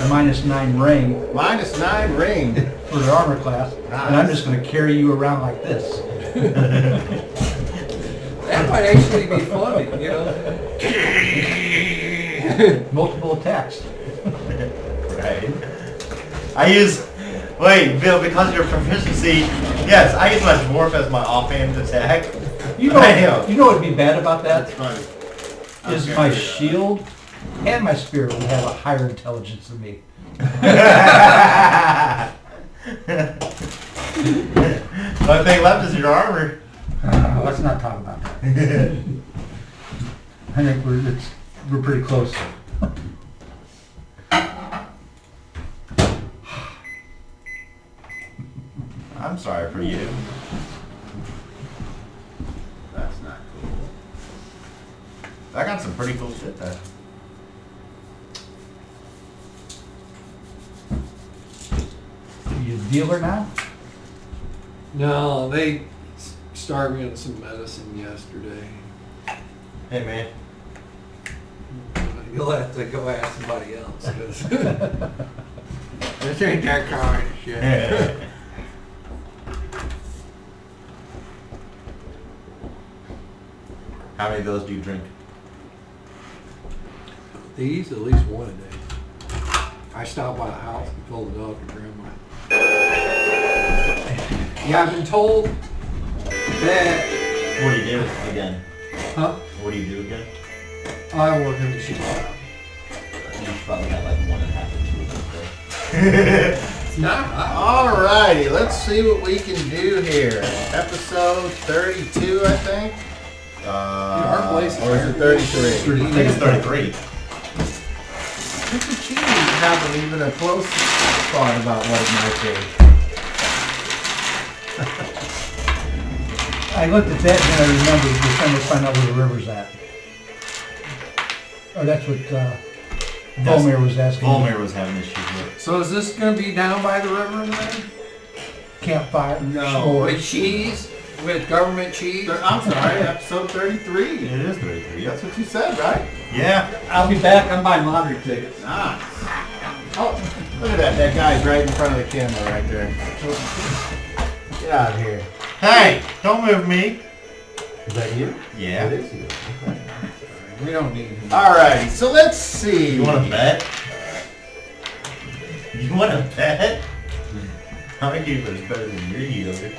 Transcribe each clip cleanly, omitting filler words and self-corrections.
-9 ring. -9 ring. For the armor class. Nice. And I'm just going to carry you around like this. That might actually be funny, you know. Multiple attacks. Right. Bill, because of your proficiency, yes, I use my dwarf as my offhand attack. You know what would be bad about that? That's funny. Is my shield and my spear would have a higher intelligence than me. The only thing left is your armor. Let's not talk about that. I think we're pretty close. I'm sorry for you. That's not cool. I got some pretty cool shit there. You a dealer now? No, they started me on some medicine yesterday. Hey, man. You'll have to go ask somebody else. 'Cause this ain't that kind of shit. How many of those do you drink? These, at least one a day. I stop by the house and fill it up and grab my... Yeah, I've been told that... What do you do again? Huh? What do you do again? I work in the sheep shop. You probably got like 1.5 or 2. It's not hot. Alrighty, let's see what we can do here. Episode 32, I think. Our place is Or is it 33? I think it's 33. Look at you having even a close thought about what it might be. I looked at that and I remembered we're trying to find out where the river's at. Or that's what Volmir was asking. Volmir was having issues with. So is this going to be down by the river then? Campfire. No. s'mores. With cheese? With government cheese? I'm sorry, episode 33. It is 33. That's what you said, right? Yeah. I'll be back. I'm buying lottery tickets. Nice. Oh, look at that. That guy's right in front of the camera right there. Get out of here. Hey, don't move me. Is that you? Yeah. It is you. Okay. We don't need him. Alrighty, so let's see. You want to bet? You want to bet? My healer is better than your healer.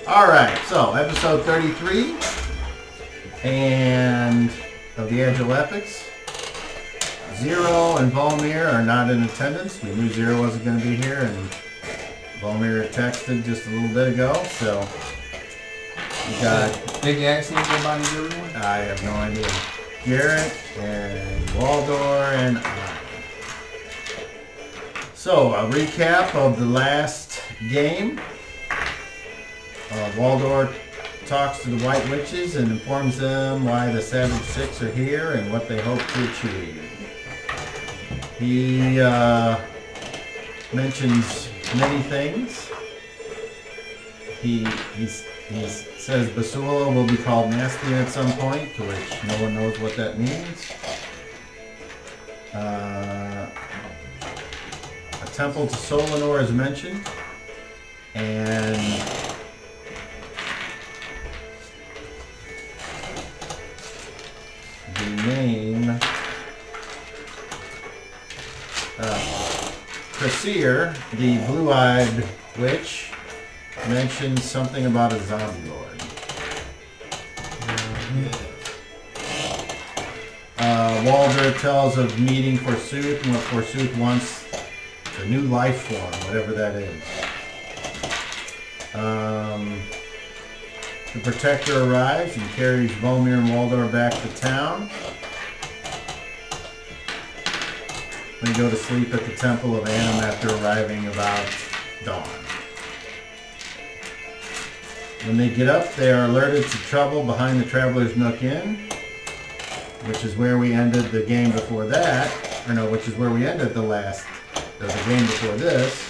Alright, so episode 33 and of the Agile Epics. Zero and Volmir are not in attendance. We knew Zero wasn't going to be here, and Volmir texted just a little bit ago, so we got... Big accident everybody everyone? I have no idea. Garrett and Waldor and I. So, a recap of the last game. Waldor talks to the White Witches and informs them why the Savage Six are here and what they hope to achieve. He mentions many things. He says Basula will be called Nastian at some point, to which no one knows what that means. A temple to Solanor is mentioned, and the name Krasir, the blue-eyed witch, mentions something about a zombie lord. Walder tells of meeting Forsooth and what Forsooth wants. A new life form, whatever that is. The Protector arrives and carries Volmir and Waldor back to town. They go to sleep at the Temple of Annam after arriving about dawn. When they get up, they are alerted to trouble behind the Traveler's Nook Inn, which is where we ended the game before that. Or no, which is where we ended the game before this.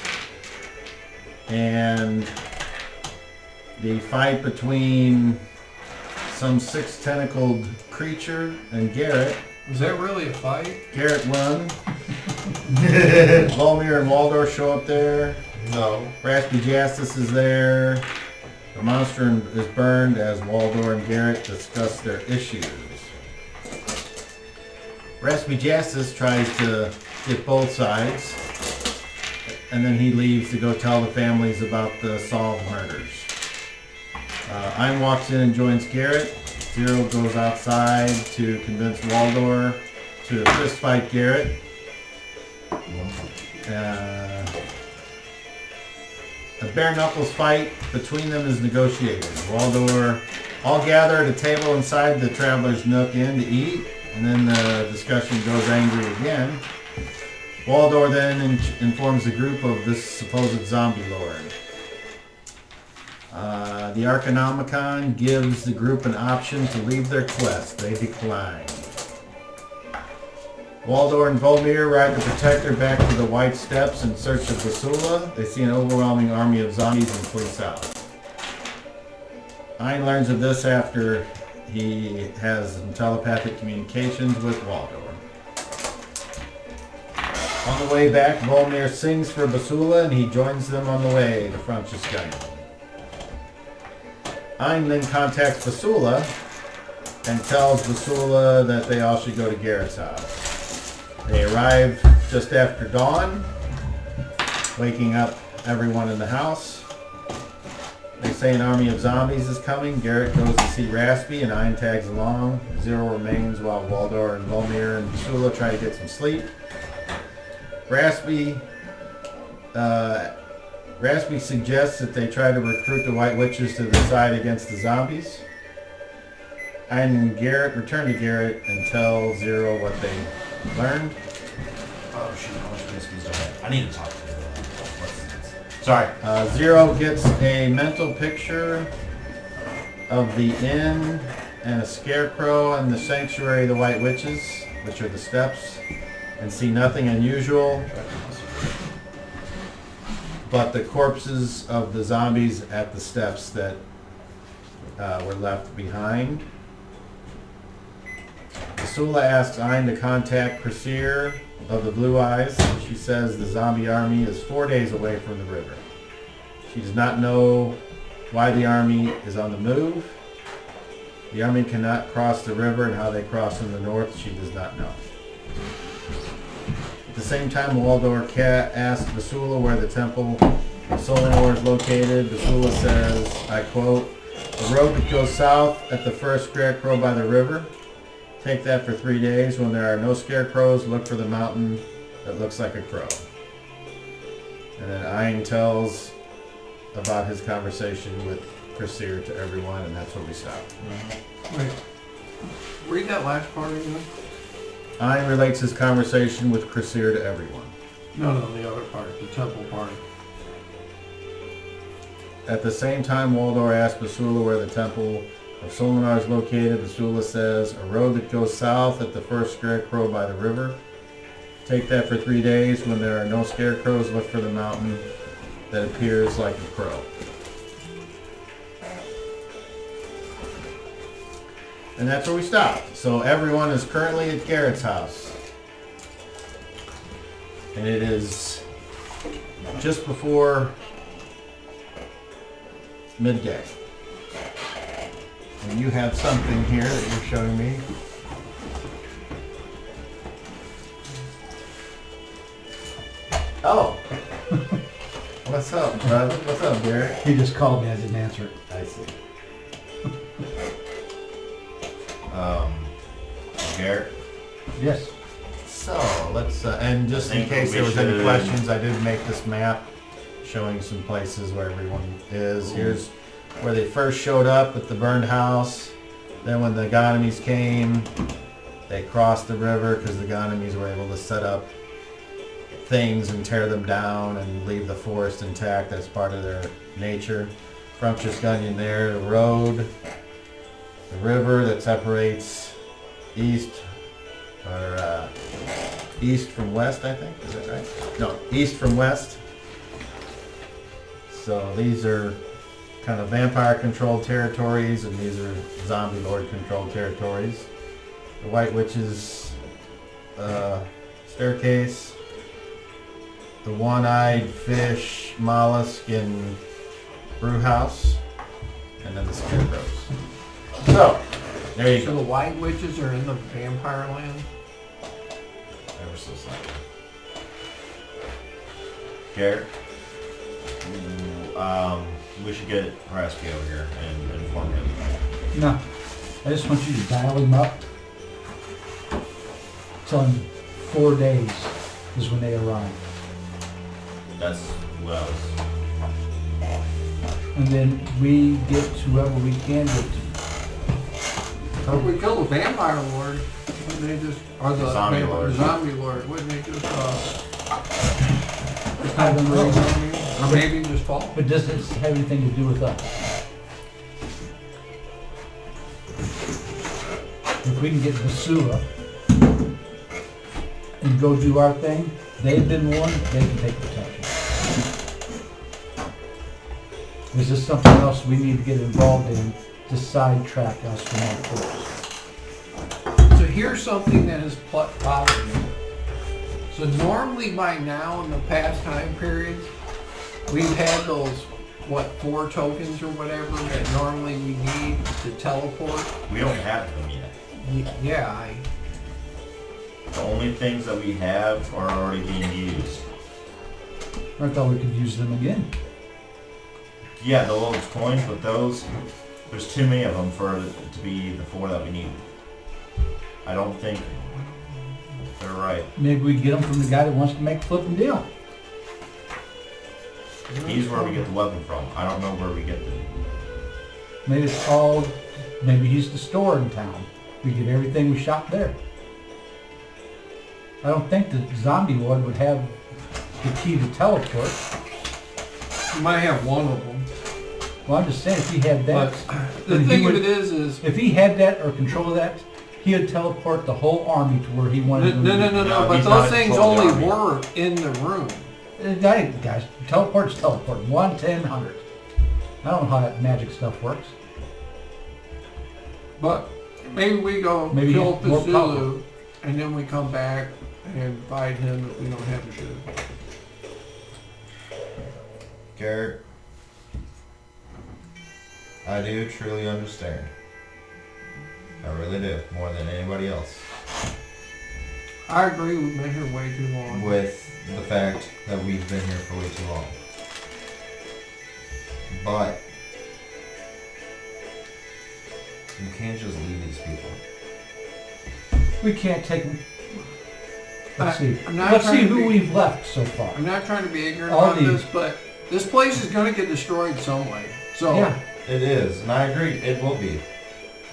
And the fight between some six-tentacled creature and Garrett. Was that really a fight? Garrett won. Volmir and Waldor show up there. No. Raspy Justice is there. The monster is burned as Waldor and Garrett discuss their issues. Raspy Justice tries to get both sides, and then he leaves to go tell the families about the solved murders. Ein walks in and joins Garrett. Zero goes outside to convince Waldor to fist fight Garrett. A bare knuckles fight between them is negotiated. Waldor all gather at a table inside the Traveler's Nook Inn to eat, and then the discussion goes angry again. Waldor then informs the group of this supposed zombie lord. The Arcanomicon gives the group an option to leave their quest. They decline. Waldor and Volmir ride the Protector back to the White Steps in search of Basula. They see an overwhelming army of zombies and flee south. Ein learns of this after he has some telepathic communications with Waldor. On the way back, Volmir sings for Basula and he joins them on the way to Franciszek. Ein then contacts Basula and tells Basula that they all should go to Garrett's house. They arrive just after dawn, waking up everyone in the house. They say an army of zombies is coming. Garrett goes to see Raspy and Ein tags along. Zero remains while Waldor and Volmir and Basula try to get some sleep. Raspy suggests that they try to recruit the White Witches to the side against the zombies. Ein and Garrett return to Garrett and tell Zero what they learned. Oh shoot, how much whiskey's do I have? I need to talk to you. Sorry. Zero gets a mental picture of the inn and a scarecrow and the sanctuary of the White Witches, which are the steps, and see nothing unusual but the corpses of the zombies at the steps that were left behind. Basula asks Ein to contact Cressir of the Blue Eyes. She says the zombie army is 4 days away from the river. She does not know why the army is on the move. The army cannot cross the river, and how they cross from the north she does not know. At the same time, Waldor asks Basula where the temple of Solanor is located. Basula says, I quote, "The road that goes south at the first scarecrow by the river. Take that for 3 days. When there are no scarecrows, look for the mountain that looks like a crow." And then Ein tells about his conversation with Cressir to everyone, and that's where we stop. Wait. Read that last part again. Ein relates his conversation with Cressir to everyone. No, the other part, the temple part. At the same time, Waldor asks Basula where the temple of Solinar is located. Basula says, "A road that goes south at the first scarecrow by the river. Take that for 3 days. When there are no scarecrows, look for the mountain that appears like a crow." And that's where we stopped. So everyone is currently at Garrett's house. And it is just before midday. And you have something here that you're showing me. Oh. What's up, brother? What's up, Garrett? He just called me, I didn't answer it. I see. Garrett. Yes. So let's, and just in Think case we there was any should- questions, I did make this map showing some places where everyone is. Here's where they first showed up at the burned house. Then when the Ganymes came, they crossed the river because the Ganymes were able to set up things and tear them down and leave the forest intact. That's part of their nature. Franciszek there, the road, the river that separates east from west, I think. Is that right? No, east from west. So these are kind of vampire-controlled territories, and these are zombie lord-controlled territories. The White Witch's staircase. the one-eyed fish, mollusk, and brew house, and then the scarecrows. So, there you So go. the white witches are in the vampire land? Ever so slightly. Garrett? We should get Rasky over here and inform him. No, I just want you to dial him up. Tell him 4 days is when they arrive. That's what I was. And then we get to whoever we can get to. Or we kill the vampire lord, wouldn't they just, or the Zombie vampire- lord. zombie lord, wouldn't they just I don't know. or maybe just fall? But does this have anything to do with us? If we can get Basula and go do our thing, they've been warned, they can take protection. Is this something else we need to get involved in to sidetrack us from our course? So here's something that has bothered me. So normally by now in the past time periods, we've had those, 4 tokens or whatever that normally we need to teleport. We don't have them yet. Yeah, The only things that we have are already being used. I thought we could use them again. Yeah, the lowest coins, but those, there's too many of them for it to be the 4 that we need. I don't think they're right. Maybe we get them from the guy that wants to make a flipping deal. He's where we get the weapon from. I don't know where we get them. Maybe it's all, maybe he's the store in town. We get everything we shop there. I don't think the zombie lord would have the key to teleport. you might have one of them. Well, I'm just saying, if he had But that, the then he thing of would- it is if he had that or control of that, he would teleport the whole army to where he wanted them no, to no, be. no, No, but he's not those in things control of the only army. were in the room. Guys, teleport's teleport. 1, 10, 100. I don't know how that magic stuff works. But maybe we go Maybe kill get more the power. Zulu, and then we come back and fight him if we don't have to shoot. Garrett, I do truly understand. I really do, more than anybody else. I agree, we've been here way too long. With the fact that we've been here for way too long. But you can't just leave these people. We can't take them. Let's see. I'm not Let's trying see to who be- we've left so far. I'm not trying to be ignorant All about these- this, but this place is going to get destroyed some way. So, Yeah. It is, and I agree, it will be.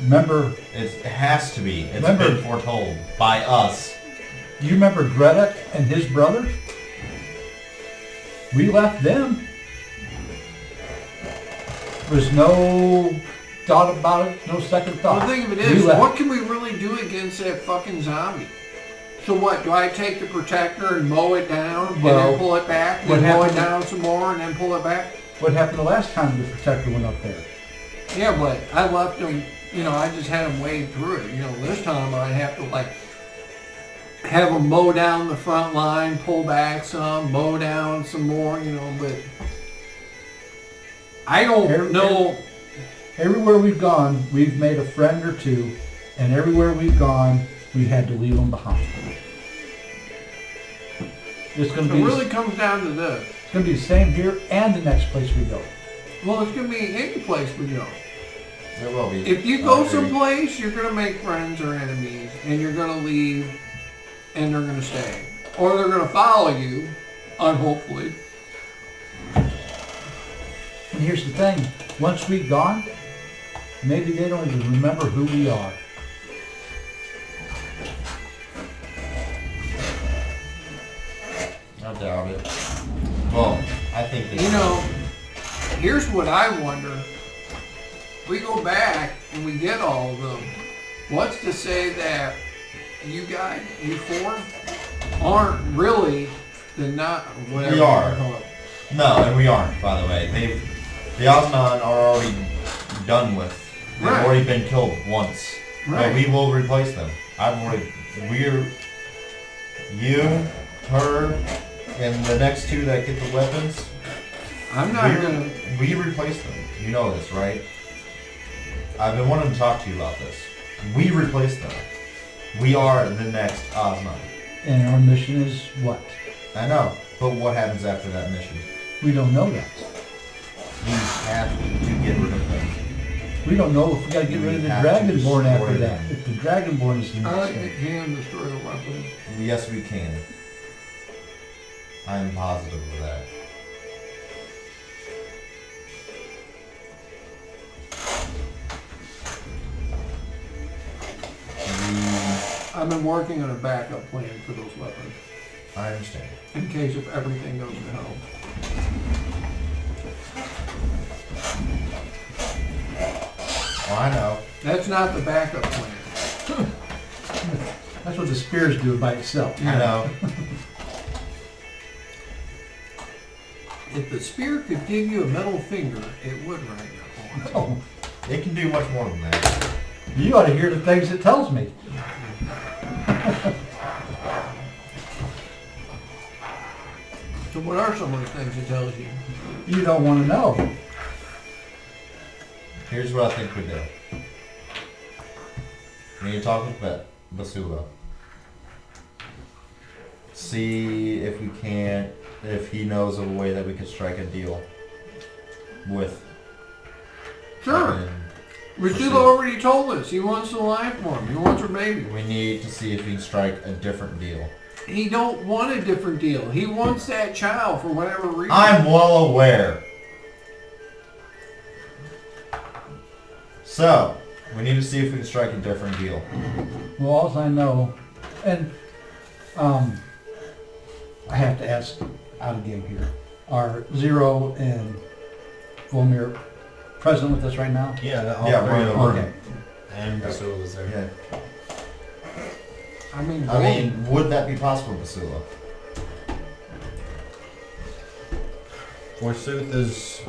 Remember, It has to be. It's Remember- been foretold by us. you remember Greta and his brother? We left them. There's no thought about it, no second the thought. thing of it We is, left. what can we really do against that fucking zombie? So what, do I take the protector and mow it down, and Well, then pull it back, what then mow it happened- down some more, and then pull it back? What happened the last time the protector went up there? Yeah, but I left him, I just had him wade through it. This time I have to have him mow down the front line, pull back some, mow down some more, but I don't know. Everywhere we've gone, we've made a friend or two, and everywhere we've gone, we had to leave them behind. It's going It to be really comes down to this. it's going to be the same here and the next place we go. Well, it's going to be any place we go. It will be. If you I go agree. someplace, you're going to make friends or enemies, and you're going to leave, and they're going to stay. Or they're going to follow you, hopefully. And here's the thing, once we've gone, maybe they don't even remember who we are. I doubt it. Well, I think they Here's what I wonder. We go back and we get all of them. What's to say that you guys, you 4, aren't really whatever We are. you call it. No, and we aren't, by the way. The Osman are already done with. They've Right. already been killed once. Right. But we will replace them. You, her, And the next two that get the weapons, I'm not gonna. we replace them. You know this, right? I've been wanting to talk to you about this. We replace them. We are the next Ozma. And our mission is what? I know, but what happens after that mission? We don't know that. We have to get rid of them. We don't know if we gotta get rid of the We have to Dragonborn after destroy that. them. If the Dragonborn is the I next think it thing. can destroy the weapon. Yes, we can. I'm positive of that. I've been working on a backup plan for those weapons I understand. in case if everything goes to hell. Well, I know. That's not the backup plan. That's what the spears do by itself. I know. If the spear could give you a metal finger, it would right now. Oh, It can do much more than that. you ought to hear the things it tells me. So what are some of the things it tells you? You don't want to know. Here's what I think we do. We need to talk with Basula. See if we can't, if he knows of a way that we could strike a deal with. Sure. And Rasula already told us he wants the life form. He wants her baby. we need to see if we can strike a different deal. He don't want a different deal. He wants that child for whatever reason. I'm well aware. So, we need to see if we can strike a different deal. Well, all I know, and I have to ask out of game here. Are Zero and Volmir present with us right now? Yeah, all Yeah, three we're of in them. the Okay. And Basula's there. Yeah. I mean, I mean, would that be possible, Basula? Forsooth is...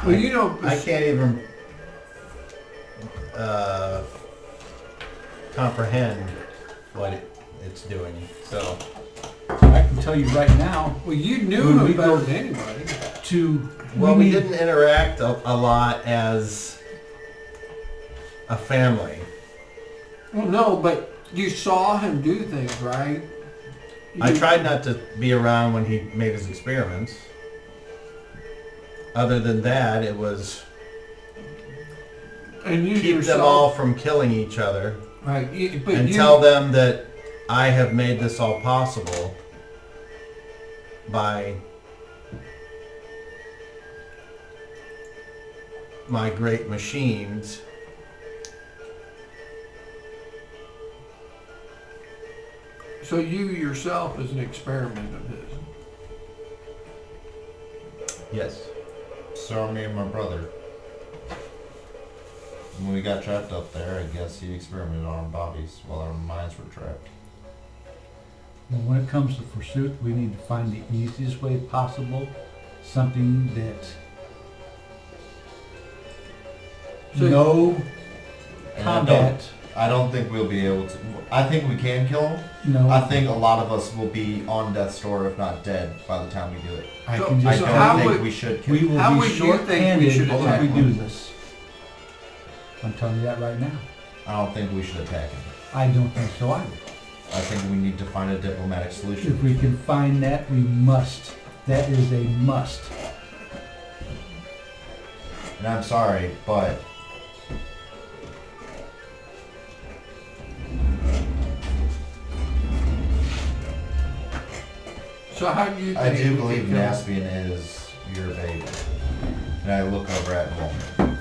well, you know, I can't even comprehend what it's doing. So I can tell you right now well, you knew When we him better go- than anybody. to well, we need- didn't interact a lot as a family. Well, no, but you saw him do things, right? I You- tried not to be around when he made his experiments. Other than that, it was and you keep yourself, them all from killing each other right? But and you, tell them that I have made this all possible by my great machines. so you yourself is an experiment of his. Yes. So are me and my brother. When we got trapped up there, I guess he experimented on our bodies while our minds were trapped. Well, when it comes to pursuit, we need to find the easiest way possible. Something that So- no And combat. I don't think we'll be able to. I think we can kill him. No, I think a lot of us will be on death's door, if not dead, by the time we do it. I So- can I just So don't how think would- we should kill we him. will How be would you think we short-handed should if attack we do him? this. I'm telling you that right now. I don't think we should attack him. I don't think so either. I think we need to find a diplomatic If solution. we can find that, we must. That is a must. And I'm sorry, but So how do you think I do we believe can kill him? Naspian is your baby. And I look over at Volmer.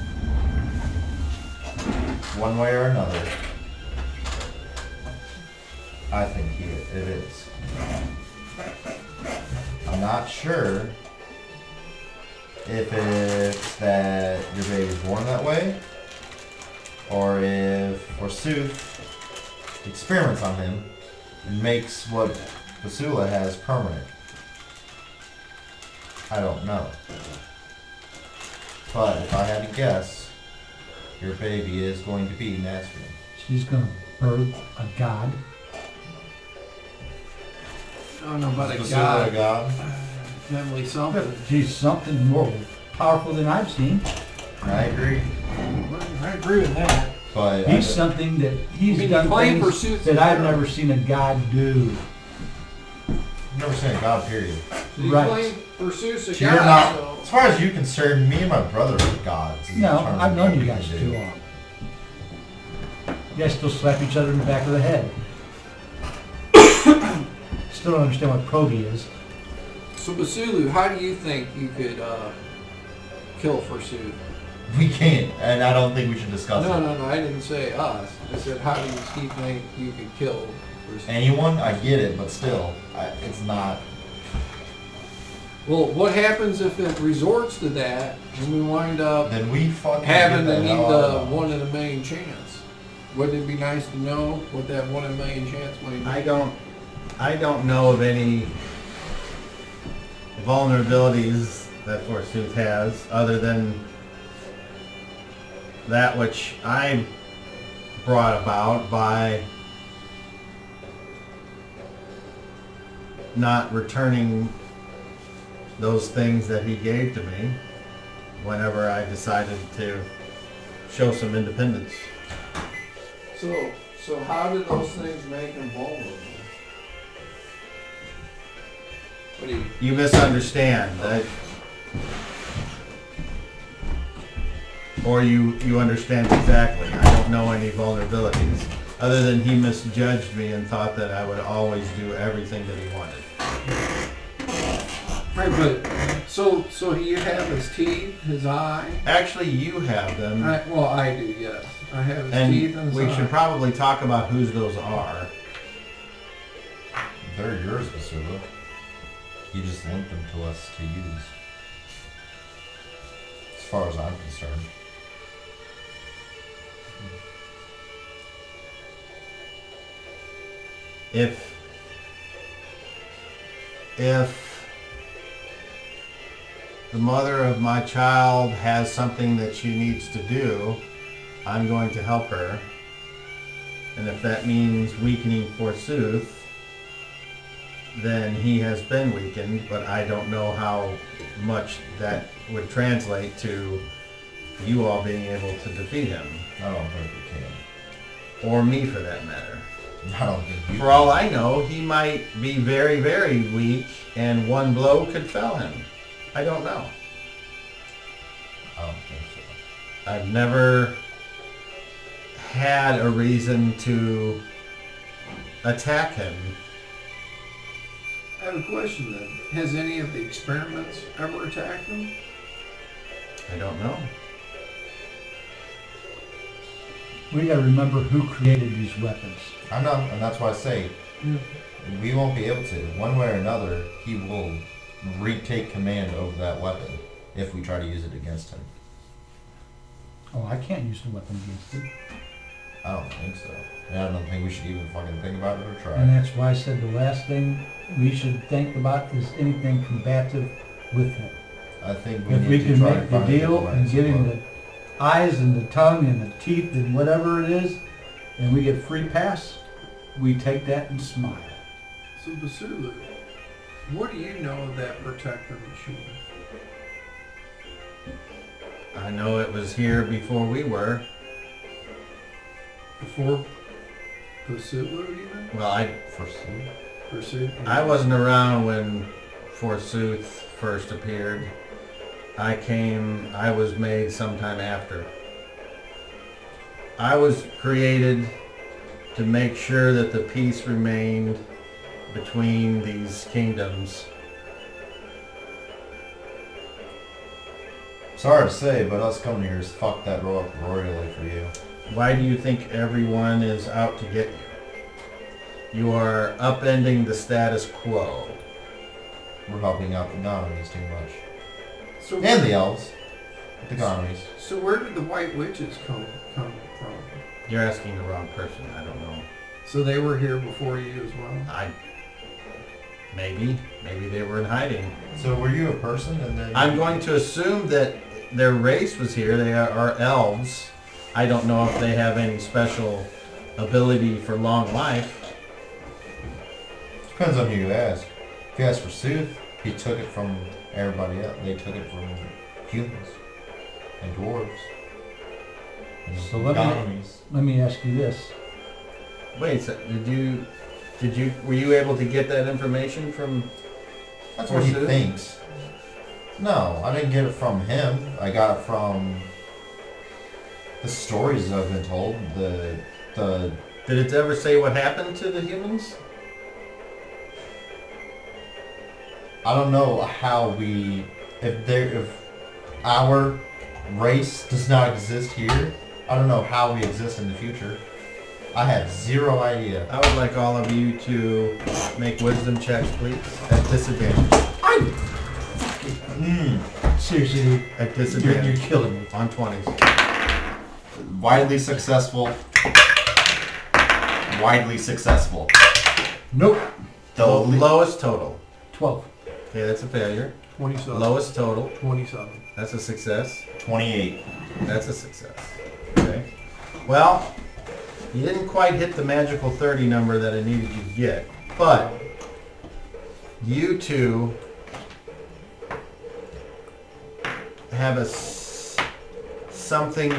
One way or another, I think it is. I'm not sure if it's that your baby's born that way, or if Forsooth experiments on him and makes what Basula has permanent. I don't know. But if I had to guess, your baby is going to be Naspian. She's going to birth a god. don't know about a Is there a god. god? Definitely something. He's something more powerful than I've seen. I agree. I agree with that. But He's something that he's I mean, done playing things pursuits that is I've different. never seen a god do. I've never seen a god, period. So you Right. play pursuits of So you're God, not, so... as far as you're concerned, me and my brother are gods. in No, terms I've of known what you we guys can too do. long. You guys still slap each other in the back of the head. Still don't understand what Progi is. So Basulu, how do you think you could kill Forsooth? We can't, and I don't think we should discuss No, it. no, I didn't say us. I said, how do you think you could kill Forsooth? Anyone, I get it, but still, it's not. Well, what happens if it resorts to that and we wind up Then we fucking having get to the need hell out the of 1 in a million chance? Wouldn't it be nice to know what that 1 in a million chance might be? I don't know of any vulnerabilities that Forsooth has, other than that which I brought about by not returning those things that he gave to me whenever I decided to show some independence. So how did those things make him vulnerable? What do you... You misunderstand that, or you understand exactly. I don't know any vulnerabilities, other than he misjudged me and thought that I would always do everything that he wanted. Right, but so you have his teeth, his eye. Actually, you have them, I do, yes. I have his teeth and and his we eye. should probably talk about whose those are. They're yours, Basula. You just lent them to us to use. As far as I'm concerned. If the mother of my child has something that she needs to do, I'm going to help her. And if that means weakening Forsooth, then he has been weakened, but I don't know how much that would translate to you all being able to defeat him, I don't think we can. or me for that matter. I don't think you For all I know, he might be very, very weak, and one blow could fell him. I don't know. I don't think so. I've never had a reason to attack him. I have a question then. Has any of the experiments ever attacked him? I don't know. We gotta remember who created these weapons. I know, and that's why I say we won't be able to. One way or another, he will retake command over that weapon if we try to use it against him. Oh, I can't use the weapon against it. I don't think so. And I don't think we should even fucking think about it or And try. that's why I said the last thing we should think about is anything combative with him. I think we If need we to can try make and the find a deal different way and to give him support. the eyes and the tongue and the teeth and whatever it is, and we get free pass, we take that and smile. So Basulu, what do you know of that protector machine? I know it was here before we were. Before Basulu even? Well, Forsooth? Pursuit? I wasn't around when Forsooth first appeared. I was made sometime after. I was created to make sure that the peace remained between these kingdoms. Sorry to say, but us coming here has fucked that royally for you. Why do you think everyone is out to get you? You are upending the status quo. We're helping out the Gonomies too much. So And the elves. The Gonomies. So where did the White Witches come from? You're asking the wrong person. I don't know. So they were here before you as well? Maybe they were in hiding. So were you a person and then... I'm going to assume that their race was here. They are elves. I don't know if they have any special ability for long life. Depends on who you ask. If you ask for Sooth, he took it from everybody else. They took it from humans and dwarves. And So let me ask you this. Wait, so were you able to get that information from? That's what he Sooth? thinks. No, I didn't get it from him. I got it from the stories that I've been told. The Did it ever say what happened to the humans? I don't know how if our race does not exist here, I don't know how we exist in the future. I have zero idea. I would like all of you to make wisdom checks, please, at disadvantage. Seriously, At you're disadvantage. killing me. On 20s. Widely successful. Widely successful. Nope. The Lowest total. 12. Okay, that's a failure. 27. Lowest total. 27. That's a success. 28. That's a success. Okay. Well, you didn't quite hit the magical 30 number that I needed you to get, but you two have something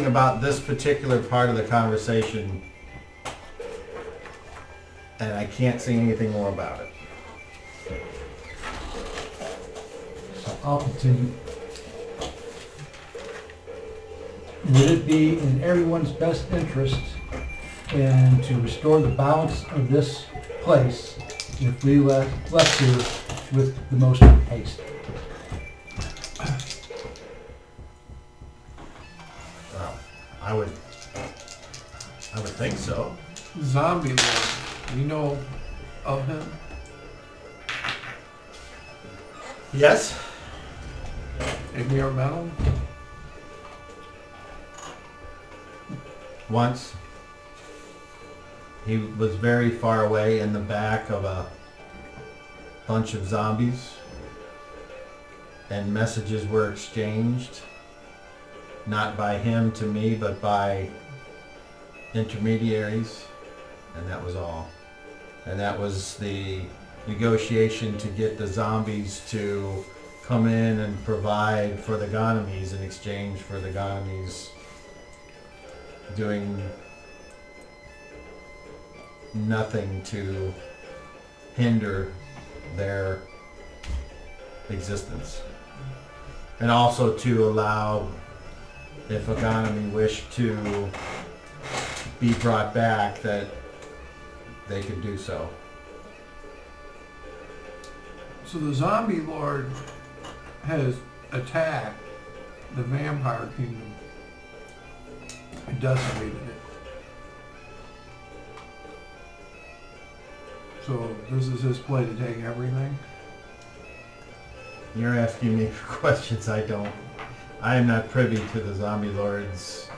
about this particular part of the conversation, and I can't say anything more about it. So I'll continue. Would it be in everyone's best interest and to restore the balance of this place if we left here with the most haste? Well, I would think so. Zombie Lord. You know of him? Yes. Have you ever met him? Once. He was very far away in the back of a bunch of zombies, and messages were exchanged, not by him to me, but by intermediaries, and that was all. And that was the negotiation to get the zombies to come in and provide for the Ganymes in exchange for the Ganymes doing nothing to hinder their existence. And also to allow, if a Ganyme wished to be brought back, that they could do so. So the Zombie Lord has attacked the Vampire Kingdom and decimated it. So this is his play to take everything? You're asking me for questions I am not privy to the Zombie Lord's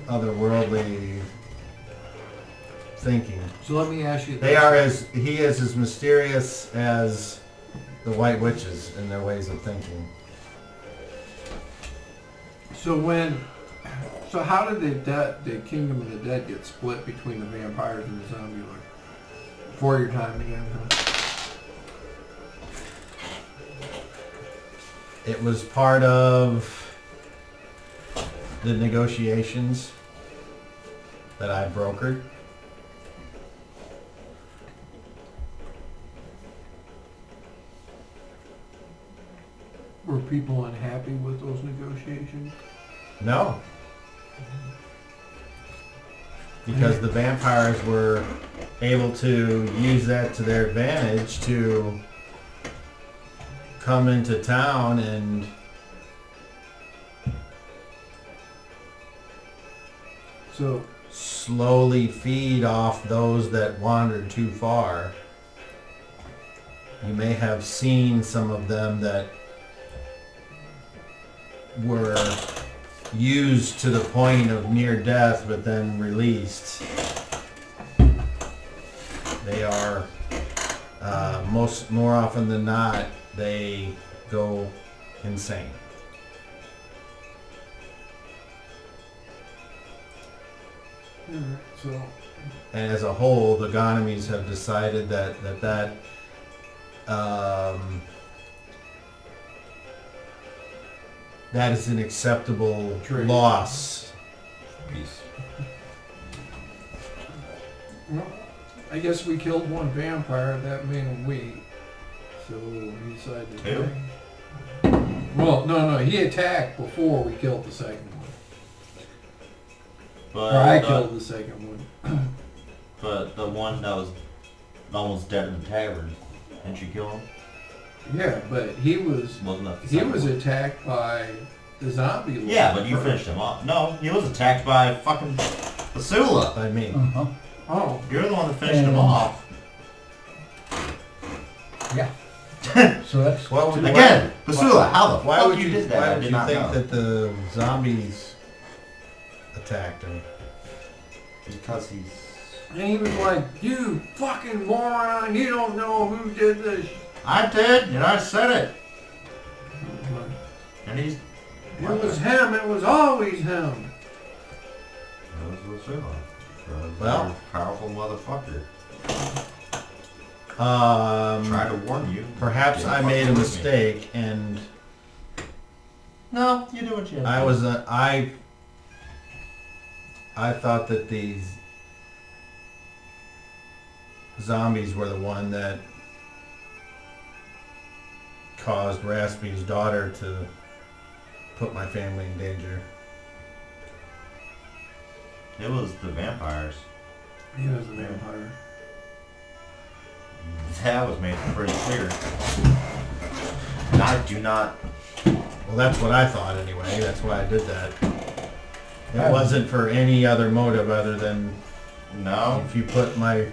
otherworldly thinking. So let me ask you He is as mysterious as the White Witches in their ways of thinking. So how did the Kingdom of the Dead get split between the vampires and the Zombie Lord? Before your time again, huh? It was part of the negotiations that I brokered. Were people unhappy with those negotiations? No. Because the vampires were able to use that to their advantage to come into town and So slowly feed off those that wandered too far. You may have seen some of them that were used to the point of near death but then released. They are more often than not, they go insane. so And as a whole, the Gonomies have decided that is an acceptable Trade. loss. Peace. Well, I guess we killed one vampire, that made him weak. So he decided to Two? attack. Well, no, he attacked before we killed the second one. But Or I killed the second one. But the one that was almost dead in the tavern, didn't you kill him? Yeah, but he was Wasn't that the he second was one? attacked by the zombie. lord Yeah, but you first. finished him off. No, he was attacked by fucking Basula. I mean, Uh-huh. Oh, You're the one that finished him And- off. Yeah. So that's, what would Again, Basula, how the Why fuck would you did that? Why I would did you not think know. that the zombies attacked him? Because he's... and he was like, "You fucking moron! You don't know who did this." I did, and I said it. And he's... It was him. It was always him. That was Basula. Well- Powerful motherfucker. Tried to warn you. Perhaps Didn't I fucking made a with me. mistake, and No, you do what you have to I do. was I thought that these zombies were the one that caused Raspy's daughter to put my family in danger. It was the vampires. He was a vampire. That was made pretty clear. And I do not... Well, that's what I thought anyway. That's why I did that. It Yeah. wasn't for any other motive other than No. if you put my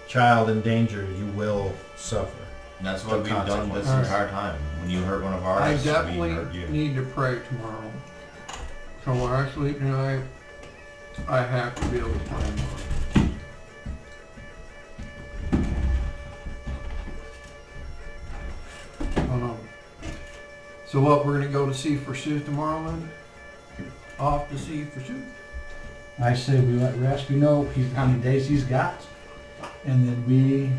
child in danger, you will suffer. And that's what The we've done this consequences. entire time. When you hurt one of ours, I we definitely hurt you. need to pray tomorrow. So when I sleep tonight, I have to be able to pray more. Oh no. So what, we're gonna go to sea for Sue tomorrow then? Off to sea for Sue? I say we let Raspy know how many days he's got, and then we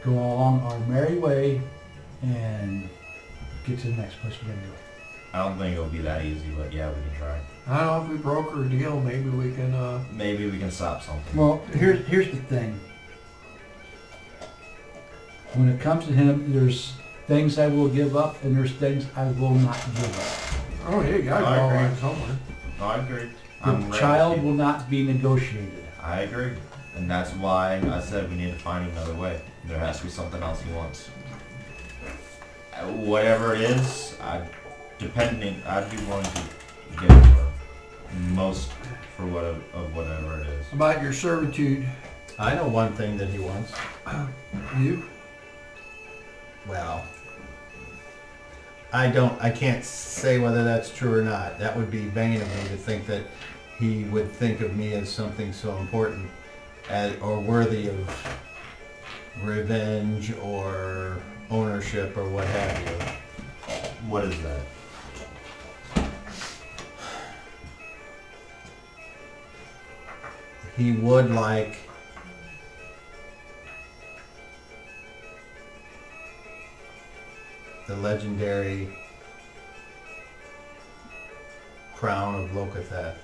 go along our merry way and get to the next place we're gonna go. I don't think it'll be that easy, but yeah, we can try. I don't know if we broker a deal, maybe we can, Maybe we can stop something. Well, here's the thing. When it comes to him, there's things I will give up, and there's things I will not give oh yeah, you gotta I go agree. around somewhere. No, I agree. up. I'm The ready. child will not be negotiated. I agree. And that's why I said we need to find another way. There has to be something else he wants. Whatever it is, I'd be willing to give it to her. Most for whatever it is. About your servitude, I know one thing that he wants. you? Well, I can't say whether that's true or not. That would be vain of me to think that he would think of me as something so important or worthy of revenge or ownership or what have you. What is that? He would like the legendary crown of Locatheth.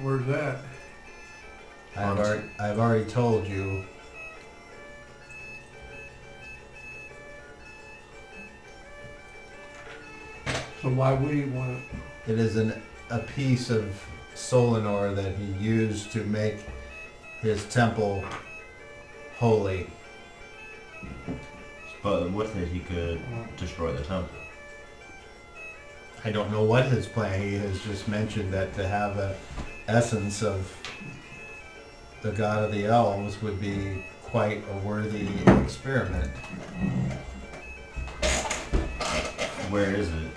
Where's that? I've already told you. So why would he want it? It is a piece of Solinor that he used to make his temple holy. But with it, he could destroy the temple. I don't know what his plan. He has just mentioned that to have an essence of the god of the elves would be quite a worthy experiment. Where is it?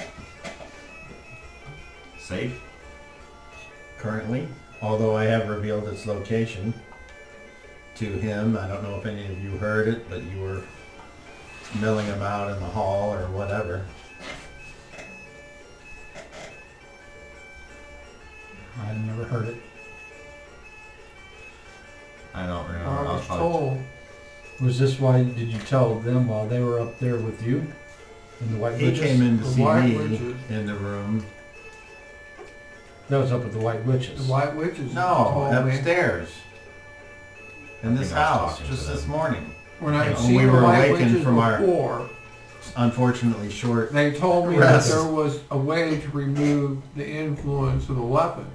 Safe? Currently, although I have revealed its location to him. I don't know if any of you heard it, but you were milling him out in the hall or whatever. I never heard it. I don't remember. I I was was probably told. Was this why, did you tell them while they were up there with you? In the White He Witches? came in to The see White me Witches. in the room. That was up at the White Witches. The White Witches No, told me. upstairs. In this think I was house, talking to just them. this morning. When I When seen we the were White awakened Witches from our- before, Unfortunately short. they told me Rest. that there was a way to remove the influence of the weapons.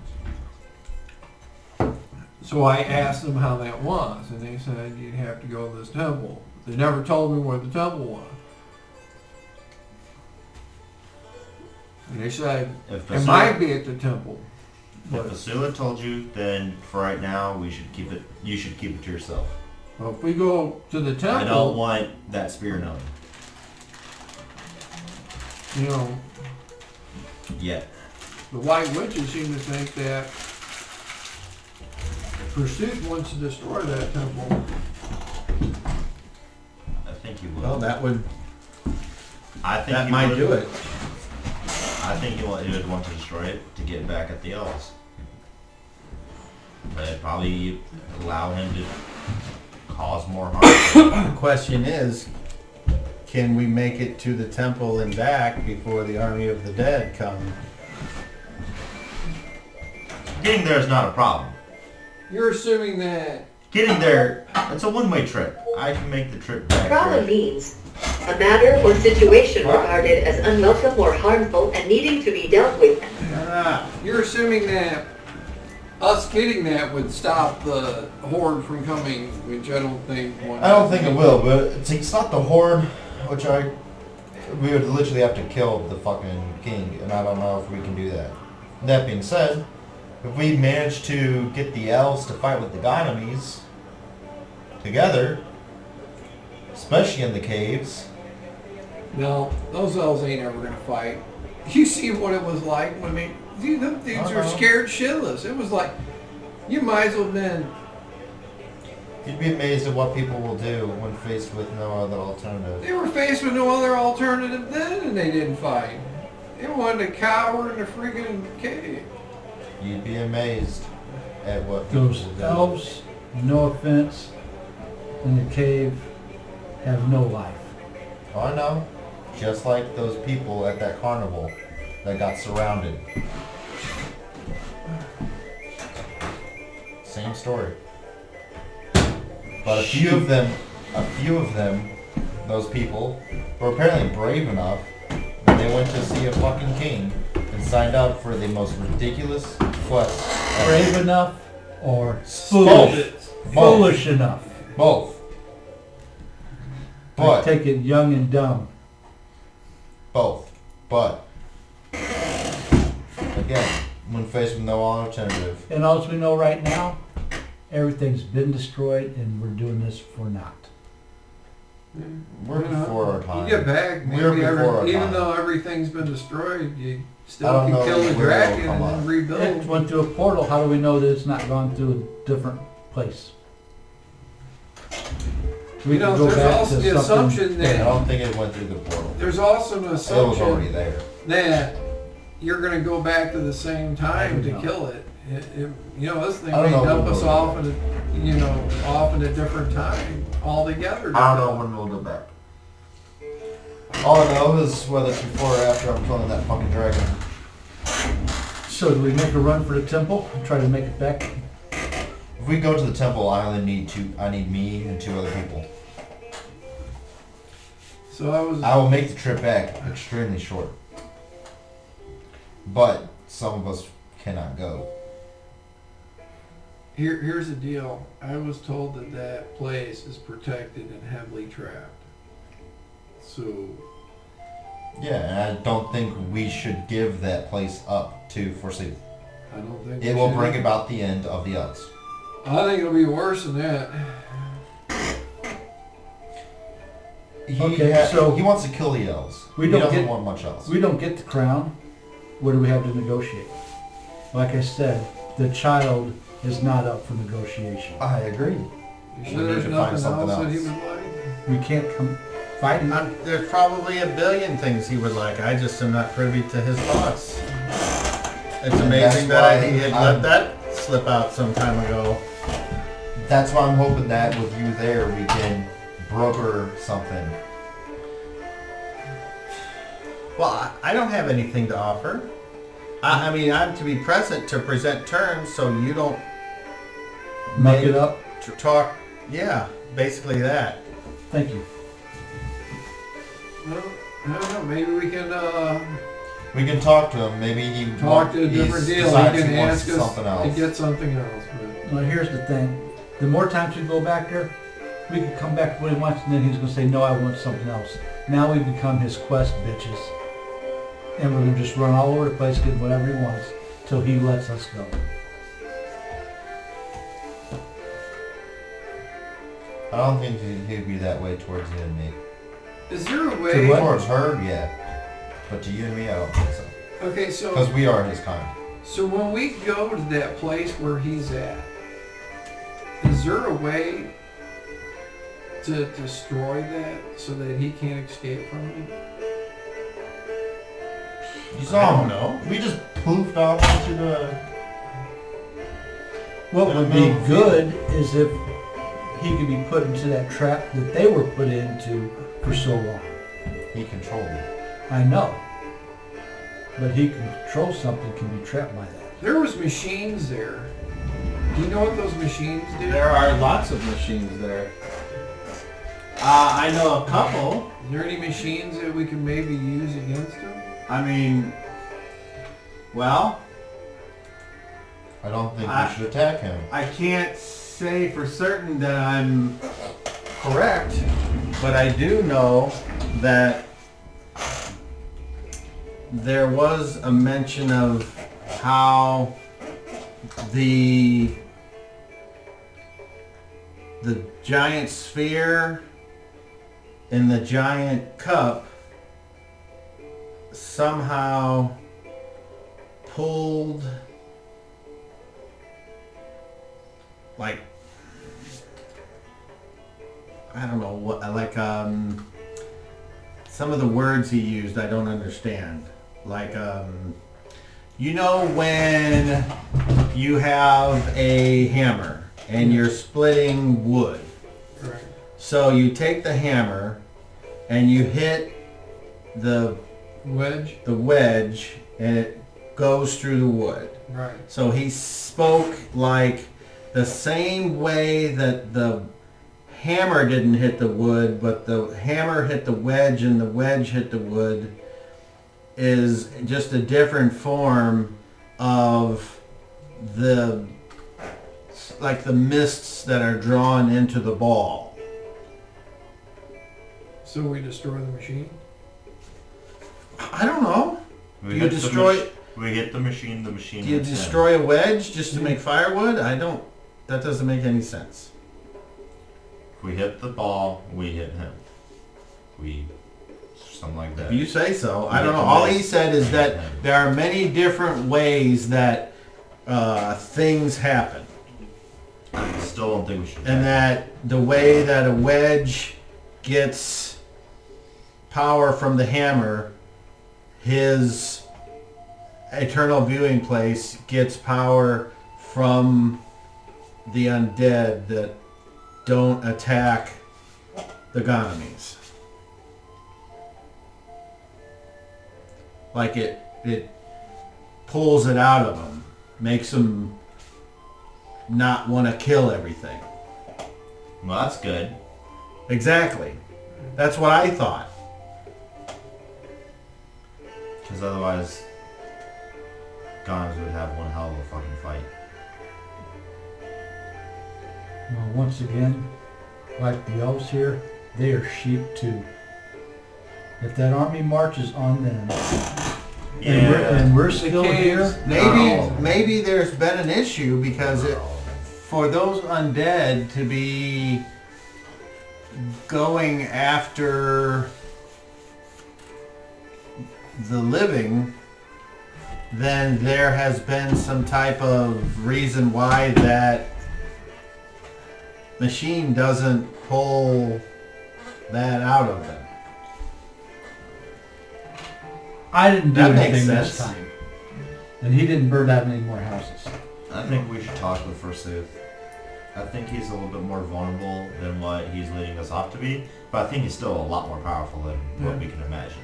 So I asked them how that was, and they said you'd have to go to this temple. They never told me where the temple was. And they said if it might be at the temple. If But Vasula told you, then for right now we should keep it. You should keep it to yourself. if we go to the I don't temple, want that spear known you know, yet. the White Witches seem to think that Pursuit wants to destroy that temple. I think you will. Well, that would, I think that you might would. do it. I think he would want to destroy it to get back at the elves. But it'd probably allow him to cause more harm. The question is, can we make it to the temple and back before the army of the dead come? Getting there is not a problem. You're assuming that Getting there, it's a one-way trip. I can make the trip back Problem there. means a matter or situation regarded as unwelcome or harmful and needing to be dealt with. you're assuming that us getting that would stop the horde from coming, which I don't think. I don't think it will, but it's not the horde, which we would literally have to kill the fucking king, and I don't know if we can do that. That being said, if we manage to get the elves to fight with the Gynames together, especially in the caves, No, those elves ain't ever gonna fight. You see what it was like when they. Dude, them dudes were scared shitless. It was like, you might as well been. you'd be amazed at what people will do when faced with no other alternative. They were faced with no other alternative then, and they didn't fight. They wanted to cower in the freaking cave. You'd be amazed at what people Those will do. elves, no offense, in the cave have no life. Oh, I know. Just like those people at that carnival that got surrounded. Same story. But a few of them, those people, were apparently brave enough that they went to see a fucking king and signed up for the most ridiculous quest ever. Brave enough or Both. foolish enough. Both. I But, take it young and dumb. both. But, again, when faced with no alternative, And all we know right now, everything's been destroyed and we're doing this for naught. we're before our time. You get back, We're maybe before our even time. though everything's been destroyed, you I still don't can know kill the where dragon it'll and come then up. It rebuild. went through a portal, how do we know that it's not gone through a different place? We You know, could go there's back also to the something- assumption I that don't think it went through the portal. there's also an It was already assumption there. that you're going to go back to the same time to don't know. kill it. You know, this thing I don't may know dump when us we'll off go at a, off at a different time altogether. I don't know when we'll go back. All I know is whether it's before or after I'm killing that fucking dragon. So do we make a run for the temple and try to make it back? If we go to the temple, I only need I need me and 2 other people. So I was. I will make the trip back extremely short. But some of us cannot go. Here's the deal. I was told that that place is protected and heavily trapped. So Yeah, and I don't think we should give that place up to Forsooth. I don't think It we will should. bring about the end of the elves. I think it'll be worse than that. Okay, so- he wants to kill the elves. We He don't doesn't get- want much else. We don't get the crown. What do we have to negotiate? Like I said, the child is not up for negotiation. I agree. You We sure need there's to find nothing something else that he else. would like? We can't come fighting. There's probably a billion things he would like. I just am not privy to his thoughts. It's And amazing that's that why he had I'm- let that slip out some time ago. that's why I'm hoping that with you there, we can broker something. Well, I don't have anything to offer. I mean, I'm to be present to present terms, so you don't Make it up. to talk. Yeah, basically that. Thank you. Well, I don't know, maybe we can, We can talk to him. Maybe he talk to a different deal. He decides can he wants ask us something to else. get something else, but. Well, here's the thing. The more times we go back there, we can come back to what he wants, and then he's gonna say, no, I want something else. Now we become his quest bitches. And we're gonna just run all over the place, getting whatever he wants, till he lets us go. I don't think he'd be that way towards you and me. Is there a To way? what? Towards her, yeah. But to you and me, I don't think so. Okay, Because so we are his kind. so when we go to that place where he's at, is there a way to destroy that so that he can't escape from it? You I don't know. We just poofed off into the... What would be good is if he could be put into that trap that they were put into for so long. He controlled it. I know. But he can control something, can be trapped by that. There was machines there. Do you know what those machines do? There are lots of machines there. I know a couple. Is there any machines that we can maybe use against him? I mean, well, I don't think I- we should attack him. I can't say for certain that I'm correct, but I do know that there was a mention of how the giant sphere in the giant cup somehow pulled, like, I don't know what, like, some of the words he used I don't understand. Like, you know when you have a hammer and you're splitting wood. Right. So you take the hammer and you hit the Wedge? and it goes through the wood. Right. So he spoke like the same way that the hammer didn't hit the wood, but the hammer hit the wedge and the wedge hit the wood, is just a different form of the, like the mists that are drawn into the ball. So we destroy the machine? I don't know. We You hit the destroy- we hit the machine Do you hits him. destroy a wedge just to make firewood? I don't. That doesn't make any sense. If we hit the ball, we hit him. Something like that. If you say so. I Yeah, don't know. the All he mist. said is that there are many different ways that things happen. I still don't think we should. And that the way that a wedge gets power from the hammer, his eternal viewing place gets power from the undead that don't attack the Gonomies. Like it pulls it out of them, makes them not want to kill everything. Well, that's good. Exactly. That's what I thought. Because otherwise, Goners would have one hell of a fucking fight. Well, once again, like the elves here, they are sheep too. If that army marches on them, and we're still here, Maybe there's been an issue because for those undead to be going after the living, then there has been some type of reason why that machine doesn't pull that out of them. I didn't do That makes anything this sense. time. And he didn't burn down any more houses. I think we should talk with Forsooth. I think he's a little bit more vulnerable than what he's leading us off to be, but I think he's still a lot more powerful than what we can imagine.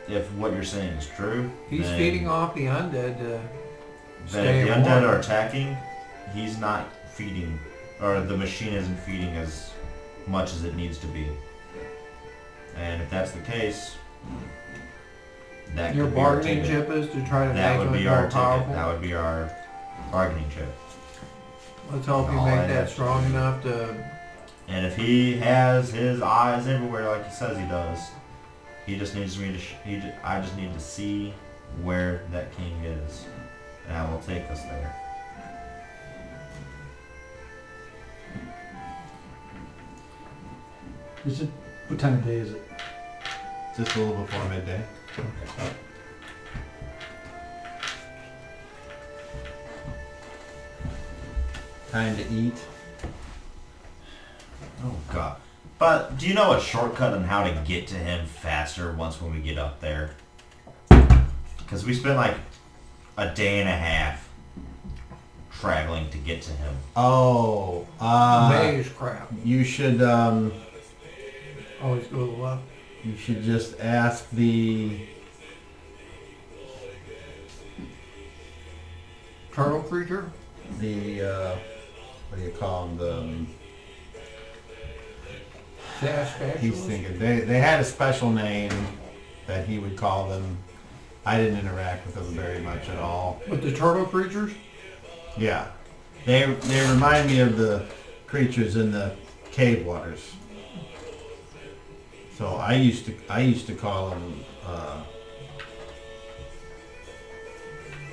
If what you're saying is true, He's then, feeding off the undead to then stay if the warm. undead are attacking, he's not feeding, or the machine isn't feeding as much as it needs to be. And if that's the case, that Your could be our bargaining ticket. chip is to try to That make would him be more our ticket. powerful. That would be our bargaining chip. Let's hope you All make I that have to strong do. enough to. And if he has his eyes everywhere like he says he does, he just needs me to. I just need to see where that king is, and I will take us there. Is it, what time of day is it? Just a little before midday. Time to eat. Oh God! But do you know a shortcut on how to get to him faster once when we get up there? Because we spent like a day and a half traveling to get to him. Oh, Maze crap. you should Always go to the left. you should just ask the Turtle creature? what do you call them? Dash He's specialist? thinking they had a special name that he would call them. I didn't interact with them very much at all. With the turtle creatures? Yeah, they remind me of the creatures in the cave waters. So I used to call them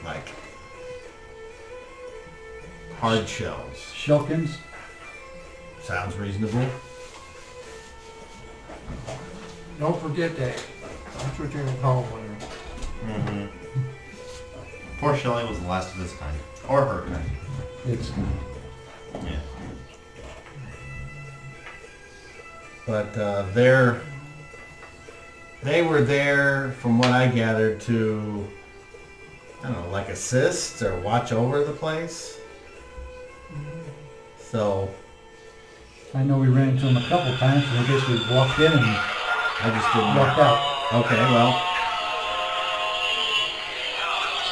like hard shells. Shulkins? Sounds reasonable. Don't forget that. That's what you're going to call them. Mm-hmm. Poor Shelley was the last of his kind, or her kind. It's, Yeah. But they were there, from what I gathered, to, I don't know, like assist or watch over the place. So I know we ran into them a couple times, and they basically walked in and I just didn't walked out. Okay, well,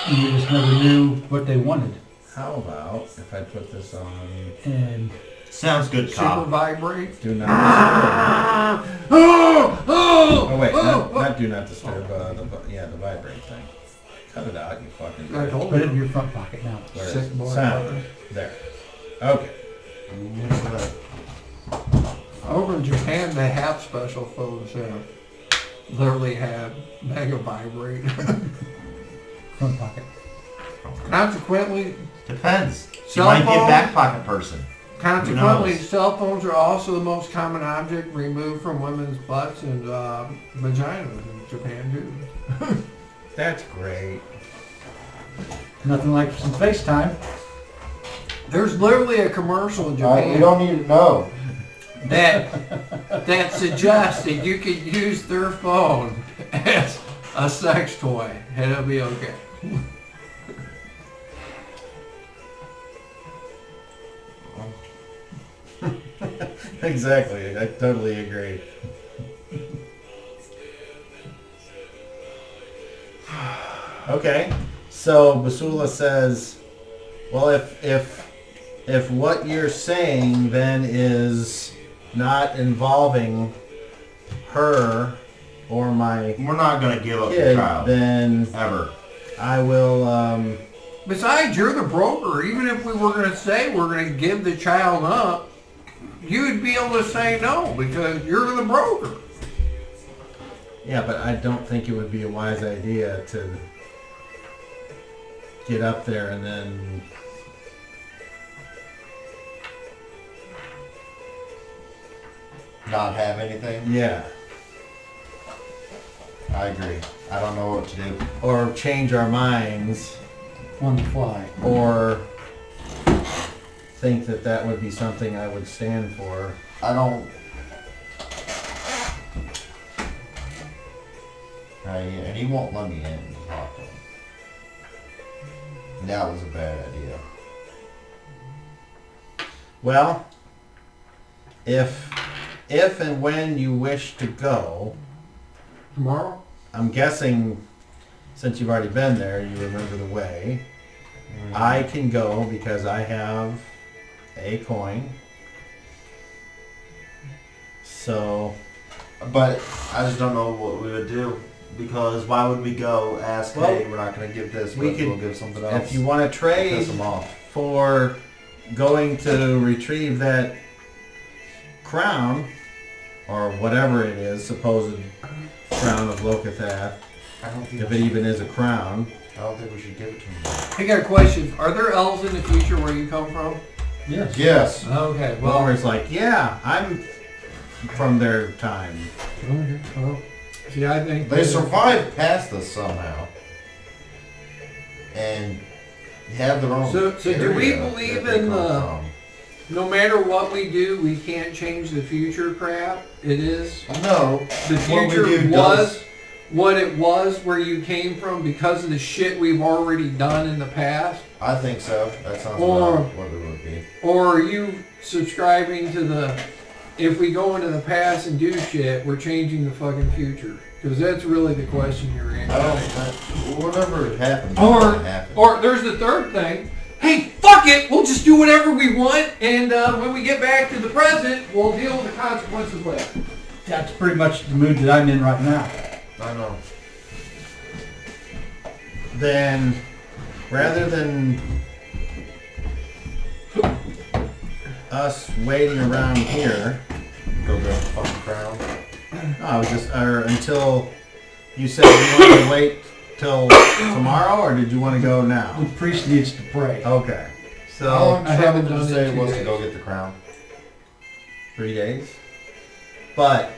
And we just never knew what they wanted. how about if I put this on And Sounds good, Super cop. vibrate? Do Not Disturb? Oh wait, not Do Not Disturb, the vibrate thing. Cut it out, you fucking I bitch. told put it in you. your front pocket now. Where is Sick it? boy. Sound. There. Okay. Over in Japan, they have special phones that literally have mega vibrate. Front pocket. Consequently, Depends. You Cell might be a phone? back pocket person. Consequently, knows? cell phones are also the most common object removed from women's butts and vaginas in Japan too. That's great. Nothing like some FaceTime. There's literally a commercial in Japan We don't need to know. that suggests that you could use their phone as a sex toy and it'll be okay. Exactly. I totally agree. Okay. So Basula says, well, if what you're saying then is not involving her or my We're not gonna give up the kid, child. then Ever. I will, Besides, you're the broker. Even if we were going to say we're going to give the child up, you would be able to say no because you're the broker. yeah, but I don't think it would be a wise idea to get up there and then Not have anything? yeah, I agree. I don't know what to do. or change our minds, On the fly. or think that that would be something I would stand for. I don't... and he won't let me in to talk to him. that was a bad idea. Well, if and when you wish to go, Tomorrow? I'm guessing since you've already been there, you remember the way. I can go because I have a coin. So, But I just don't know what we would do. Because why would we go ask, Well, hey, we're not going to give this, we but could- we'll give something else? if you want to trade piss them off. for going to retrieve that crown, or whatever it is, supposed crown of Lokathath, I don't think if it even is a crown. we should give it to him. I got a question. Are there elves in the future where you come from? Yes. Yes. Okay, well. Bulmer's like, yeah, I'm from their time. Okay, well. See, I think They survived past us somehow. And have their own. So do we area believe that they in come the- from. no matter what we do, we can't change the future crap. It is. No. The What we future do was does- what it was where you came from because of the shit we've already done in the past. I think so. That sounds Or- about what it would be. Or are you subscribing to the, if we go into the past and do shit, we're changing the fucking future? Because that's really the question you're I answering. don't. Whatever happens. Or, happens. or there's the third thing. Hey, fuck it! We'll just do whatever we want, and when we get back to the present, we'll deal with the consequences later. That's pretty much the mood that I'm in right now. I know. Then, rather than us waiting around here, Go get a fucking crown. I was just, or until you said you wanted to wait till tomorrow, or did you want to go The now? priest needs to pray. Okay, How so long I haven't did you done it say in it 2 was to days. go get the crown? 3 days. But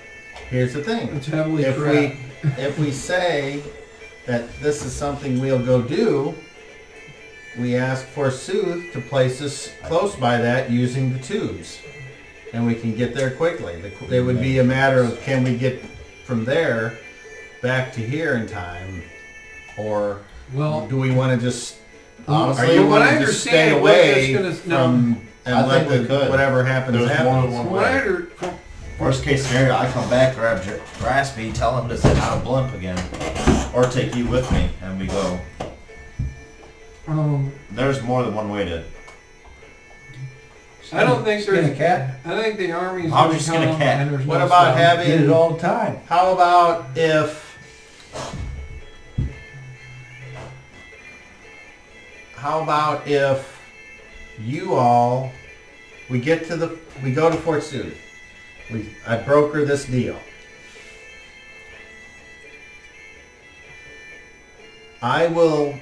here's the thing: It's heavily if trapped. if we say that this is something we'll go do, we ask for Sooth to place us close by that using the tubes, and we can get there quickly. It would be a matter of can we get from there back to here in time, or Well, do we want to just? Honestly, are you what I want to just stay understand, we're away just gonna- from I and let think we could. whatever happens There's happen? more than one from what I way. under, from, Worst case scenario, I come back, grab Raspy, tell him to sit out a blimp again. Or take you with me, and we go. There's more than one way to... I don't think Skin there's a cat. I think the army's How'd gonna you skin a come cat? and there's What no about stop. having- Did it all the time. How about if you all we go to Fort Sioux. I broker this deal. I will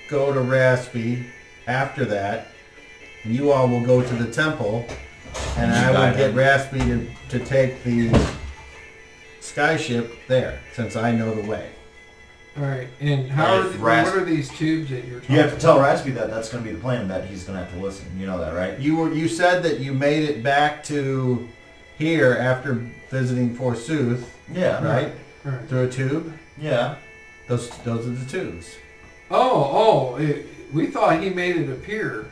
go to Raspy after that. You all will go to the temple, and I will get Raspy to take the skyship there, since I know the way. Alright, and how Right, what are these tubes that you're talking You have to tell Raspy that that's going to be the plan, that he's going to have to listen. You know that, right? You said that you made it back to here after visiting Forsooth, Yeah. right? Right. Through a tube. Yeah. Those are the tubes. We thought he made it appear.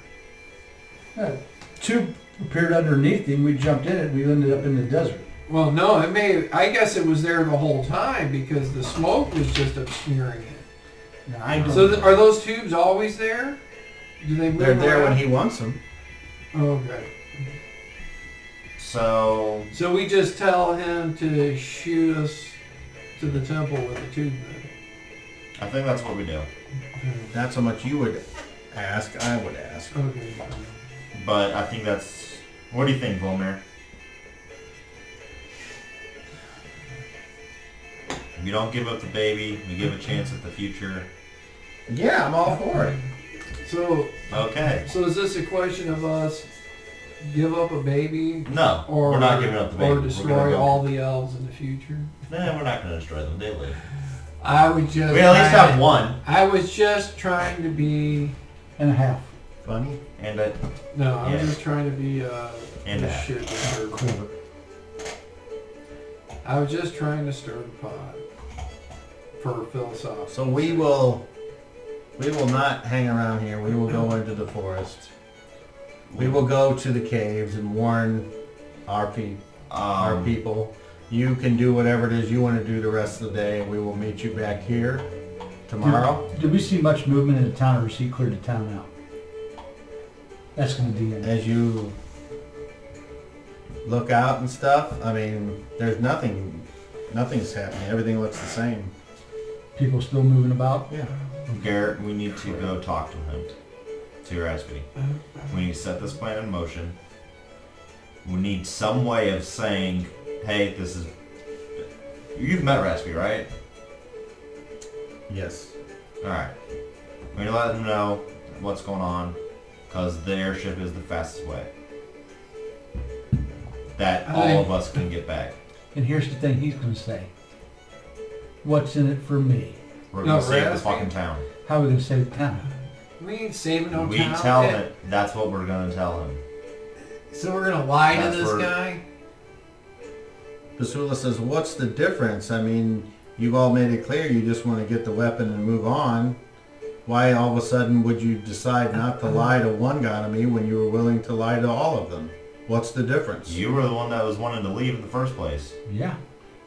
Tube appeared underneath him. We jumped in it. We ended up in the desert. Well, no, I guess it was there the whole time because the smoke was just obscuring it. Now, I don't So know. are those tubes always there? Do they move They're there when around? he wants them. Okay. So... So we just tell him to shoot us to the temple with the tube then. I think that's what we do. Not so much you would ask, I would ask. Okay. But I think that's... What do you think, Volmir? If you don't give up the baby, we give a chance at the future. Yeah, I'm all for it. So Okay. is this a question of us give up a baby No, or we're not giving up the baby. or We're destroy gonna go- all the elves in the future? Nah, we're not going to destroy them. They live. I would just We at least have one. I was just trying to be and a half. Funny. And a... no, I was Yeah. just trying to be And a a- shit disturber. I was just trying to stir the pot for philosophy. So we will We will not hang around here. We will go into the forest. We will go to the caves and warn our people. You can do whatever it is you want to do the rest of the day, and we will meet you back here tomorrow. Did we see much movement in the town, or was he cleared the town out? That's gonna be it. As you look out and stuff, I mean, there's nothing's happening. Everything looks the same. People still moving about? Yeah. Garrett, we need to go talk to him. To your Raspy. We need to set this plan in motion. We need some way of saying, hey, this is... You've met Raspy, right? Yes. Alright. We need to let them know what's going on, because the airship is the fastest way. That all of us can get back. And here's the thing he's gonna say. What's in it for me? We're gonna save the Raspy? fucking town. How are we gonna save the town? We ain't saving no We town. tell him, that's what we're gonna tell him. So we're gonna lie to That's this where- guy? Basula says, what's the difference? I mean, you've all made it clear you just want to get the weapon and move on. Why all of a sudden would you decide not to lie to one enemy when you were willing to lie to all of them? What's the difference? You were the one that was wanting to leave in the first place. Yeah.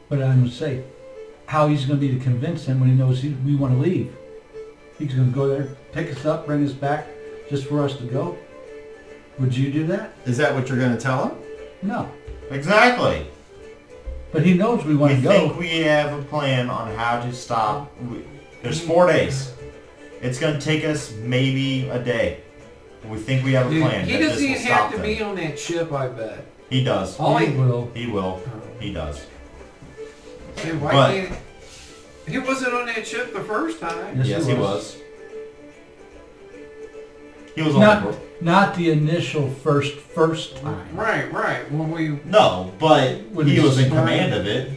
But I'm gonna say, how he's gonna be to convince him when he knows we wanna leave? He's gonna go there, pick us up, bring us back, just for us to go? Would you do that? Is that what you're going to tell him? No. Exactly. But he knows we wanna We go. think we have a plan on how to stop. There's 4 days. It's gonna take us maybe a day. We think we have a Dude, plan. he that doesn't this will even have stop to them. be on that ship, I bet. He does. All He he... will. He will. He does. Say, why But- can't... He wasn't on that ship the first time. Yes, he was. He was Not, on the... not the initial first time. Right. When we... No, but When he he was in started- command of it.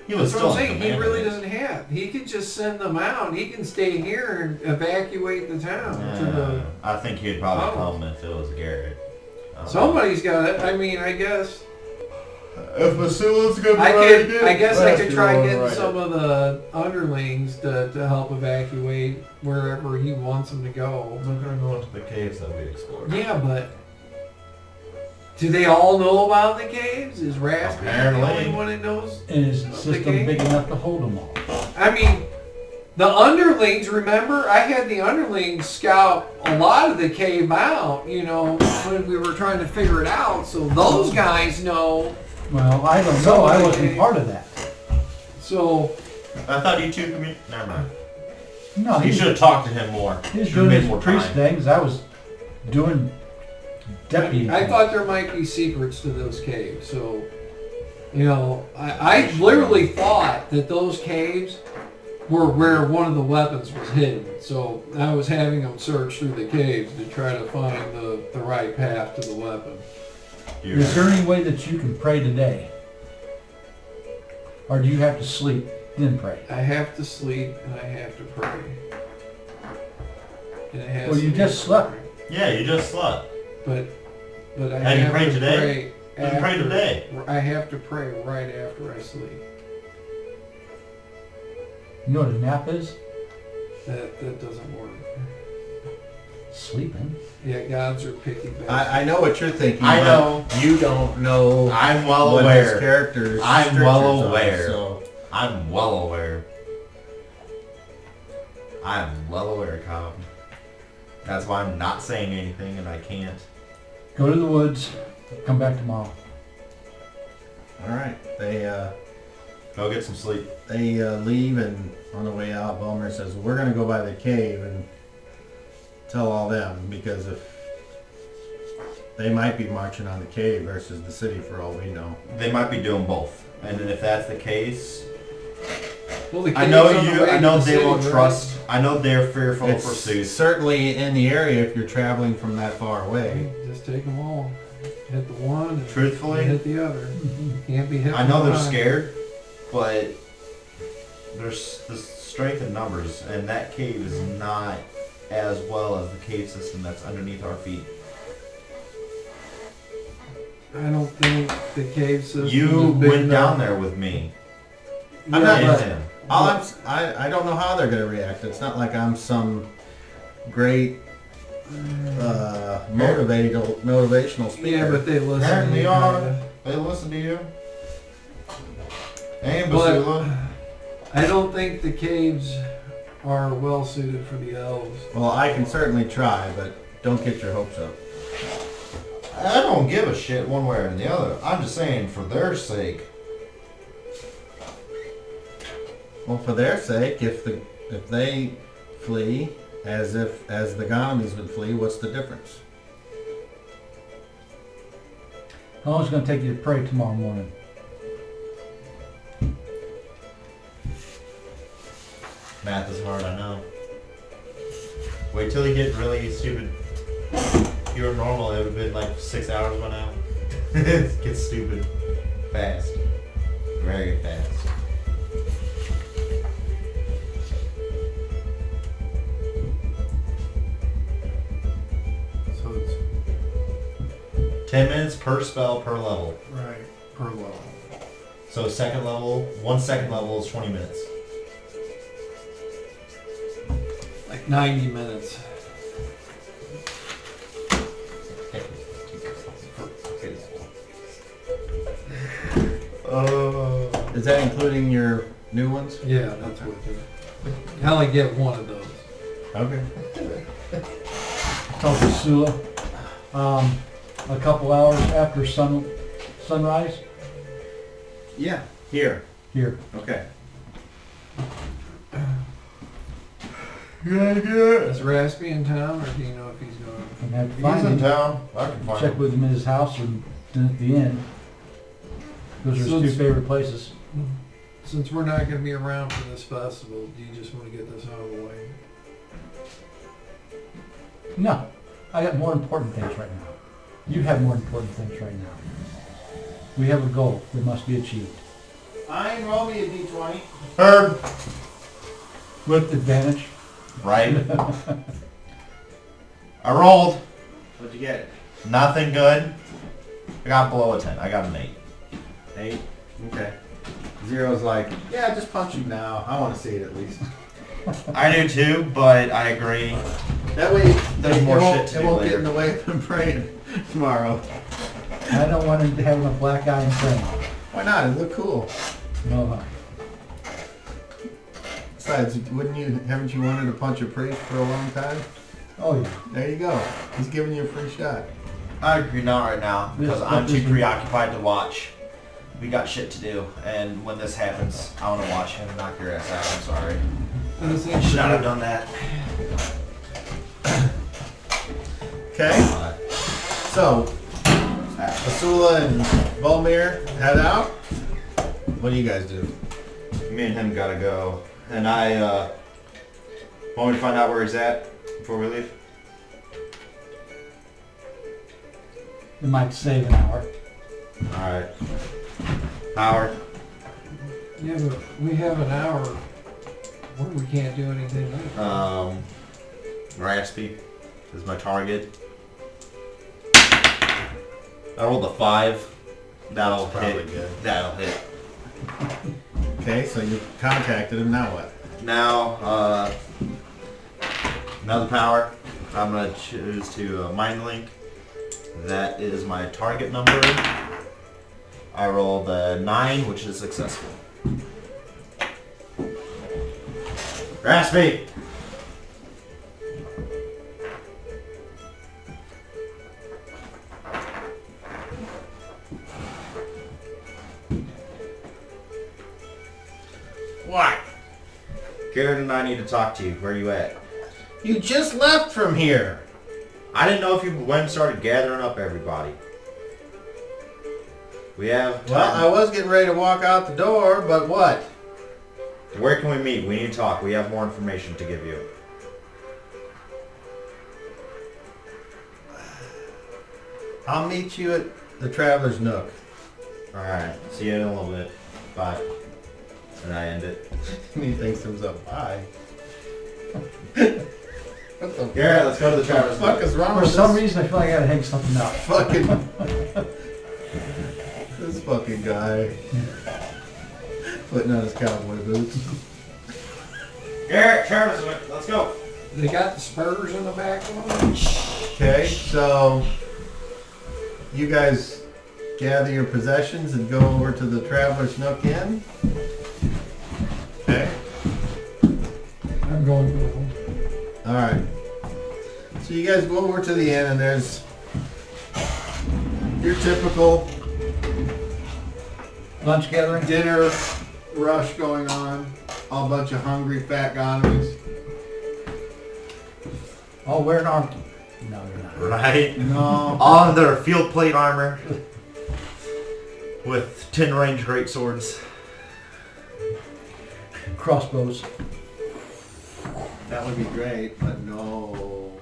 He was That's what still I'm in saying. He command really of it. doesn't have. He can just send them out. He can stay here and evacuate the town to the... I think he'd probably Oh. come if it was Garrett. Somebody's got it. I mean, I guess... If Basula's going I guess I could try Raspy will getting write some of the underlings to help evacuate wherever he wants them to go. We're gonna go into the caves that we explored. Yeah, but do they all know about the caves? Is Raspy the Apparently. only one that knows? And is the system Okay. big enough to hold them all? I mean, the underlings, remember? I had the underlings scout a lot of the cave out, you know, when we were trying to figure it out. So those guys know. Well, I don't know. I wasn't part of that. So, I thought you two commu- Never mind. No, You he should have talked to him more. he was Should've doing made his more priest time. things. I was doing deputy I things. thought there might be secrets to those caves. So, you know, I literally thought that those caves were where one of the weapons was hidden. So I was having them search through the caves to try to find the right path to the weapon. Is there any way that you can pray today? Or do you have to sleep, then pray? I have to sleep and I have to pray. And it has Well, to you be just slept. prayer. Yeah, you just slept. But I Have you have prayed to today? pray Have you prayed after- today? I have to pray right after I sleep. You know what a nap is? That doesn't work. Sleeping. Yeah, gods are picky bastards. I know what you're thinking. I but know. You don't know I'm well what his aware. character's I'm well strictures are, aware. so I'm well aware. I'm well aware, Cobb. That's why I'm not saying anything and I can't. Go to the woods. Come back tomorrow. all right. Go get some sleep. They leave, and on the way out, Bulmer says, "We're going to go by the cave and tell all them, because if they might be marching on the cave versus the city for all we know." They might be doing both. And then if that's the case, Well, the I know cave's on the you. way I to know the they city, won't right? trust. I know they're fearful of It's pursuit. certainly in the area if you're traveling from that far away. Just take them all. Hit the one and Truthfully, hit the other. Can't be hit. I know from they're behind. scared, but there's the strength in numbers, and that cave is not as well as the cave system that's underneath our feet. I don't think the cave system. You is big went down enough. there with me. Yeah, I'm not- And but him. I don't know how they're gonna react. It's not like I'm some great motivational speaker. Yeah, but they listen. Apparently to you, are. kinda. They listen to you. And But- Basula. I don't think the caves are well suited for the elves. Well, I can certainly try, but don't get your hopes up. I don't give a shit one way or the other. I'm just saying, for their sake. Well, for their sake, if they flee as the Gonomies would flee, what's the difference? How long is it gonna take you to pray tomorrow morning? Math is hard, I know. Wait till you get really stupid. If you were normal, it would have been like 6 hours by now. It gets stupid fast. Very fast. So it's 10 minutes per spell per level. right per level. So second level, 1 second level is 20 minutes. Like 90 minutes. Is that including your new ones? Yeah, that's what it is. I only get one of those. Okay. Tell Sula, a couple hours after sunrise, Yeah. Here. here. Okay. Is Raspy in town, or do you know if he's going? And have to He's find in him. town. I can find Check him. with him at his house or at the inn. Those are So his it's- two favorite places. Since we're not going to be around for this festival, do you just want to get this out of the way? No, I got more important things right now. You have more important things right now. We have a goal that must be achieved. I roll me a d20. Herb. With advantage. Right? I rolled. What'd you get? Nothing good. I got below a 10. I got an 8. 8. Okay. Zero's like, yeah, just punch him now. I want to see it at least. I do too, but I agree. That way, There's more won't- shit to it do won't later. get in the way of him praying tomorrow. I don't want him to have a black eye and praying. Why not? It look cool. No, Besides, haven't you wanted to punch a priest for a long time? oh yeah. There you go. He's giving you a free shot. I agree not right now because This- I'm too this- preoccupied to watch. We got shit to do, and when this happens, I want to watch him knock your ass out. I'm sorry. I should not have done that. Okay. So, Basula and Volmir head out. What do you guys do? Me and him gotta go, and I want me to find out where he's at before we leave. It might save an hour. All right. Howard. Yeah, but we have an hour where we can't do anything later. Raspy is my target. I rolled a 5. That'll Probably hit. good. That'll hit. Okay, so you contacted him. Now what? Now, another power. I'm gonna choose to mind link. That is my target number. I rolled a 9, which is successful. Raspy! What? Garrett and I need to talk to you. Where are you at? You just left from here. I didn't know if you went and started gathering up everybody. We have time. Well, I was getting ready to walk out the door, but what? Where can we meet? We need to talk. We have more information to give you. I'll meet you at the Traveler's Nook. Alright, see you in a little bit. Bye. And I end it. And he thinks to himself, bye. What the Garrett, let's go to the Traveler's fuck Nook. is wrong For with some this reason, I feel like I gotta hang something up. fucking... this fucking guy. Putting on his cowboy boots. Garrett, Travis, let's go. They got the spurs in the back of them. Okay, so you guys gather your possessions and go over to the Traveler's Nook Inn. Okay. I'm going with them. All right. So you guys go over to the inn and there's your typical Lunch gathering? Dinner rush going on. A bunch of hungry fat gonomies. Oh, wearing armor. No, they're not. Right? No. On their field plate armor with 10 range great swords. Crossbows. That would be great, but no.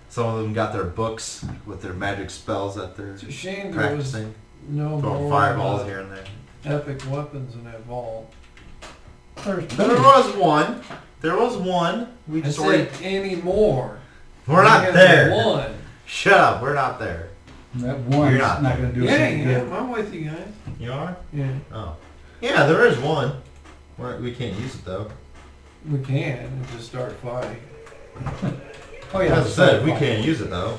Some of them got their books with their magic spells that they're It's a shame there was practicing. no Throwing more fireballs here and there. epic weapons in that vault. There's There was one. There was one. We I just said already. any more. We're We not have there. One. Shut up. We're not there. That one's You're not, not. going to do us Yeah, any yeah, good. I'm with you guys. You are? Yeah, Oh. Yeah, there is one. We can't use it though. we can and just start fighting. Oh yeah, As I said, we can't use it though.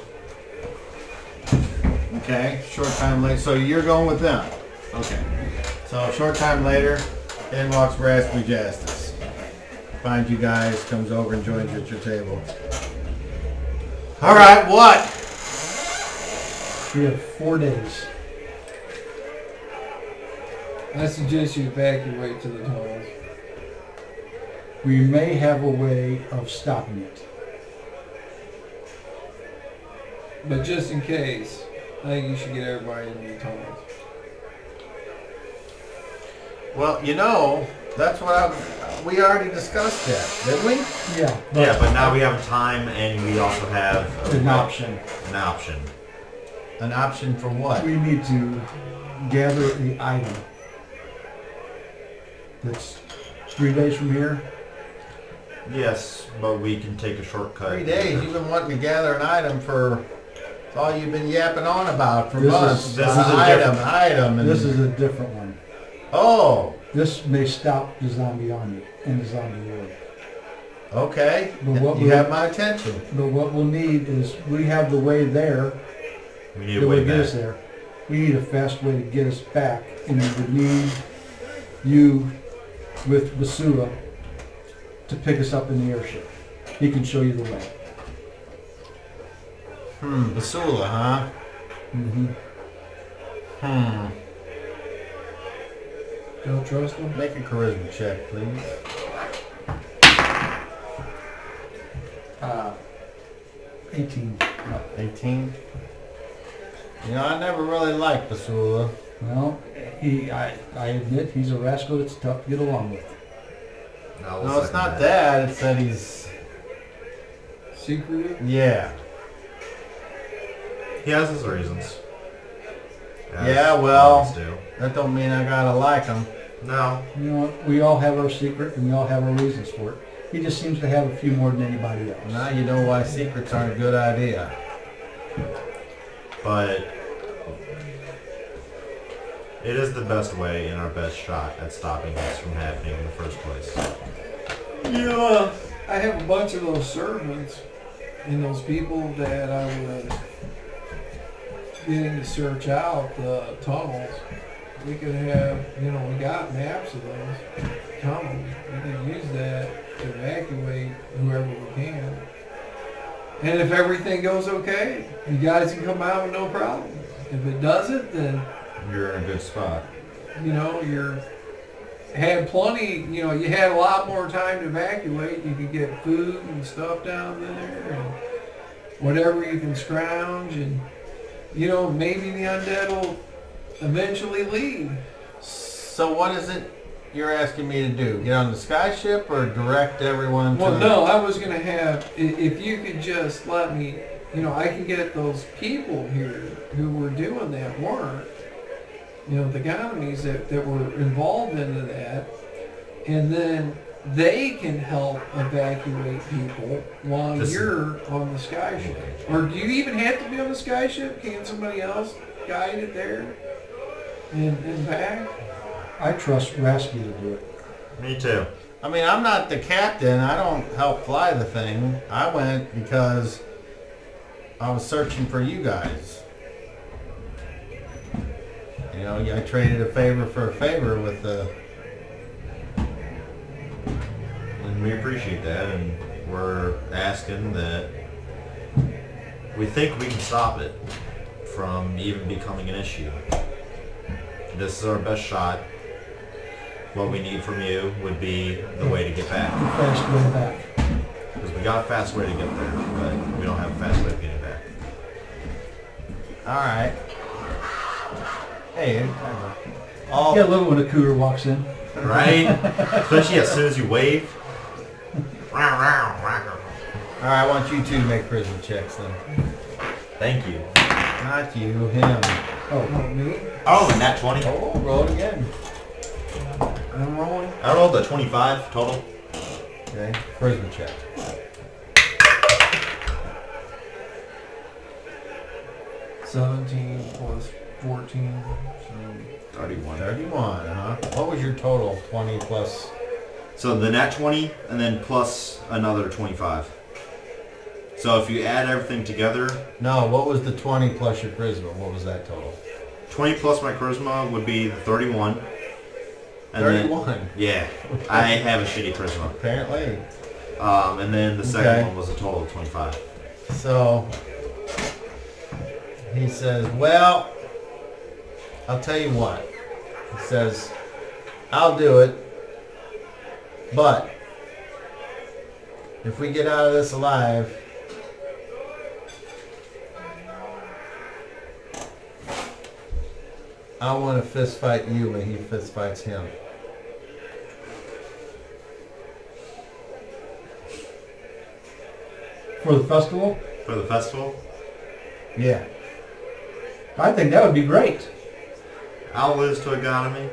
Okay, short time later. So you're going with them. Okay. So a short time later, in walks Raspberry Justice. Finds you guys, comes over and joins you at your table. All right, what? We have 4 days. I suggest you evacuate to the tunnels. We may have a way of stopping it. But just in case, I think you should get everybody into the tunnels. Well, you know, that's what we already discussed that, didn't we? Yeah. Yeah, but now we have time and we also have an option. an option. An option for what? We need to gather the item. That's 3 days from here. Yes, but we can take a shortcut. 3 days. You've been wanting to gather an item for. It's all you've been yapping on about for This months. is- this is a item, and This is a different one. oh, This may stop the zombie army and the zombie war. okay. But what You we- have my attention. But what we'll need is, we have the way there We need that a way would get us back. there. We need a fast way to get us back, and we would need you with Basula to pick us up in the airship. He can show you the way. Basula, huh? Mm-hmm. Don't trust them? Make a charisma check, please. 18. 18. You know, I never really liked Basula. Well, I admit he's a rascal that's tough to get along with. No, it's not that. It's that he's. Secretive? Yeah. He has his reasons. Yeah, well- always do. That don't mean I gotta like him. No. You know, we all have our secret and we all have our reasons for it. He just seems to have a few more than anybody else. Now you know why secrets aren't a good idea. But it is the best way and our best shot at stopping this from happening in the first place. Yeah. I have a bunch of those servants and those people that I was getting to search out the tunnels. We could have, you know, we got maps of those tunnels. We could use that to evacuate whoever we can. And if everything goes okay, you guys can come out with no problem. If it doesn't, then, You're in a good spot. you know, had plenty, you know, you had a lot more time to evacuate. You could get food and stuff down there and whatever you can scrounge, and, you know, maybe the undead will eventually leave. So what is it you're asking me to do? Get on the skyship or direct everyone to... Well, no, I was going to have, if you could just let me, you know, I can get those people here who were doing that work, you know, the economies that were involved into that, and then they can help evacuate people while you're on the skyship. Or do you even have to be on the skyship? Can somebody else guide it there? in back. I trust Rasky to do it. Me too. I mean, I'm not the captain. I don't help fly the thing. I went because I was searching for you guys. You know, I traded a favor for a favor with the... And we appreciate that, and we're asking that we think we can stop it from even becoming an issue. This is our best shot. What we need from you would be the way to get The back. fast way back. Because we got a fast way to get there, but we don't have a fast way of getting back. All right. Hey, Yeah, a little when a cougar walks in. Right? Especially as soon as you wave. all right, I want you two to make charisma checks then. Thank you. Not you, him. Oh, Me? Oh, and that 20. Oh, roll it again. I'm rolling. I rolled a 25 total. Okay, charisma check. 17 plus 14, so 31. 31, huh? What was your total? 20 plus... So the net 20, and then plus another 25. So if you add everything together, No, what was the 20 plus your charisma? What was that total? 20 plus my charisma would be the 31. And 31. Then, yeah, I have a shitty charisma. Apparently. And then the second Okay. one was a total of 25. So, he says, well, I'll tell you what. He says, I'll do it, but if we get out of this alive, I want to fist fight you and he fist fights him. for the festival? For the festival, Yeah. I think that would be great. I'll lose to a economy.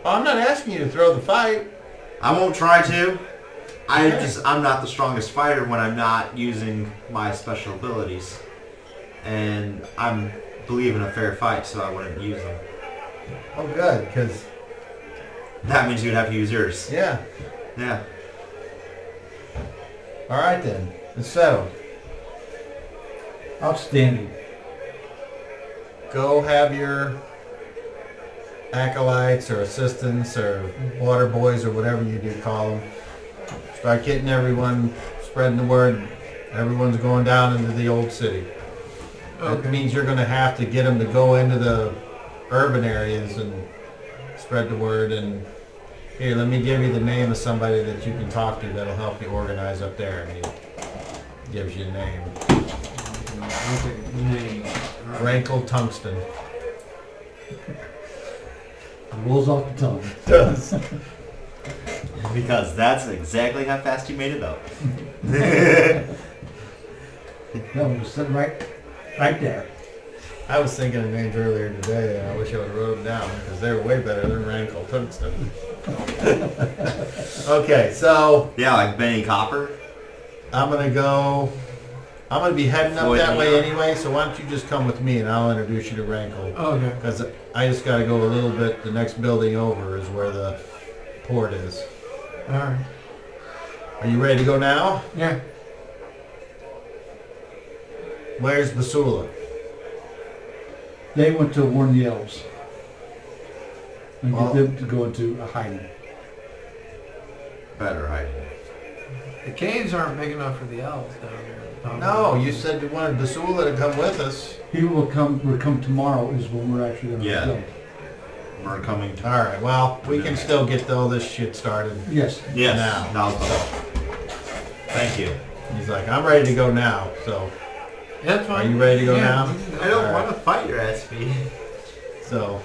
I'm not asking you to throw the fight. I won't try to. Okay. I'm not the strongest fighter when I'm not using my special abilities. And I'm believe in a fair fight, so I wouldn't use them. Oh, good, because, That means you'd have to use yours. yeah. Yeah. All right, then. It's settled. Outstanding. Go have your acolytes or assistants or water boys or whatever you do call them. Start getting everyone, spreading the word. Everyone's going down into the old city. That means you're going to have to get them to go into the urban areas and spread the word. And here, let me give you the name of somebody that you can talk to that'll help you organize up there. And he gives you a name. okay, name. Rankle Tungsten. Rolls off the tongue. Does. Because that's exactly how fast you made it up. That one was sitting right there. I was thinking of names earlier today, and I wish I would have wrote them down because they were way better than Rankle Tungsten. Okay, so Yeah, like Benny Copper. I'm gonna go. I'm gonna be heading up Floyd that way Leon. anyway. So why don't you just come with me, and I'll introduce you to Rankle. Okay. Because I just got to go a little bit. The next building over is where the port is. Alright. Are you ready to go now? Yeah. Where's Basula? They went to warn the elves. And Well- get them to go into a hiding. Better hiding. The caves aren't big enough for the elves down there. No, you said you wanted Basula to come with us. He will come tomorrow is when we're actually going to Yeah. go. We're coming to... All right. Well, we can still get all this shit started. Yes. Yes, Now. now's the... Thank you. He's like, I'm ready to go now. So, That's fine. Are you ready to go Yeah, now? we can go. I don't Alright. want to fight your ass feet. so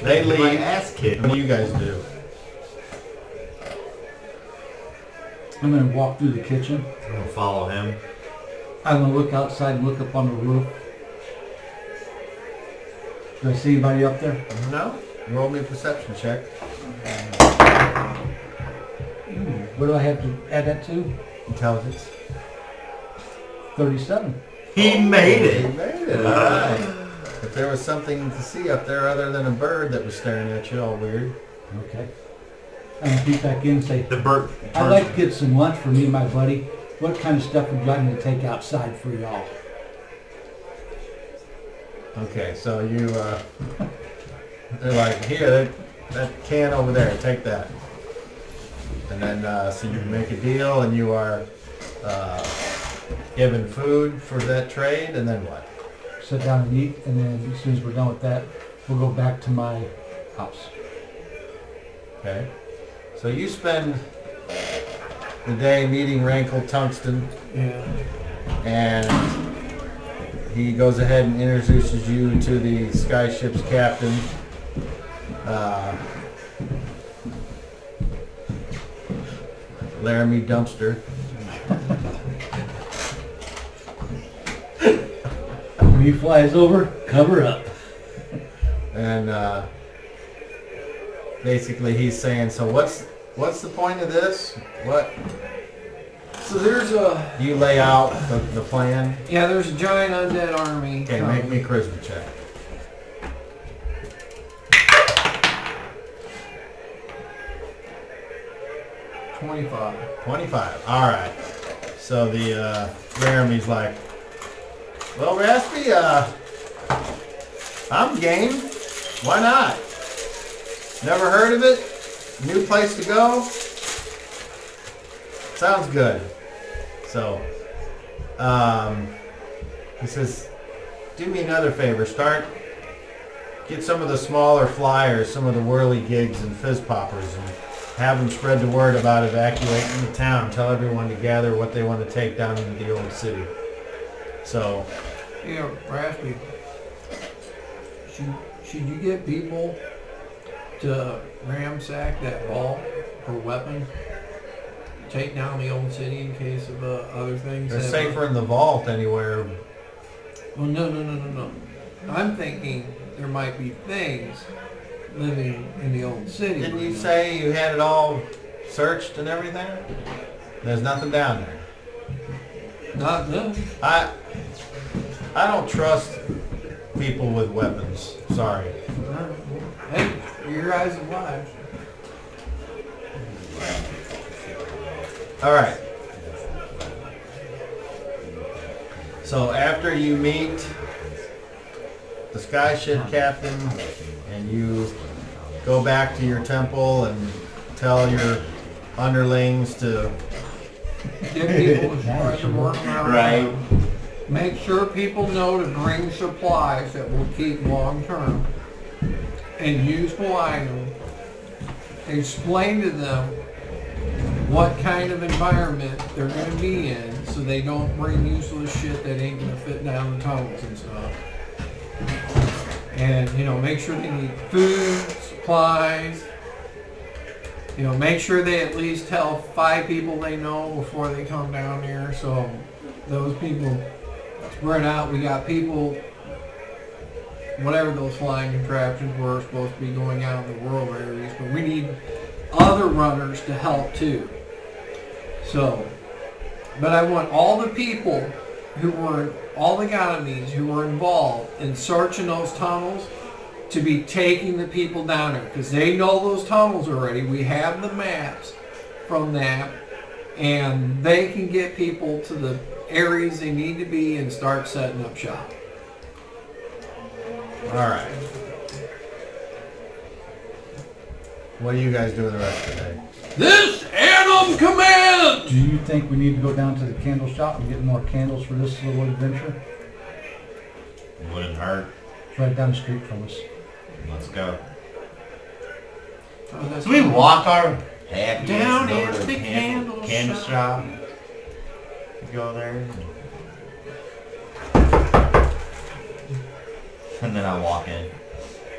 They leave. My ass kicked. what do you guys do? I'm going to walk through the kitchen. I'm gonna follow him. I'm going to look outside and look up on the roof. Do I see anybody up there? No. Roll me a perception check. What do I have to add that to? Intelligence. 37. He made You it. made it. All right. if there was something to see up there other than a bird that was staring at you all weird. Okay. And peek back in and say, The bird. I'd like to get some lunch for me and my buddy. What kind of stuff would you like me to take outside for y'all? Okay, so you, they're like, here, that can over there, take that. And then, so you make a deal and you are given food for that trade, and then what? Sit down and eat, and then as soon as we're done with that, we'll go back to my house. Okay. So you spend the day meeting Rankle Tungsten, Yeah. and he goes ahead and introduces you to the skyship's captain. Laramie Dumpster. When he flies over, cover up. And basically he's saying, so what's the point of this? What? So there's a You lay out the plan. there's a giant undead army. Okay, make me a charisma check. 25. 25. All right. So the Laramie's like, well, Raspy, I'm game. Why not? Never heard of it? New place to go? Sounds good. So, he says, do me another favor. Get some of the smaller flyers, some of the whirly gigs and fizz poppers, and have them spread the word about evacuating the town. Tell everyone to gather what they want to take down into the old city. So, Yeah, Raspy. Should you get people to ramsack that vault for weapons? Take down the old city in case of other things? they're that- safer in the vault anywhere. Well, no. I'm thinking there might be things living in the old city. Didn't you say you had it all searched and everything? There's nothing down there. Not them. I don't trust people with weapons. Sorry. Hey, your eyes are lives. All right. So after you meet the skyship captain and you go back to your temple and tell your underlings to Get people to spread the word around. Right. Make sure people know to bring supplies that will keep long term and useful items. Explain to them what kind of environment they're going to be in so they don't bring useless shit that ain't going to fit down the tunnels and stuff. And, make sure they need food, supplies. Make sure they at least tell 5 people they know before they come down here. So those people spread out. We got people, whatever those flying contraptions were, supposed to be going out in the rural areas. But we need other runners to help too. So, but I want all the people all the Ganymedes who were involved in searching those tunnels to be taking the people down there, because they know those tunnels already. We have the maps from that, and they can get people to the areas they need to be and start setting up shop. All right. What do you guys do the rest of the day? This Annam command! Do you think we need to go down to the candle shop and get more candles for this little adventure? Wouldn't hurt. It's right down the street from us. Let's go. Oh, that's So we walk our half Down over at to the candle candle shop. shop. Go there. And then I walk in.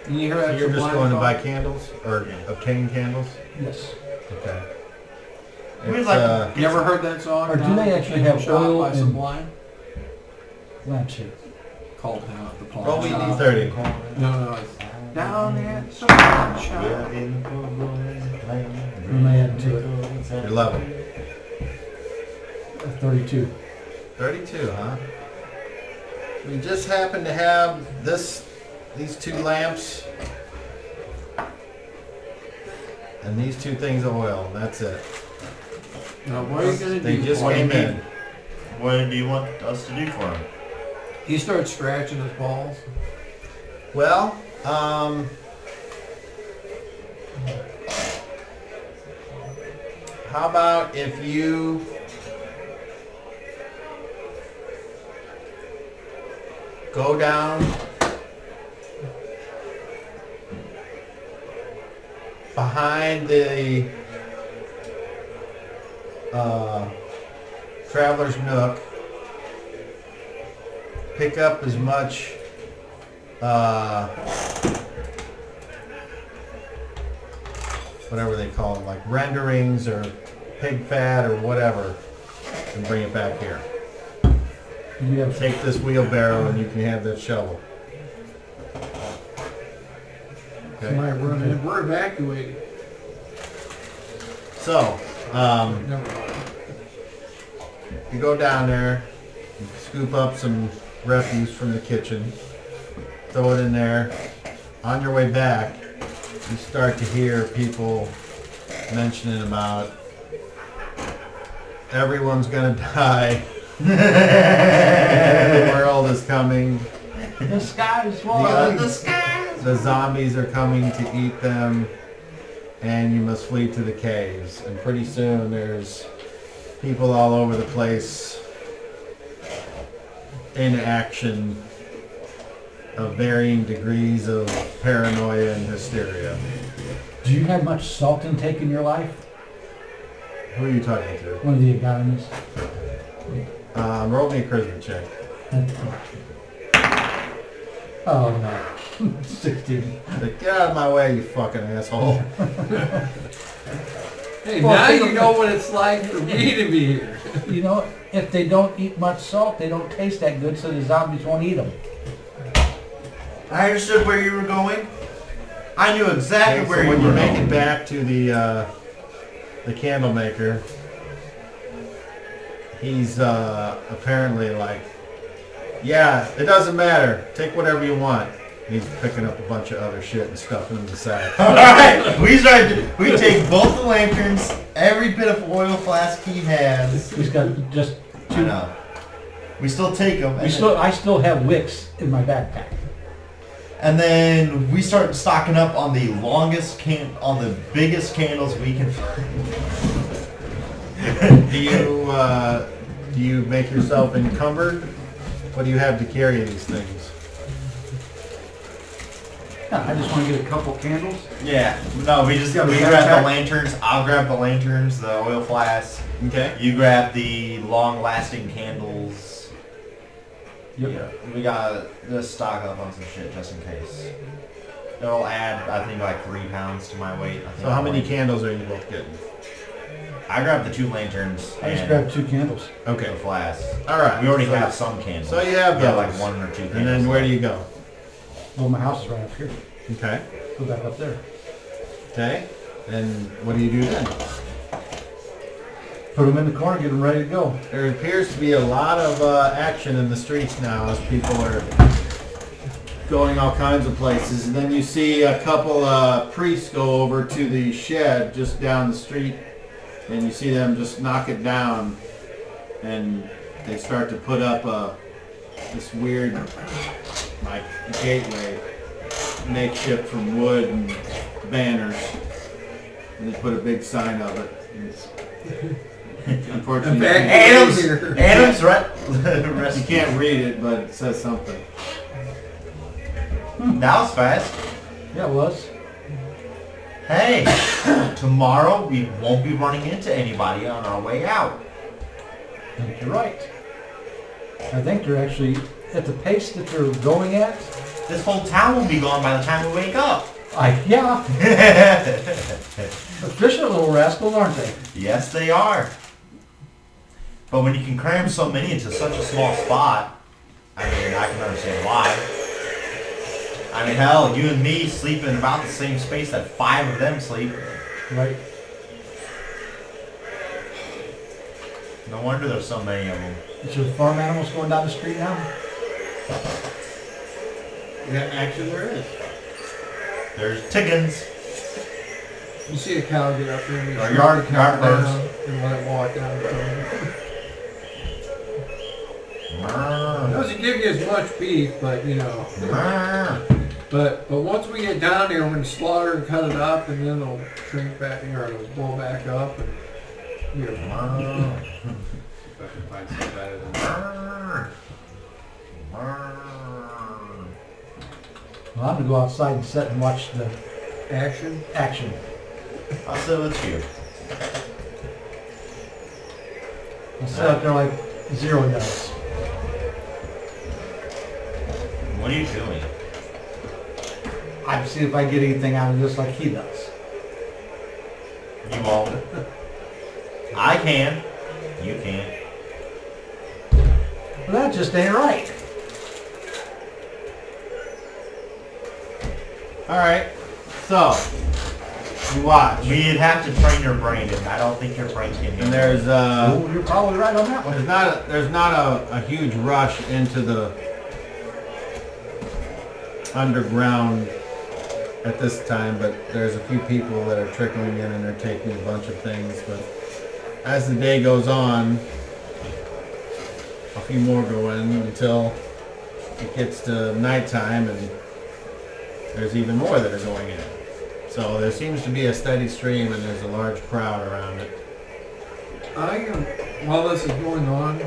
You hear So that? you're from just going to buy Blindfold? candles or obtain candles? Yes. Okay. We It's, like- You ever heard that song? Or do Down they at the actually Candle have Shop oil by and- Sublime? Lampshade. Called Down at the Pawn roll Shop. D30. No, it's Down at the Pawn Shop. We may add to it. Your level. 32. 32, huh? We just happen to have this these 2 lamps and these 2 things of oil. That's it. Now, what are you gonna They do? just What do you came mean? in. What do you want us to do for him? He starts scratching his balls. Well, how about if you go down behind the Traveler's Nook, pick up as much whatever they call them, like renderings or pig fat or whatever, and bring it back here. You have Take this wheelbarrow and you can have that shovel. Okay. somebody running in. We're evacuating. So, Never mind. you go down there, you scoop up some refuse from the kitchen, throw it in there. On your way back, you start to hear people mentioning about everyone's gonna die. The world is coming. The sky is The, falling. the zombies are coming to eat them, and you must flee to the caves. And pretty soon there's people all over the place in action of varying degrees of paranoia and hysteria. Do you have much salt intake in your life? Who are you talking to? One of the economists. Roll me a charisma check. Oh no. 16. Like, get out of my way, you fucking asshole. Hey, Well, now they you don't- know what it's like for me to be here. You know, if they don't eat much salt, they don't taste that good, so the zombies won't eat them. I understood where you were going. I knew exactly Okay, where so you when were you make going. it back to the candle maker, he's apparently like, yeah, it doesn't matter. Take whatever you want. He's picking up a bunch of other shit and stuffing in the sack. Alright, we take both the lanterns, every bit of oil flask he has. He's got just I 2. know. We still take them, I still have wicks in my backpack. and then we start stocking up on the biggest candles we can find. Do you make yourself encumbered? What do you have to carry these things? No, I just want to get a couple candles. Yeah, no, we got a grab backpack? the lanterns. I'll grab the lanterns, the oil flasks. Okay. You grab the long-lasting candles. Yep. Yeah, we gotta just stock up on some shit just in case. It'll add, I think, like 3 pounds to my weight. I think So how many candles are you both getting? I grabbed the 2 lanterns I just and grabbed 2 candles. the Okay. flask. All right. We already so, have some candles. So you have We those. like 1 or 2 candles. And then where do you go? Well, my house is right up here. Okay. Go back up there. Okay. And what do you do then? Put them in the corner, get them ready to go. There appears to be a lot of action in the streets now as people are going all kinds of places. And then you see a couple priests go over to the shed just down the street, and you see them just knock it down, and they start to put up this weird like gateway, makeshift from wood and banners, and they put a big sign of it. And it's- unfortunately, Adam's you can't read it, but it says something. That was fast. Yeah, it was. Hey, tomorrow we won't be running into anybody on our way out. I think you're right. I think they're actually, at the pace that they're going at, This whole town will be gone by the time we wake up. yeah, efficient little rascals, aren't they? Yes, they are. But when you can cram so many into such a small spot, I mean, I can understand why. I mean, hell, you and me sleep in about the same space that 5 of them sleep. Right. No wonder there's so many of them. Is there farm animals going down the street now? Yeah, actually there is. There's chickens. You see a cow get up there and you Or shut yard- the cow yard birds. down and let it walk down the tunnel. It doesn't give you as much beef, but you know. But once we get down there, we're gonna slaughter and cut it up, and then it'll shrink back, or it'll blow back up, and you know. If I can find something better than that. Well, I'm gonna go outside and sit and watch the Action. action. I'll sit with you. I'll sit out there like Zero does. What are you doing? I'd see if I get anything out of this like he does. You won't. I can. You can't. Well, that just ain't right. Alright, so, you watch. We'd have to train your brain, and I don't think your brain can do And that. there's Oh, you're probably right on that one. there's not a huge rush into the underground at this time, but there's a few people that are trickling in and they're taking a bunch of things. But as the day goes on, a few more go in until it gets to nighttime, and there's even more that are going in. So there seems to be a steady stream, and there's a large crowd around it. I am, while this is going on,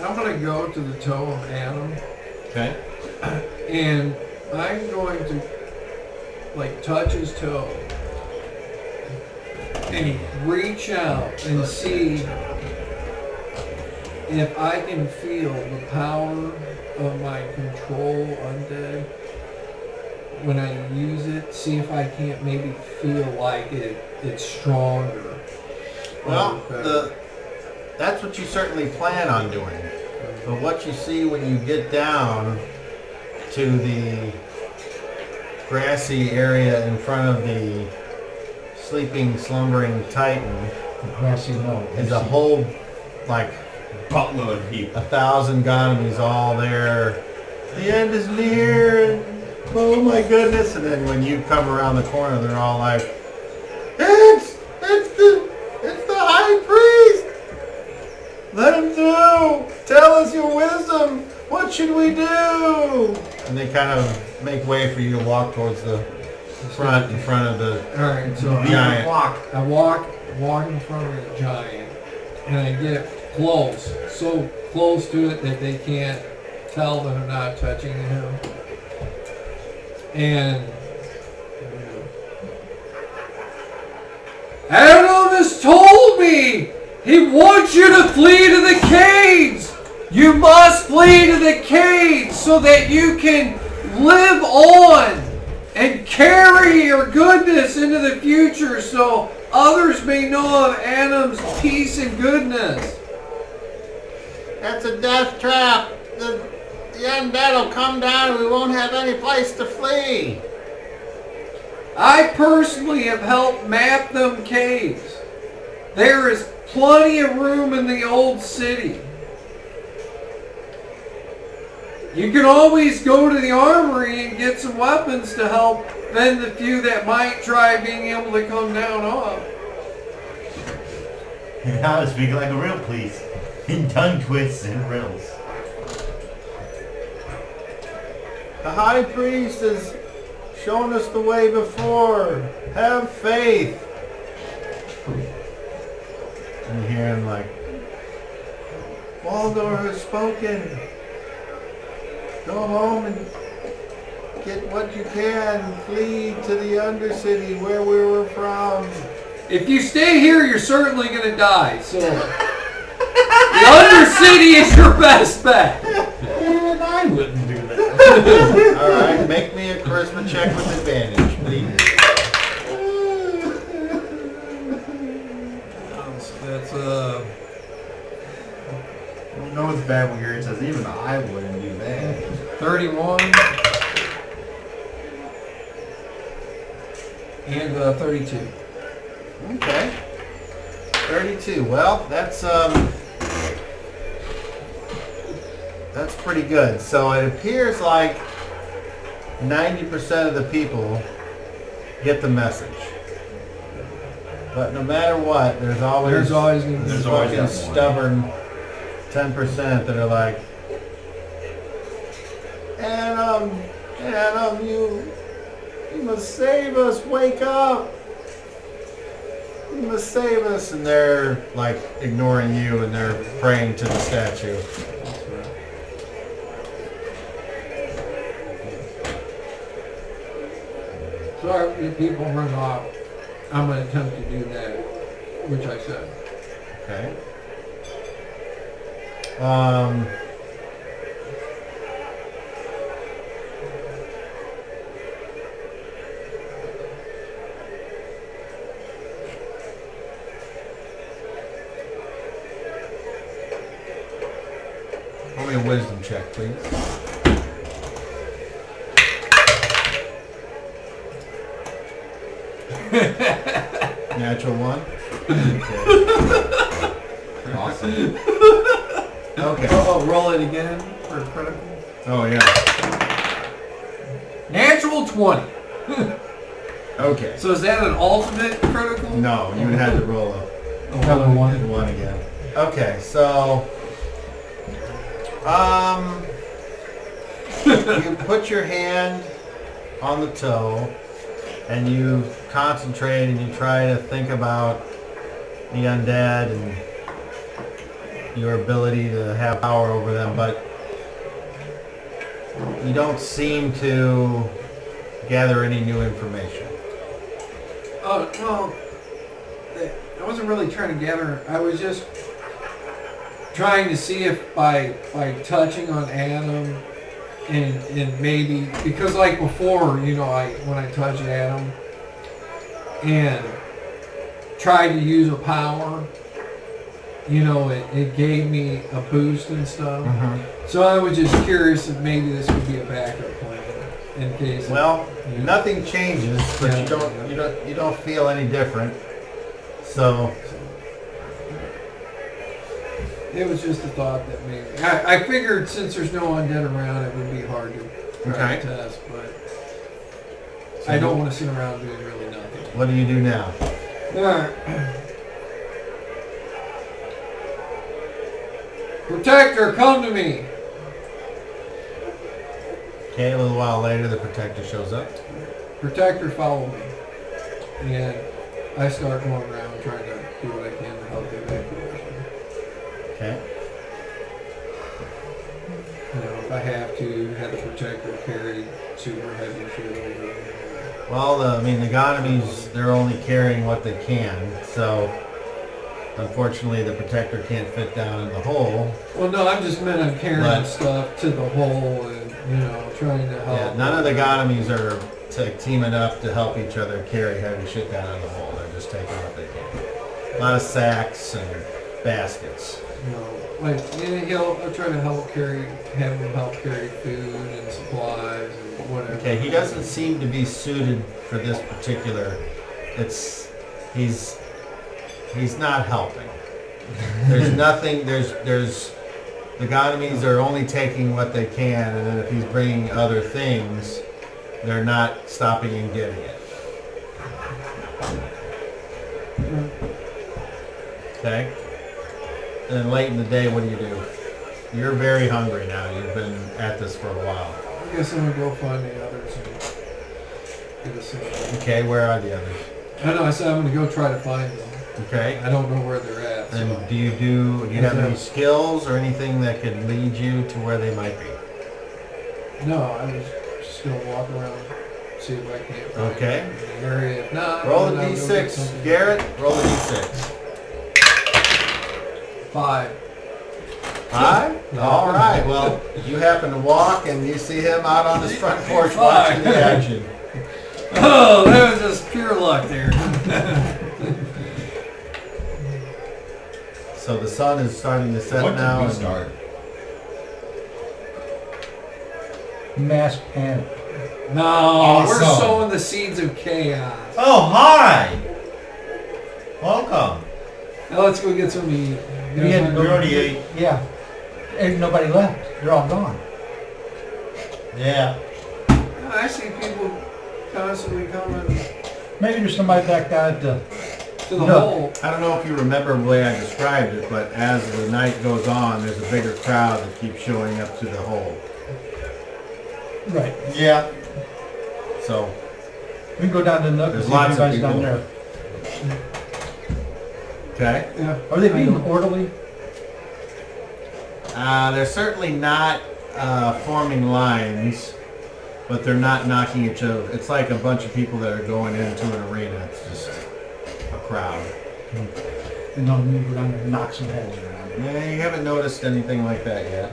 I'm gonna go to the toe of Adam, Okay. and I'm going to like touch his toe and reach out and see if I can feel the power of my control undead when I use it. See if I can't maybe feel like it's stronger. Well, that's what you certainly plan on doing. But what you see when you get down to the grassy area in front of the sleeping, slumbering Titan The grassy knoll. is a whole, like, Buttload of people. 1,000 Gonomies all there. The end is near, and oh my goodness. And then when you come around the corner, they're all like, It's the high priest! Let him through! Tell us your wisdom! What should we do? And they kind of make way for you to walk towards the front, in front of the Alright, so giant. I walk in front of the giant, and I get close, so close to it that they can't tell that I'm not touching him. And Adam has told me he wants you to flee to the caves. You must flee to the caves so that you can live on and carry your goodness into the future so others may know of Adam's peace and goodness. That's a death trap. The undead will come down and we won't have any place to flee. I personally have helped map them caves. There is plenty of room in the old city. You can always go to the armory and get some weapons to help fend the few that might try being able to come down off. Now to speak like a real police. In tongue twists and riddles. The high priest has shown us the way before. Have faith. And you hear him like, Waldor has spoken. Go home and get what you can. Flee to the Undercity where we were from. If you stay here, you're certainly going to die. So the Undercity is your best bet. And I wouldn't do that. Alright, make me a charisma check with advantage, please. That's You know it's bad when Gary says even I wouldn't do that. 31 and 32. Okay. 32. Well, that's pretty good. So it appears like 90% of the people get the message. But no matter what, there's always gonna be There's always fucking that one. stubborn 10% that are like, Adam, you must save us, wake up. You must save us. And they're like ignoring you and they're praying to the statue. So if people run off, I'm gonna attempt to do that, which I said. Okay. Roll me a wisdom check, please. Natural one. Okay. Awesome. Okay. Oh, roll it again for critical. Oh yeah. Natural 20. Okay. So is that an ultimate critical? No, you had to roll a Another one. one again. Okay, so you put your hand on the toe and you concentrate and you try to think about the undead and your ability to have power over them, but you don't seem to gather any new information. Oh, well, I wasn't really trying to gather. I was just trying to see if by touching on Adam and maybe, because like before, you know, when I touched Adam and tried to use a power, you know, it gave me a boost and stuff. So I was just curious if maybe this would be a backup plan in case. Well, you know. nothing changes, but you don't feel any different. So It was just a thought that maybe I figured since there's no undead around, it would be hard to try Okay. to test, but I don't want to sit around doing really nothing. what do you do now? Alright. Protector, come to me! Okay, a little while later, the protector shows up. Protector, follow me. And I start going around trying to do what I can to help the evacuation. Okay. You know, if I have to, have the protector carry super heavy shit over. Well, the Gonomies, they're only carrying what they can, so unfortunately the protector can't fit down in the hole. Well, no, I'm just meant I'm carrying But- stuff to the hole and, you know, trying to help. Yeah, none of the Gonomies are teaming up to help each other carry heavy shit down in the hole. They're just taking what they can. A lot of sacks and baskets. You know, like, yeah, I'll try to have him help carry food and supplies and whatever. Okay, he doesn't seem to be suited for this particular. He's not helping. There's nothing. There's the Gonomies are only taking what they can, and then if he's bringing other things, they're not stopping and getting it. Okay. And then late in the day, what do? You're very hungry now. You've been at this for a while. I guess I'm gonna go find the others and get us some. Okay, where are the others? I know. I said I'm gonna go try to find them. Okay. I don't know where they're at. So. And do you have any skills or anything that could lead you to where they might be? No, I was just gonna walk around, see if I can't find Okay. the area. If not, Roll then a I'll go get d6. something. Garrett, roll a d6. 5. 5? Yeah. All right. Well, you happen to walk and you see him out on his front porch 5. watching the action. Oh, that was just pure luck there. So the sun is starting to set What now. did we and- start? Mass panic. No, we're Awesome. sowing the seeds of chaos. Oh, hi! Welcome. Now let's go get some to eat. You guys Yeah, wanna We go- already ate. Yeah. Ain't nobody left. They're all gone. Yeah. I I see people constantly coming Maybe there's somebody back down at the, to the No. hole. I don't know if you remember the way I described it, but as the night goes on, there's a bigger crowd that keeps showing up to the hole. right. Yeah. So, We can go down to the Nook and There's see if lots of anybody's down people. there. okay. Yeah. Are they being orderly? They're certainly not forming lines, but they're not knocking each other. It's like a bunch of people that are going into an arena. It's just a crowd. And no, we go down there and knock some heads around. Yeah, you haven't noticed anything like that yet.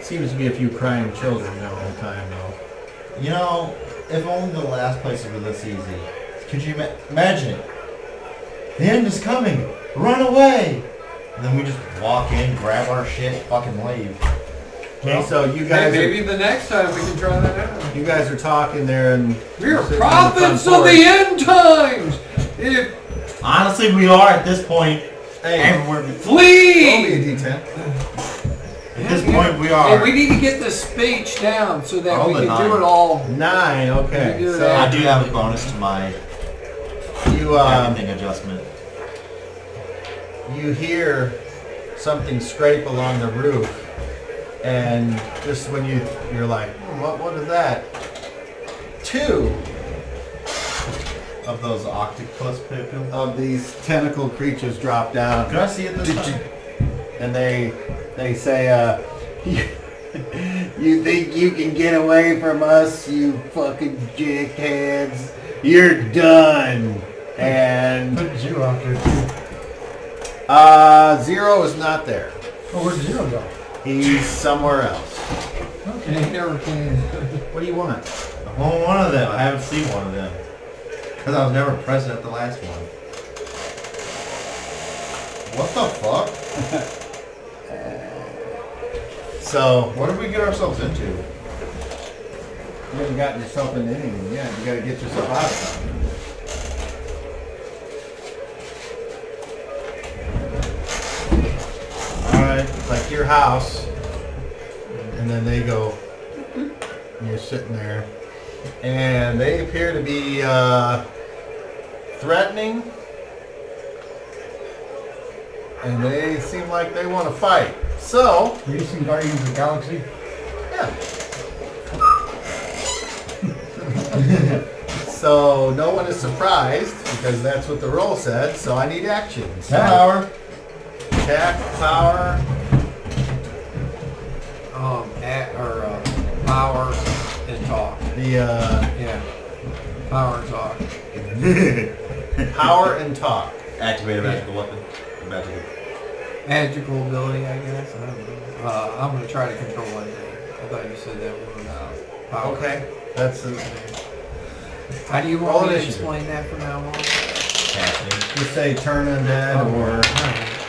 Seems to be a few crying children now all the time, though. You know, if only the last place were this easy. Could you imagine it? The end is coming. Run away. And then we just walk in, grab our shit, fucking leave. Okay, so you Hey, guys, maybe the next time we can try that out. you guys are talking there, and We're sitting on the prophets front of the porch. end times. If Honestly, we are at this point. Hey, And we're roll me a flee. D10. at this point we Hey, are. we need to get the speech down so that Roll we the can do 9. it all. 9. Okay. You do So that. I do have a bonus to my you everything adjustment. you hear something scrape along the roof, and just when you're like, what is that? 2 Of those octopus people. of these tentacle creatures drop down. Can I see it this time? And they say, you think you can get away from us, you fucking dickheads? You're done. And Put 0 out there too. 0 is not there. Oh, where'd 0 go? He's somewhere else. And he never can. What do you want? I want one of them. I haven't seen one of them. Because I was never present at the last one. What the fuck? So What did we get ourselves into? you haven't gotten yourself into anything yet. You got to get yourself out of something. Alright, like your house, and then they go, and you're sitting there, and they appear to be threatening, and they seem like they want to fight. So, Have you seen Guardians of the Galaxy? yeah. So no one is surprised because that's what the roll said. So I need actions. Power. Attack, power. Power and talk. The Yeah. Power and talk. power and talk. Activate a magical weapon. Magical. Magical ability, I guess. I don't know. I'm gonna try to control one thing. I thought you said that was power. Okay, that's How do you Roll want me to initiative. explain that from now on? Casting. you say turn undead or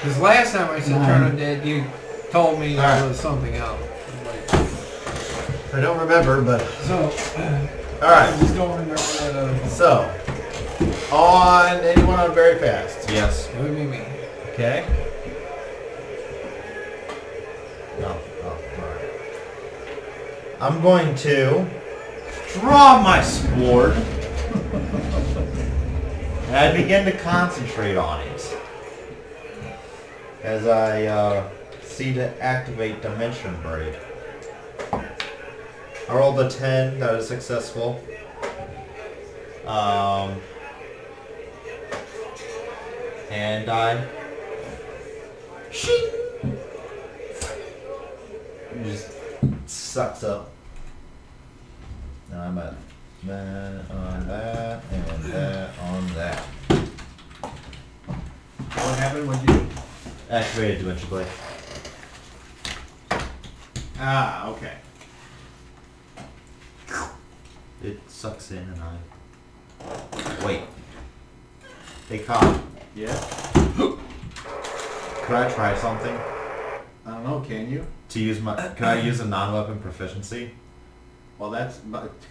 Because last time I said turn undead, you told me Alright. it was something else. I don't remember, but So, all right. I'm just going there. So on anyone on very fast. Yes. It would be me. Okay. No. Oh, alright. I'm going to draw my sword. And I begin to concentrate on it. As I see to activate Dimension Break. I rolled a 10, that is successful. And I... Shing! It just sucks up. And I'm at that on that and that on that. What happened? What'd you do? Activated Dimension Blade. Ah, okay. It sucks in and I... Wait. Hey, Cop. Yeah. Could I try something? I don't know. Can you? To use my... Could I use a non-weapon proficiency? Well, that's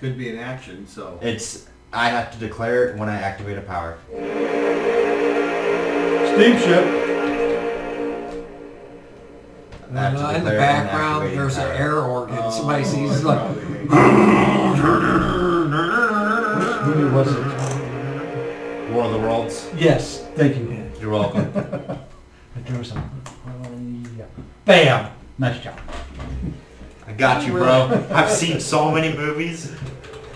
could be an action. So It's... I have to declare it when I activate a power. Steamship. have to in the declare background, inactivating there's an power. air organ. Somebody sees it's like, Which movie was it? War of the Worlds. Yes, thank you. You're welcome. There was some. Yeah. Bam! Nice job. I got you, bro. I've seen so many movies.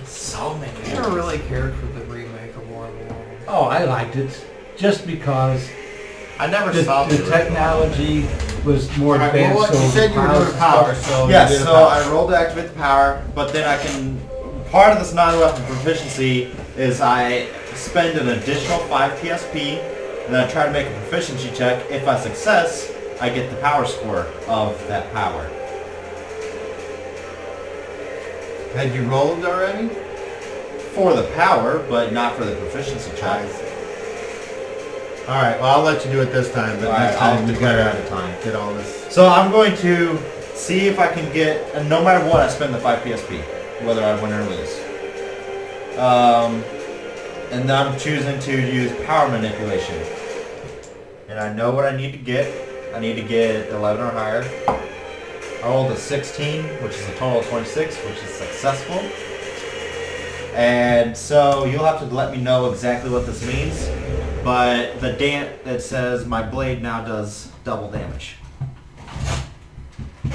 So many. I never really cared for the remake of War of the Worlds. Oh, I liked it just because I never the saw technology was more Alright, advanced. well, you so said you were powers- doing power, so you Yes, did so power. I rolled to activate the power, but then I can. Part of this non-weapon proficiency is I spend an additional 5 PSP, and then I try to make a proficiency check. If I success, I get the power score of that power. Had you rolled already? For the power, but not for the proficiency check. Alright, well I'll let you do it this time, but Alright, next I'll time you declare gotta at a time. get all this. So I'm going to see if I can get, and no matter what, I spend the 5 PSP, whether I win or lose. And then I'm choosing to use power manipulation. And I know what I need to get. I need to get 11 or higher. I rolled a 16, which is a total of 26, which is successful. And so you'll have to let me know exactly what this means. But the that says my blade now does double damage.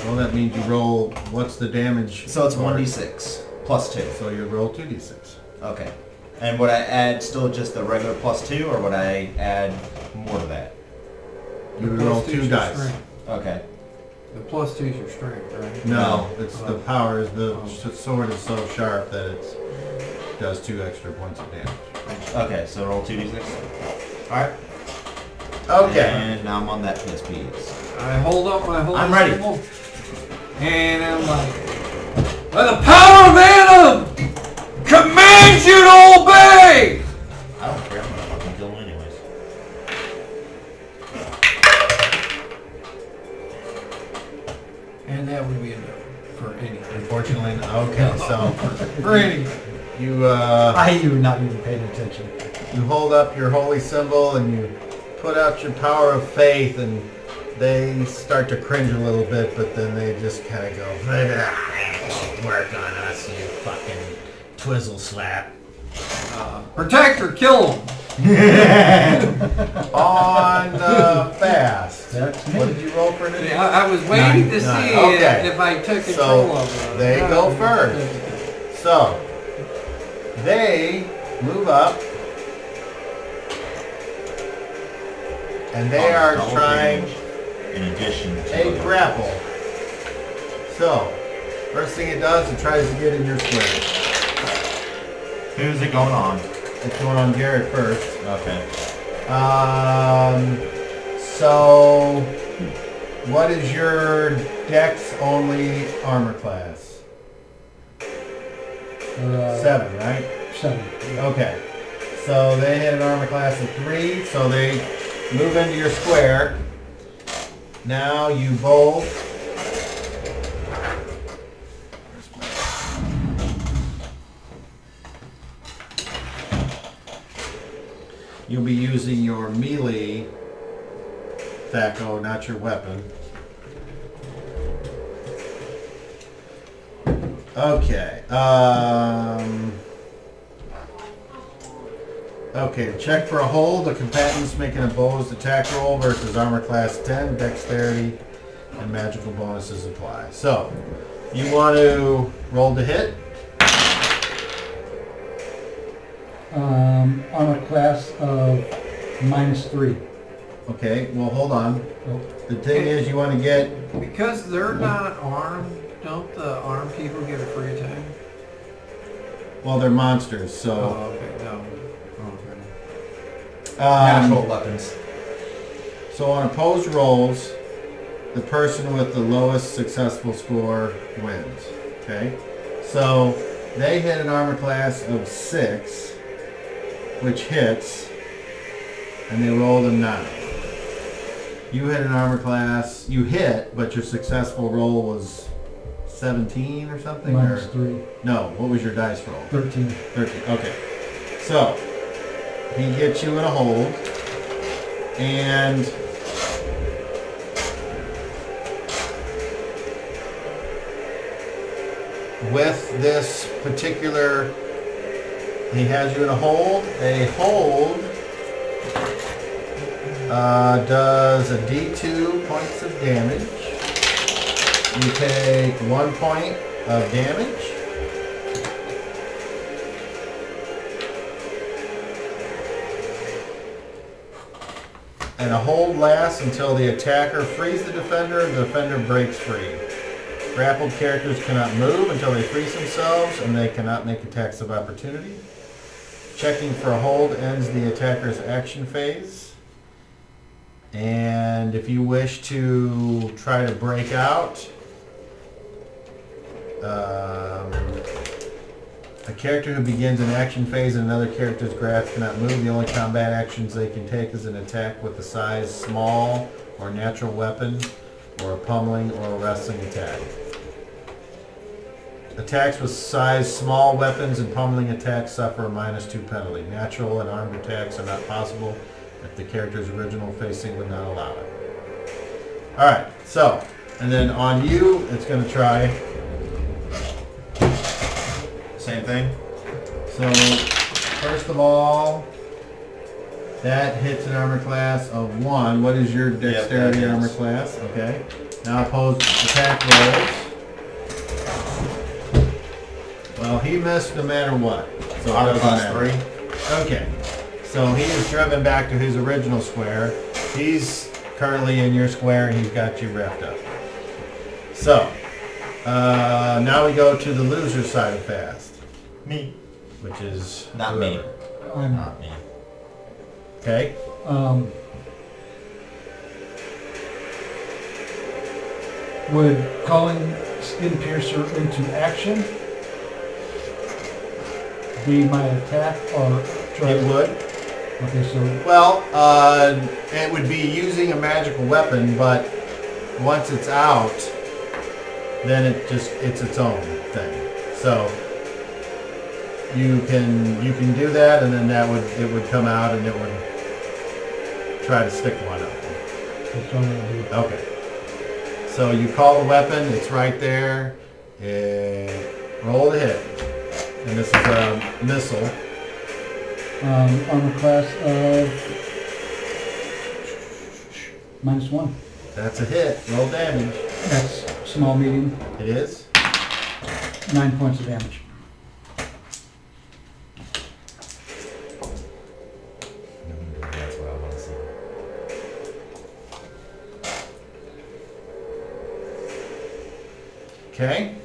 Well, that means you roll, what's the damage? So it's for it? 1d6 plus 2. So you roll 2d6. Okay. And would I add still just the regular plus 2, or would I add more to that? You would The roll plus 2 two's your dice. strength. Okay. The plus 2's your strength, right? No, it's the power is the Oh. sword is so sharp that it does 2 extra points of damage. Okay, so roll 2d6. Alright. Okay. And now I'm on that PSP. I hold up my whole I'm ready. symbol, and I'm like, by the power of Adam, commands you to obey! I don't care, I'm gonna fucking kill him anyways. And that would be enough for anything. Unfortunately, okay, so for any, you You were not even paying attention. you hold up your holy symbol and you put out your power of faith, and they start to cringe a little bit, but then they just kind of go, work on us, you fucking twizzle slap. Protect or kill him. On the fast. That's What me. did you roll for an initiative? I was waiting to see Nine. Okay. if I took So, control of it. they go first. So, they move up, and they are Double trying damage in addition to a grapple. So, first thing it does, it tries to get in your square. Who's it going on? It's going on Garrett first. Okay. So, what is your Dex only armor class? 7, right? 7. Okay. So they hit an armor class of 3, so they move into your square. Now you both you'll be using your melee Thaco, not your weapon. Okay. Okay, check for a hold. The combatants make an opposed attack roll versus armor class 10, dexterity, and magical bonuses apply. So, you want to roll to hit? Armor class of -3. Okay, well hold on. Oh. The thing is you want to get, Because they're not armed, don't the armed people get a free attack? well they're monsters, so... Oh, okay, no. Okay. Natural weapons. So on opposed rolls, the person with the lowest successful score wins. Okay? So they hit an armor class of 6, which hits, and they rolled a 9. You hit an armor class, you hit, but your successful roll was 17 or something? Or, -3. no, what was your dice roll? 13. 13, okay. So, he gets you in a hold, with this particular, he has you in a hold. A hold does a D2 points of damage. You take 1 point of damage. And a hold lasts until the attacker frees the defender and the defender breaks free. Grappled characters cannot move until they freeze themselves, and they cannot make attacks of opportunity. Checking for a hold ends the attacker's action phase. And if you wish to try to break out, a character who begins an action phase in another character's grasp cannot move. The only combat actions they can take is an attack with a size small or natural weapon, or a pummeling or a wrestling attack. Attacks with size small weapons and pummeling attacks suffer a -2 penalty. Natural and armed attacks are not possible if the character's original facing would not allow it. Alright, so, and then on you, it's going to try. Same thing. So, first of all, that hits an armor class of 1. What is your dexterity that armor hits. class? Okay. Now opposed attack rolls. Well, he missed no matter what. So it Armor doesn't class matter. 3. Okay. So he is driven back to his original square. He's currently in your square and he's got you wrapped up. So, now we go to the loser side of fast. Me. Which is Not me. whoever. I'm, Not me. Okay. would calling Skin Piercer into action be my attack or try It would. Okay, so Well, it would be using a magical weapon, but once it's out, then it's its own thing. So you can do that, and then it would come out, and it would try to stick one up. that's what I'm gonna do. Okay. So you call the weapon. It's right there. Roll the hit, and this is a missile. Armor class of -1. That's a hit. Roll damage. That's small, medium, It is. 9 points of damage. That's what I want to see. Okay.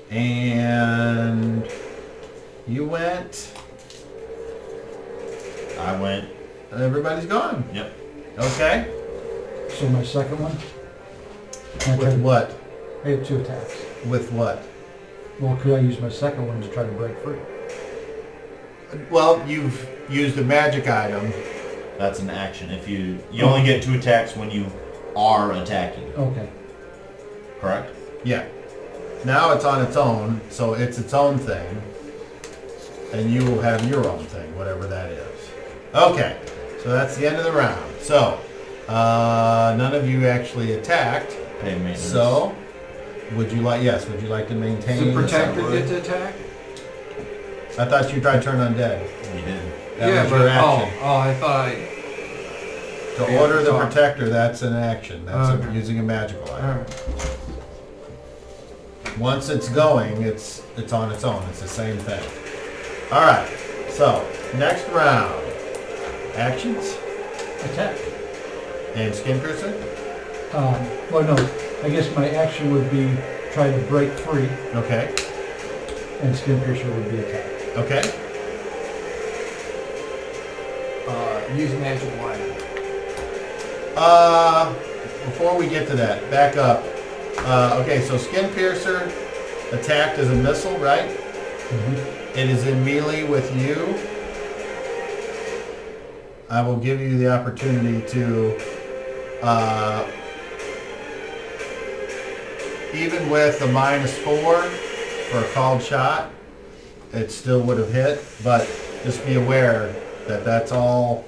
And you went. I went. Everybody's gone. Yep. Okay. So my second one. I With what? I have 2 attacks. With what? Well, could I use my second one to try to break free? Well, you've used a magic item. That's an action. If you only get 2 attacks when you are attacking. Okay. Correct. Yeah. Now it's on its own, so it's its own thing. And you will have your own thing, whatever that is. Okay. So that's the end of the round. So, none of you actually attacked. Pay maintenance. So, would you like to maintain Does the protector separate- get to attack? I thought you tried turn undead. We did. That was your action. I thought I. To Yeah, order the sorry. protector, that's an action. That's Okay. using a magical item. Alright. Once it's going, it's on its own. It's the same thing. All right. So next round, actions Attack. and skin piercing. Well, no. I guess my action would be try to break free, Okay. and Skin Piercer would be attack. Okay. Use magic item. Before we get to that, back up. Okay. So skin piercer attacked as a missile, right? It is in melee with you. I will give you the opportunity to, even with a -4 for a called shot, it still would have hit, but just be aware that that's all,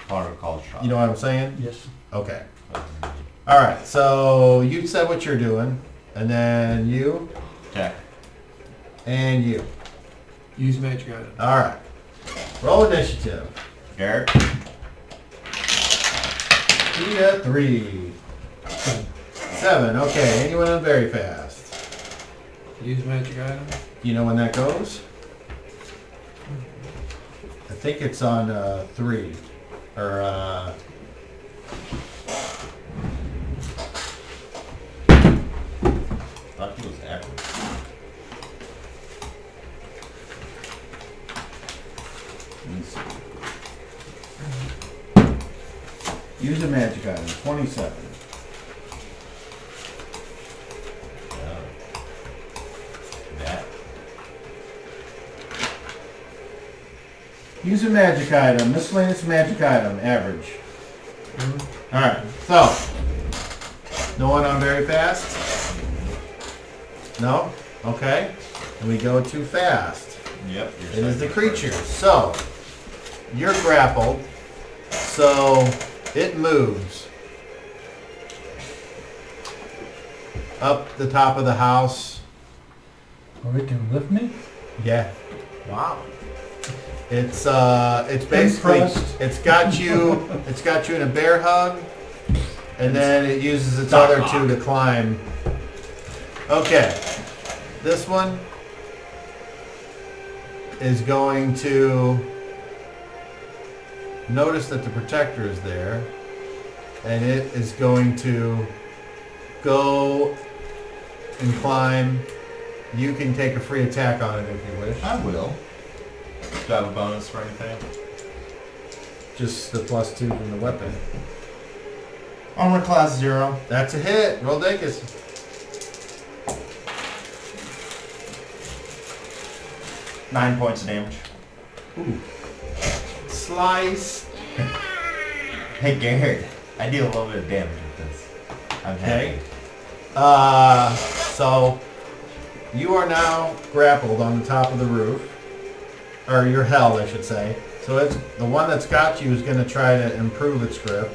Part of a called shot. you know what I'm saying? Yes. Okay. Alright, so you said what you're doing, and then you, Attack. And you. Use magic item. Alright. Roll initiative. Garrett. 2 to 3. 7. Okay, anyone on very fast? Use magic item. You know when that goes? I think it's on 3. Or Thought he was average. let me see. Use a magic item. 27. That. Use a magic item. Miscellaneous magic item. Average. Alright, so. No one on very fast? No? Okay. And we go too fast. Yep. It is the creature. So, you're grappled. So, it moves up the top of the house. Or it can lift me? Yeah. Wow. It's basically Impressed. it's got you in a bear hug, and then it uses its other two to climb. Okay, this one is going to notice that the protector is there, and it is going to go and climb. You can take a free attack on it if you wish. I will. Do I have a bonus for anything? Just the +2 from the weapon. Armor class 0. That's a hit. Roll Dacus. Nine points of damage. Ooh. Slice. Hey Garrett, I deal a little bit of damage with this. I'm Okay. happy. So you are now grappled on the top of the roof. Or you're held, I should say. So it's the one that's got you is going to try to improve its grip.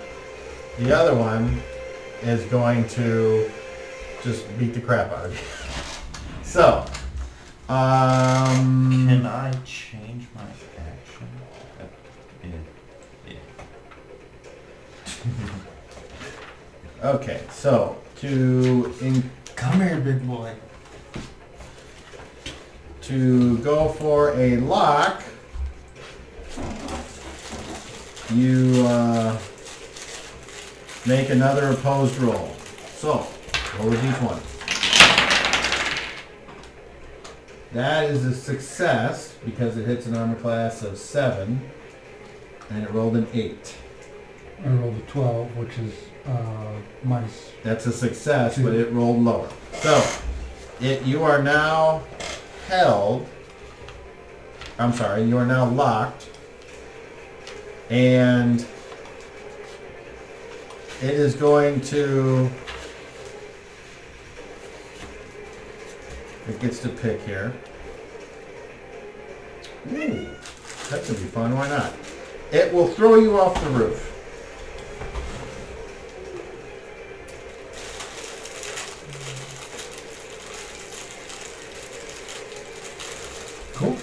The other one is going to just beat the crap out of you. So, Can I change my action? Yeah. okay. So Come here, big boy. to go for a lock, you make another opposed roll. So, roll a d20. That is a success because it hits an armor class of 7, and it rolled an 8. I rolled a 12, which is minus. That's a success, but it rolled lower. So, you are now held. I'm sorry, you are now locked. And it is going to... It gets to pick here. Ooh, that could be fun, why not? It will throw you off the roof. Cool.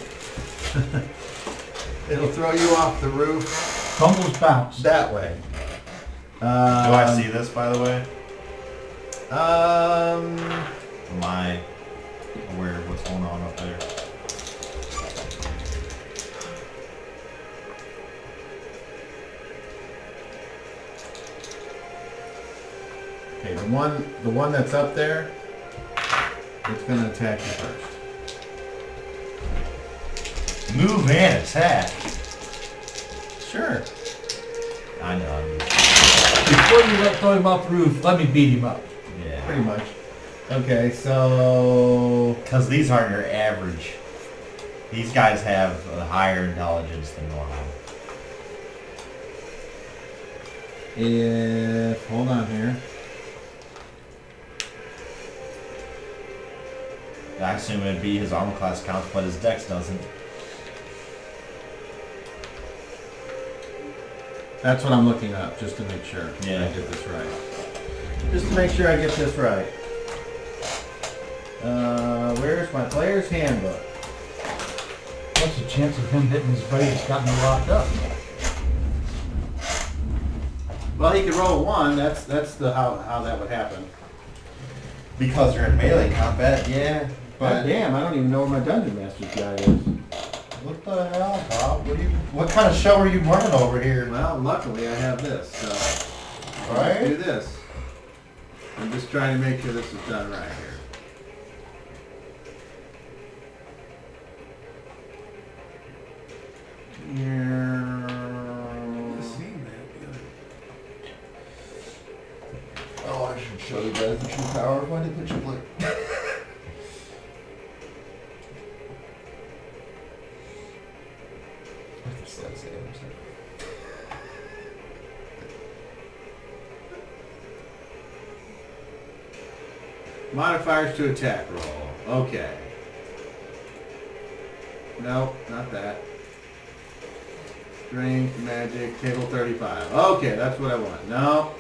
It'll throw you off the roof Fumbles bounce. that way. Do I see this, by the way? Um, Am I aware of what's going on up there? okay, the one that's up there, it's gonna attack you first. Move and attack. Sure. I know. Before you throw him off the roof, let me beat him up. Yeah. Pretty much. Okay, so Because these aren't your average. These guys have a higher intelligence than normal. if hold on here. I assume it'd be his armor class counts, but his dex doesn't. That's what I'm looking up, just to make sure Yeah. I get this right. Just to make sure I get this right. Where's my player's handbook? What's the chance of him hitting his buddy that's got me locked up? Well, he could roll 1. That's the how that would happen. Because you're in melee combat, yeah. But But damn, I don't even know where my Dungeon Master's guy is. what the hell, Bob? What kind of show are you running over here? Well, luckily I have this, so let's do Right? this. I'm just trying to make sure this is done right here. Oh, I should show you guys the true power of my dimension blade. Modifiers to attack roll. Okay. Nope, not that. Strength, magic, table 35. Okay, that's what I want. No.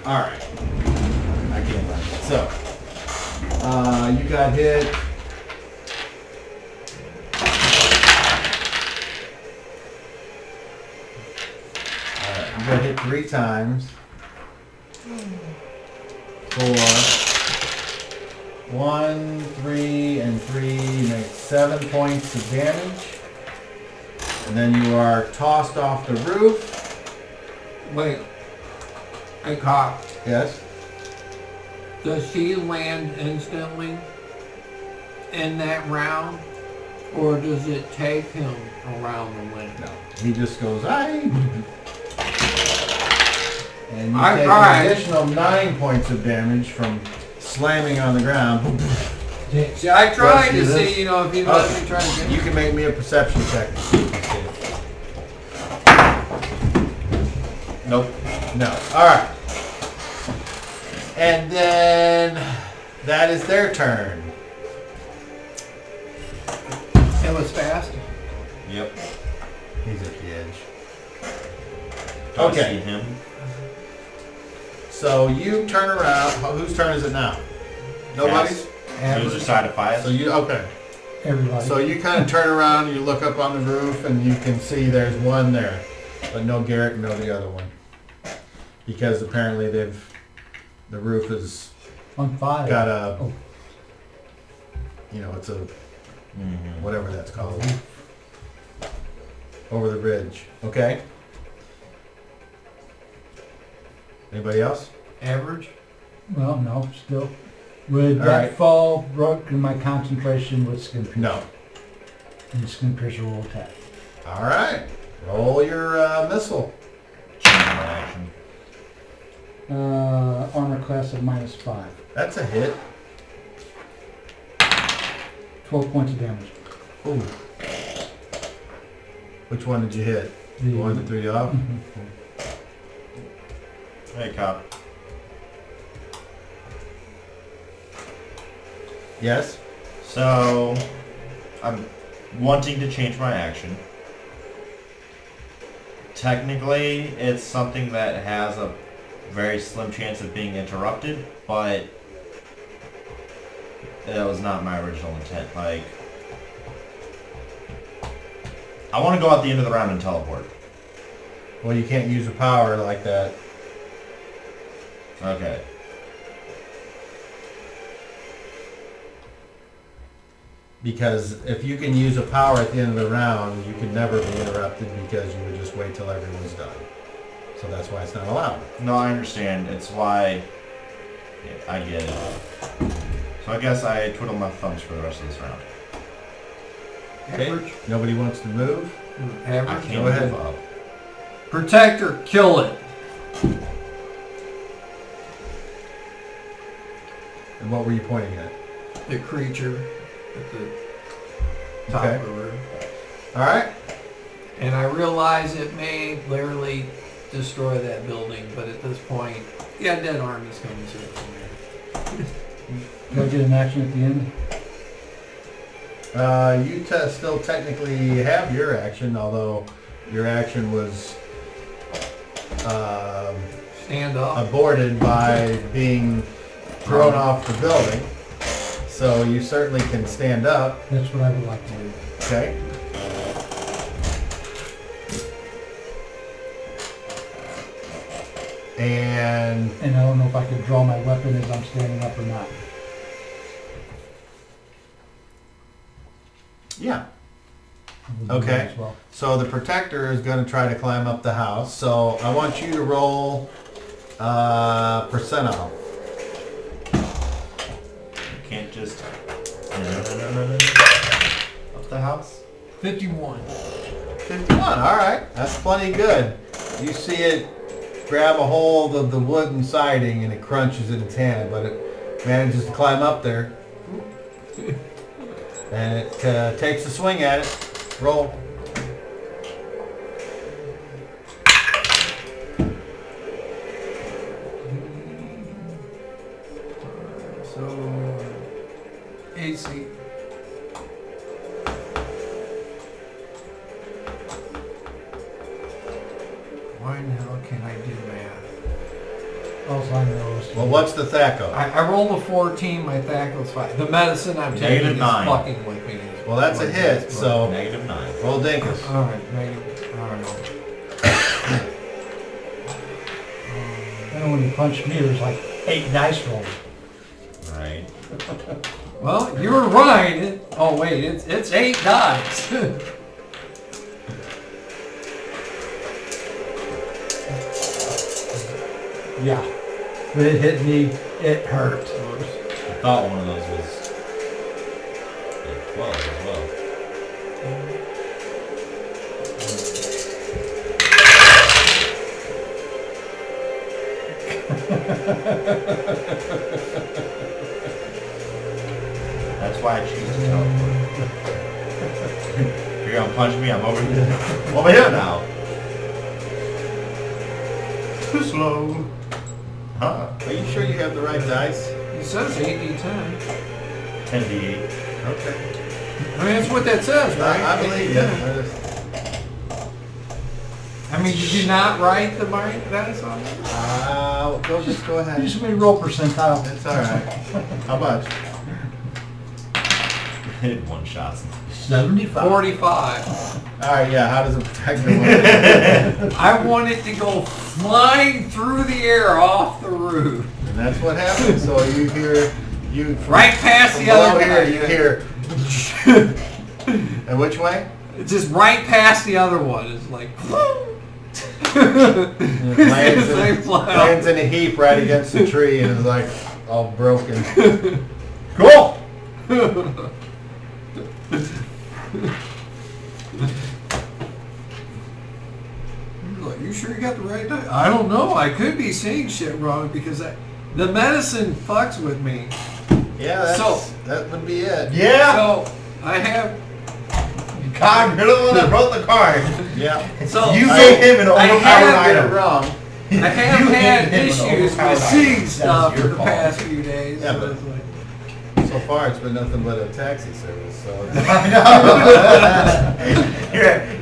Alright. I can't find it. So, you got hit. Alright, you got hit 3 times. 4. 1, 3, and 3 make 7 points of damage. And then you are tossed off the roof. Wait. Hey, Cop. Yes? Does he land instantly in that round? Or does it take him around the window? No. He just goes, aye. And you I take tried. an additional 9 points of damage from slamming on the ground. See, I tried Do to this. see, if you let me try to get You can make me a perception check. Nope. No. Alright. And then that is their turn. It was fast. Yep. He's at the edge. Do I Okay. see him? So you turn around. Whose turn is it now? Nobody's? Who's decided to fight? So you, okay. Everybody. So you kind of turn around, you look up on the roof, and you can see there's one there. But no Garrett, no the other one. Because apparently the roof has On 5. got a, Oh. it's a, Mhm. whatever that's called. Over the bridge. Okay? Anybody else? Average? Well, no, still. Would All that right. fall broken my concentration with skin piercer? No. And skin piercer will attack. Alright. Roll your missile. Change my action. Armor class of -5. That's a hit. 12 points of damage. Ooh. Which one did you hit? The one that threw you off? Mhm. Hey, Cop. Yes? So, I'm wanting to change my action. Technically, it's something that has a very slim chance of being interrupted, but that was not my original intent. Like, I want to go out the end of the round and teleport. Well, you can't use a power like that. Okay. Because if you can use a power at the end of the round, you can never be interrupted because you would just wait till everyone's done. So that's why it's not allowed. No, I understand. It's why... Yeah, I get it. So I guess I twiddle my thumbs for the rest of this round. Okay? Average? Nobody wants to move? I Average? can't Go ahead. move up. Protector, kill it. And what were you pointing at? The creature at the top Okay. of the room. Alright. And I realize it may literally destroy that building, but at this point, yeah, dead army's coming to it from there. Do I get an action at the end? You still technically have your action, although your action was Stand up. aborted by being thrown off the building. So you certainly can stand up. That's what I would like to do. Okay. And And I don't know if I could draw my weapon as I'm standing up or not. yeah. We'll do that Okay. as well. So the protector is going to try to climb up the house. So I want you to roll percentile. You can't just up the house. 51. 51. All right. That's plenty good. You see it grab a hold of the wooden siding and it crunches in its hand, but it manages to climb up there. And it takes a swing at it. Roll. So, AC. Why in the hell can I do math? All I know is. Well, what's the THACO? I rolled a 14, my THACO's 5. The medicine I'm taking Negative is 9. fucking with me. Well, that's a hit, so -9. roll dinkus. Alright, negative. Alright. Then when you punched me, there's like 8 dice rolls. Right. Well, you were right. Oh wait, it's 8 dice. Yeah. When it hit me, it hurt. I thought one of those was like 12 as well. That's why I choose to teleport. If you're gonna punch me, I'm over here. I'm over here now. Too slow. Huh? Are you sure you have the right dice? It says 8d10. 10d8. Okay. I mean, that's what that says, right? I believe you. I mean, did you not write the dice on it? Just go ahead. You just made roll percentile. It's all right. How much? Hit one shot. 75. 45. All right, yeah. How does a protector work? I want it to go flying through the air off the roof. And that's what happens. So you hear Right past from the other below here. guy. You hear. And which way? It's just right past the other one. It's like. Lands They in, fly off. lands in a heap right against the tree and is like all broken. Cool. Like, you sure you got the right dice? I don't know. I could be saying shit wrong because the medicine fucks with me. Yeah, So- that would be it. Yeah! So I have. God, you're the one that wrote the card. Yeah. So You I- gave him an I overpowered have- Get it item. wrong. I have You had gave him an issues overpowered with item. seeing That's stuff for your the fault. past few days. Yeah, so but- it's like, So far, it's been nothing but a taxi service. So I know.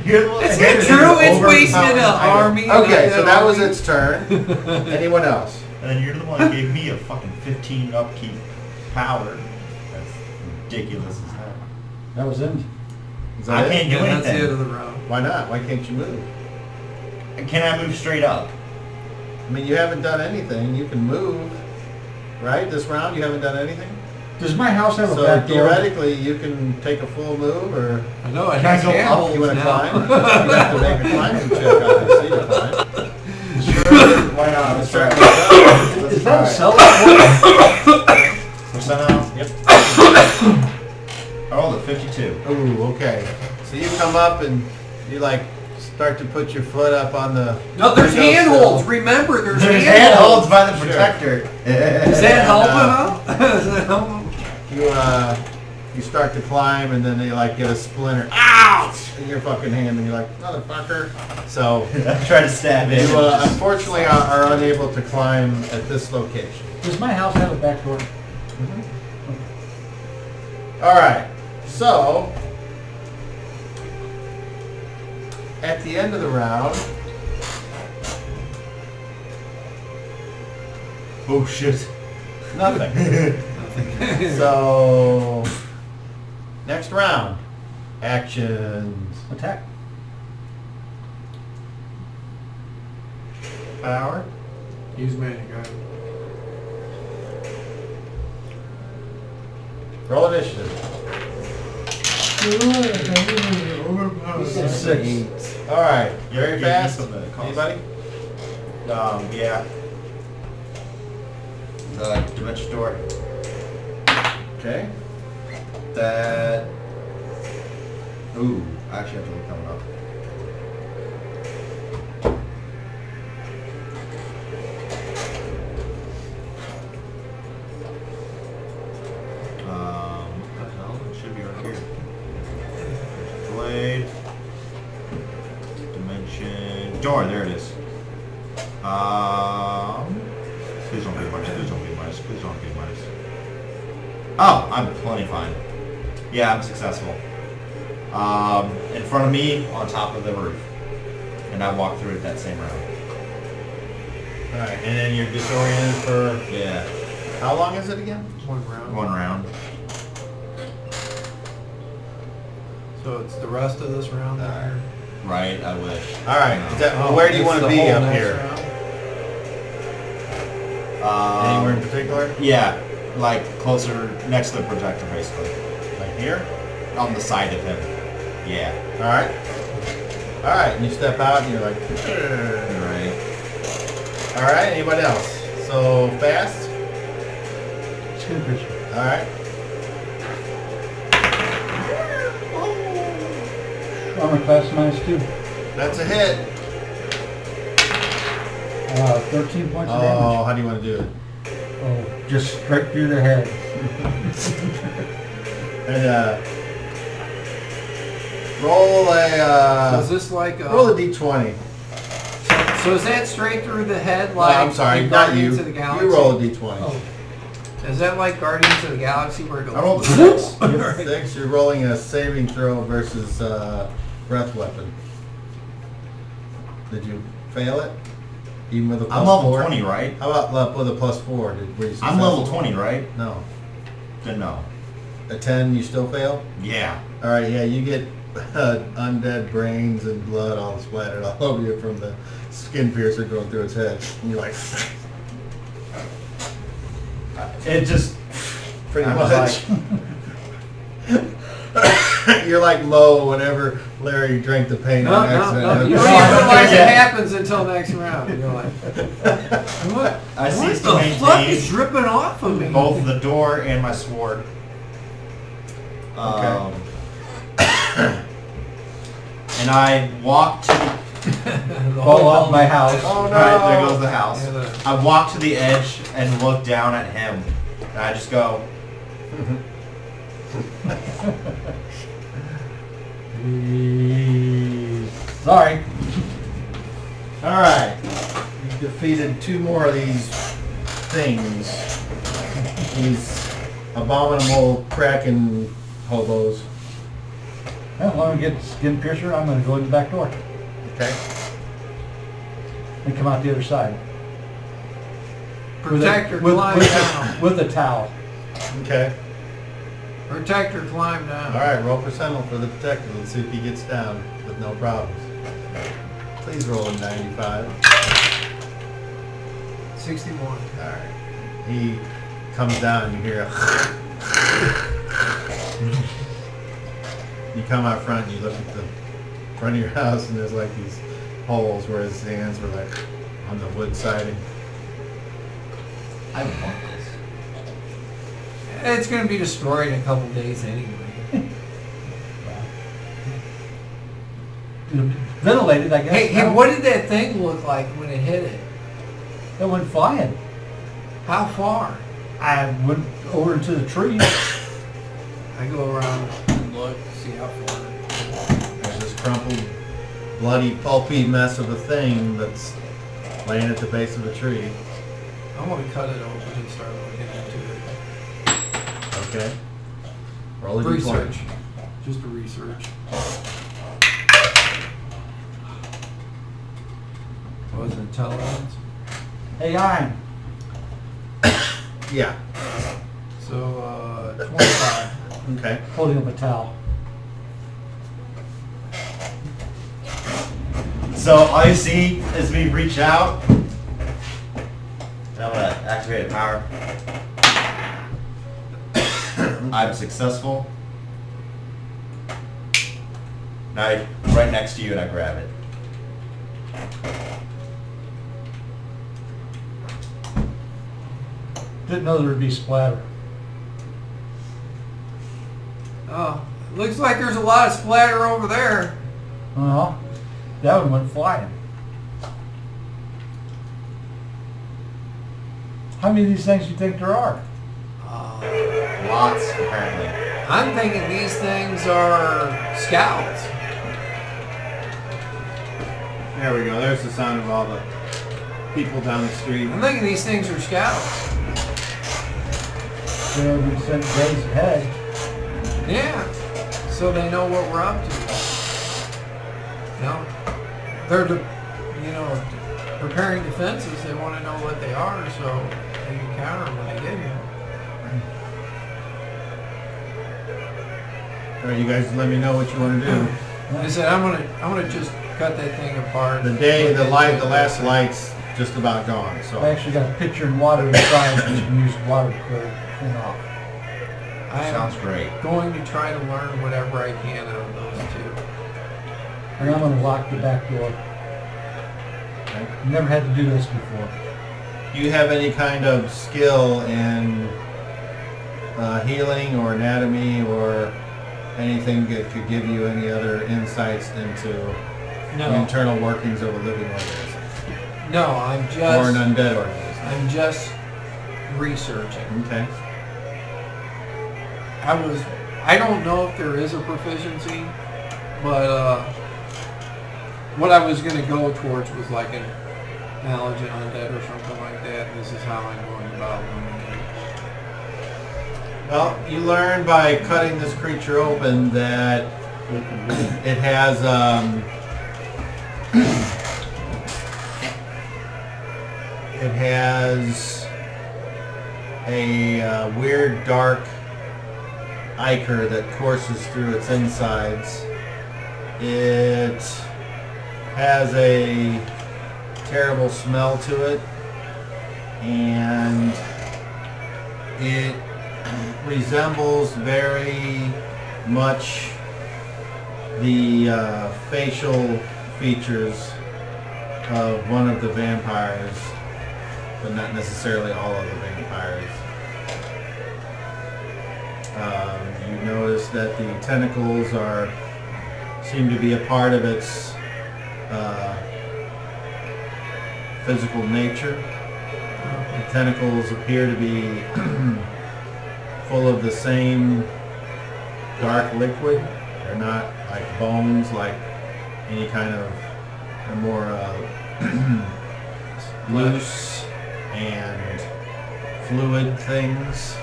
You're the one that It's gave not him true. an It's overpowered wasting an item. army. okay, and so that was army. its turn. Anyone else? And then you're the one that gave me a fucking 15 upkeep power. That's ridiculous as hell. That was it. Is I that it? can't do Yeah, that's the end anything. of the round. Why not? Why can't you move? Can I move straight up? I mean, you haven't done anything. You can move, right? This round, you haven't done anything. Does my house have a So back door? theoretically, you can take a full move, or I know it Can I has go up? handholds you want to now. climb. You have to make a climbing check, obviously, to climb. Why not? Let's try it. Is that a cellar? Percentile? Yep. I rolled a 52. Ooh, okay. So you come up and you like start to put your foot up on the. No, there's windowsill. handholds. Remember, there's There's handholds. handholds by the Sure. protector. Is that helping out? Is that helping? You start to climb and then you like get a splinter. Ouch! In your fucking hand and you're like, motherfucker. So I tried to stab it. you unfortunately are unable to climb at this location. Does my house have a back door? All right. So at the end of the round, Oh shit. Nothing. So, next round. Actions. Attack. Power. Use manic gun. Roll initiative. 6. Alright, you very fast? Anybody? Yeah. The dimension door. Okay. That. Ooh, I actually have to look coming up. What the hell? It should be right here. Blade. Dimension. Door, there it is. Please don't be minus, please don't be minus, please don't be minus. Oh, I'm plenty fine. Yeah, I'm successful. In front of me, on top of the roof. And I walked through it that same round. Alright, and then you're disoriented for, Yeah, how long is it again? 1 round. 1 round. So it's the rest of this round there. Right, I wish. Alright, Oh, where do you that's want to the be whole up next here? round? Anywhere in particular? Yeah, like closer, next to the projector basically. Like here? On the side of him. Yeah. Alright. Alright, and you step out and you're like, Right. alright, anybody else? So fast? Skin piercer. Alright. Armor class -2. That's a hit. 13 points of Oh, damage. how do you want to do it? Oh, just straight through the head. And roll So a is this like roll a d20. So is that straight through the head No, like I'm sorry, in not Guardians you. of the Galaxy? You roll a d20. Oh. Is that like Guardians of the Galaxy where it goes? I rolled a 6. You have 6. You're rolling a saving throw versus breath weapon. Did you fail it? Even with a plus I'm level 4? 20, right? How about with a plus 4? Were you I'm level successful? 20, right? No. Then no. A 10, you still fail? Yeah. Alright, yeah, you get undead brains and blood all splattered all over you from the skin piercer going through its head. And you're like, It just pretty I was much. You're like Mo whenever Larry drank the paint No, on no, accident. no. You don't even realize it happens until next round. You're like, what? I cease to What the fuck is maintain dripping off of me? both the door and my sword. Okay. And I walk to the Fall off my house. Oh no! right, there goes the house. Yeah, the- I walk to the edge and look down at him. And I just go, Sorry. Alright. You defeated 2 more of these things. These abominable cracking hobos. Well, when we get skin piercer, I'm going to go in the back door Okay. and come out the other side. Protector, with, climb with, down. with a towel. Okay. Protector, climb down. Alright, roll percentile for the detective. Let's see if he gets down with no problems. Please roll a 95. 61. Alright. He comes down and you hear a you come out front and you look at the front of your house and there's like these holes where his hands were like on the wood siding. I want this. It's going to be destroyed in a couple days anyway. Ventilated, I guess. Hey, what did that thing look like when it hit it? It went flying. How far? I went over into the tree. I go around and look, see how far. There's this crumpled, bloody, pulpy mess of a thing that's laying at the base of a tree. I'm going to cut it open and start looking into it. Okay. Roll a d20. Research. Just a research. What was it, intelligence? Hey, I'm Yeah. So, 25. Okay. Holding up a towel. So all you see is me reach out. And I'm gonna activate a power. I'm successful. Now I'm right next to you and I grab it. Didn't know there would be splatter. Oh, looks like there's a lot of splatter over there. Uh-huh. That one went flying. How many of these things do you think there are? Lots, apparently. I'm thinking these things are scouts. There we go. There's the sound of all the people down the street. I'm thinking these things are scouts. They've been sent days ahead. Yeah. So they know what we're up to. No. They're, preparing defenses. They want to know what they are, so they can counter them when they get here. All right, you guys let me know what you want to do. I said I'm gonna just cut that thing apart. The last light's just about gone, so. I actually got a pitcher and water inside, and you can use water to clean off. Sounds great. Going to try to learn whatever I can out of those two. And I'm going to lock the back door. Okay. Never had to do this before. Do you have any kind of skill in healing or anatomy or anything that could give you any other insights into the internal workings of a living organism? No, I'm Or just an undead organism? I'm just researching. Okay. I don't know if there is a proficiency, but what I was going to go towards was like an knowledge in undead or something like that. This is how I'm going about learning it. Well, you learn by cutting this creature open that it has a weird dark ichor that courses through its insides. It has a terrible smell to it, and it resembles very much the facial features of one of the vampires, but not necessarily all of the vampires. You notice that the tentacles seem to be a part of its physical nature. The tentacles appear to be full of the same dark liquid. They're not like bones, like any kind of, they're more loose and fluid things,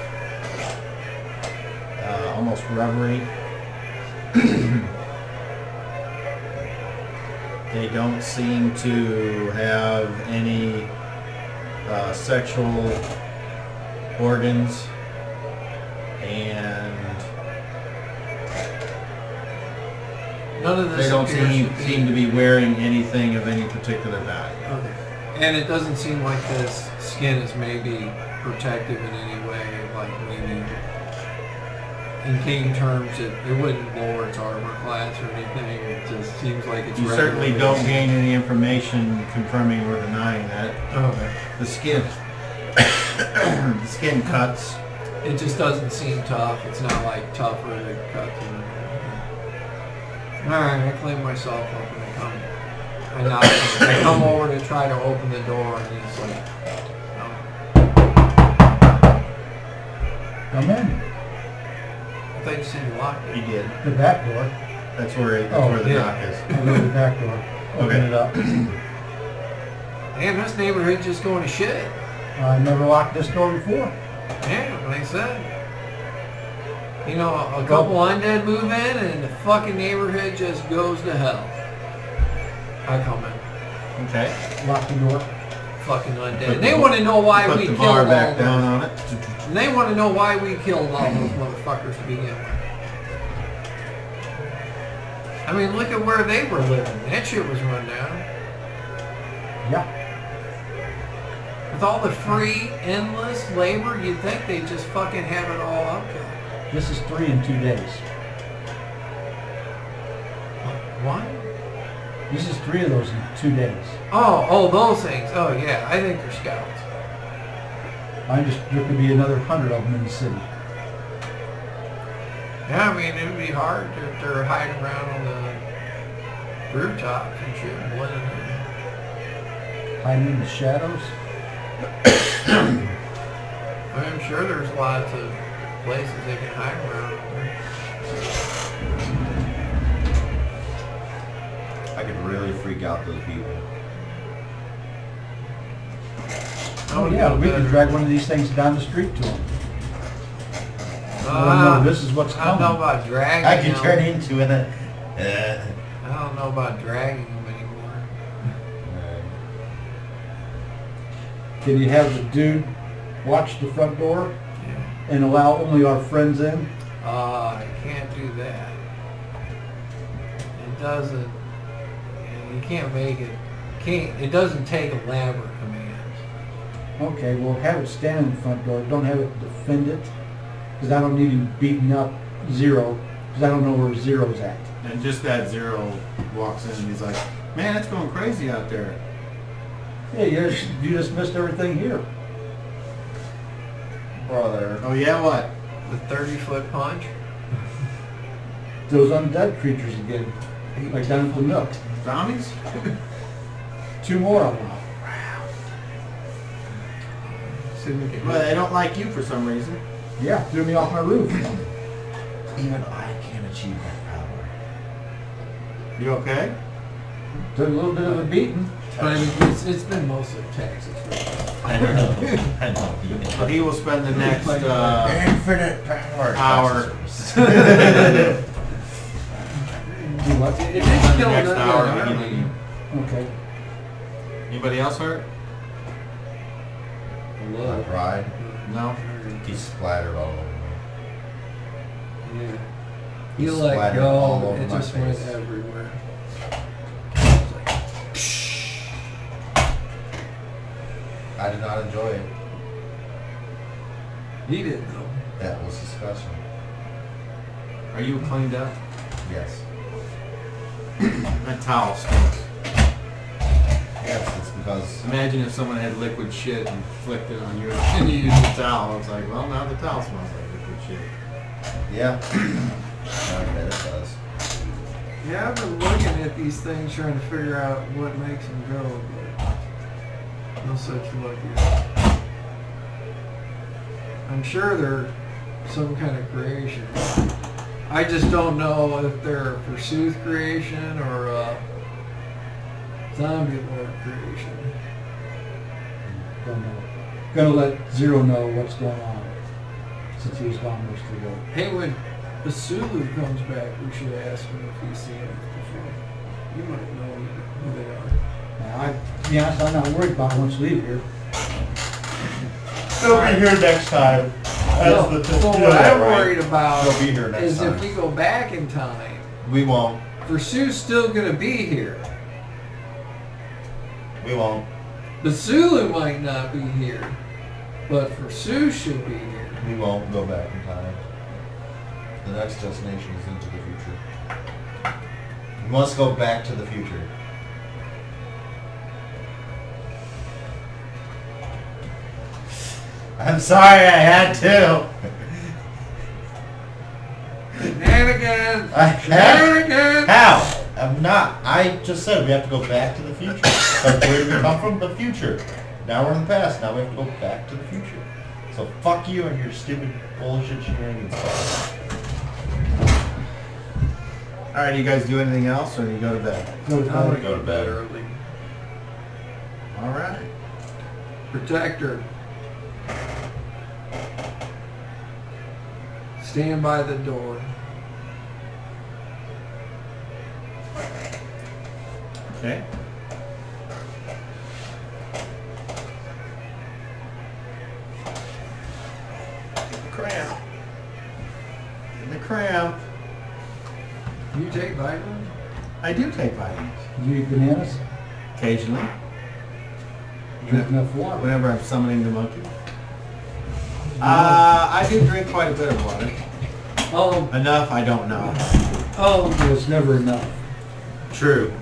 almost rubbery. They don't seem to have any sexual organs, and None of this they don't appears seem to be wearing anything of any particular value. Okay. And it doesn't seem like this skin is maybe protective in any way, like maybe in game terms it wouldn't lower its armor class or anything. It just seems like it's You regular certainly base. don't gain any information confirming or denying that. Okay. The skin, the skin cuts. It just doesn't seem tough. It's not like tougher to cut through. Alright, I clean myself up and I knock. I come over to try to open the door and he's like, no. Come in. I thought you said you locked He it. did. The back door. That's where the yeah. knock is. I'll go to the back door. Open Okay. it up. Damn, this neighborhood just going to shit. I never locked this door before. Yeah, like I said. You know, a couple undead move in and the fucking neighborhood just goes to hell. I come in. Okay. Lock the door. fucking undead. And they want to know why Put we the killed bar all back those. down on it. And they want to know why we killed all those motherfuckers to begin with. I mean, look at where they were living. That shit was run down. Yeah. With all the free, endless labor, you'd think they'd just fucking have it all up there. This is 3 in 2 days. What? This is 3 of those in 2 days. Oh, those things. Oh, yeah. I think they're scouts. There could be another 100 of them in the city. Yeah, I mean, it would be hard if they're hiding around on the rooftops and shit and blending in. Hiding in the shadows. I'm sure there's lots of places they can hide around. I could really freak out those people. Oh yeah, we could drag one of these things down the street to them. No, this is what's I don't know coming. about dragging I could them. turn into an. I don't know about dragging them anymore. Can you have the dude watch the front door Yeah. and allow only our friends in? I can't do that. It doesn't. You can't make it. It doesn't take elaborate commands. Okay, well have it stand in the front door. Don't have it defend it. Because I don't need him beating up Zero. Because I don't know where Zero's at. And just that Zero walks in and he's like, man, it's going crazy out there. Yeah, you just missed everything here. Brother. Oh yeah, what? The 30-foot punch. Those undead creatures again. Like down at the Nook. Zombies? 2 more of them. Well, they don't like you for some reason. Yeah, threw me off my roof. Even I can't achieve that power. You okay? Took a little bit of a beating. But I mean, it's been mostly Texas. I know. I know. So he will spend the next Infinite power. hour. Do what? It did spend the kill next another hour army. healing you. Okay. Anybody else hurt? I tried. No. He splattered all over me. Yeah. He You let splattered all go, over it my just went face. everywhere. I did not enjoy it. He did though. That was disgusting. Are you cleaned up? Yes. That towel stinks. Yes, it's because Imagine if someone had liquid shit and flicked it on you and you used the towel. It's like, well, now the towel smells like liquid shit. yeah. I bet it does. Yeah, I've been looking at these things trying to figure out what makes them go, but no such luck yet. I'm sure they're some kind of creation. I just don't know if they're a Forsooth creation or a zombie lord creation. Don't know. Gonna let Zero know what's going on. Since he was gone most of the day. Hey, when the Sulu comes back, we should ask him if he's seen it before. You might know who they are. Now, to be honest, I'm not worried about it once we leave here. They'll be here next time. So what I'm worried about They'll be here next is time. if we go back in time, We won't. Forsooth's still gonna be here. We won't. The Sulu might not be here, but Forsooth should be here. We won't go back in time. The next destination is into the future. We must go back to the future. I'm sorry I had to. Shenanigans! I have. Shenanigans! How? I'm not. I just said we have to go back to the future. But where did we come from? The future. Now we're in the past. Now we have to go back to the future. So fuck you and your stupid bullshit shenanigans. Alright, you guys do anything else or do you go to bed? Go to I'm gonna bed. go to bed early. Alright. Protector. Stand by the door. Okay. vitamins? I do take vitamins. Do you eat bananas? Occasionally. Drink enough water? Whenever I'm summoning the monkey. I do drink quite a bit of water. Oh, Enough, I don't know. it's never enough. True.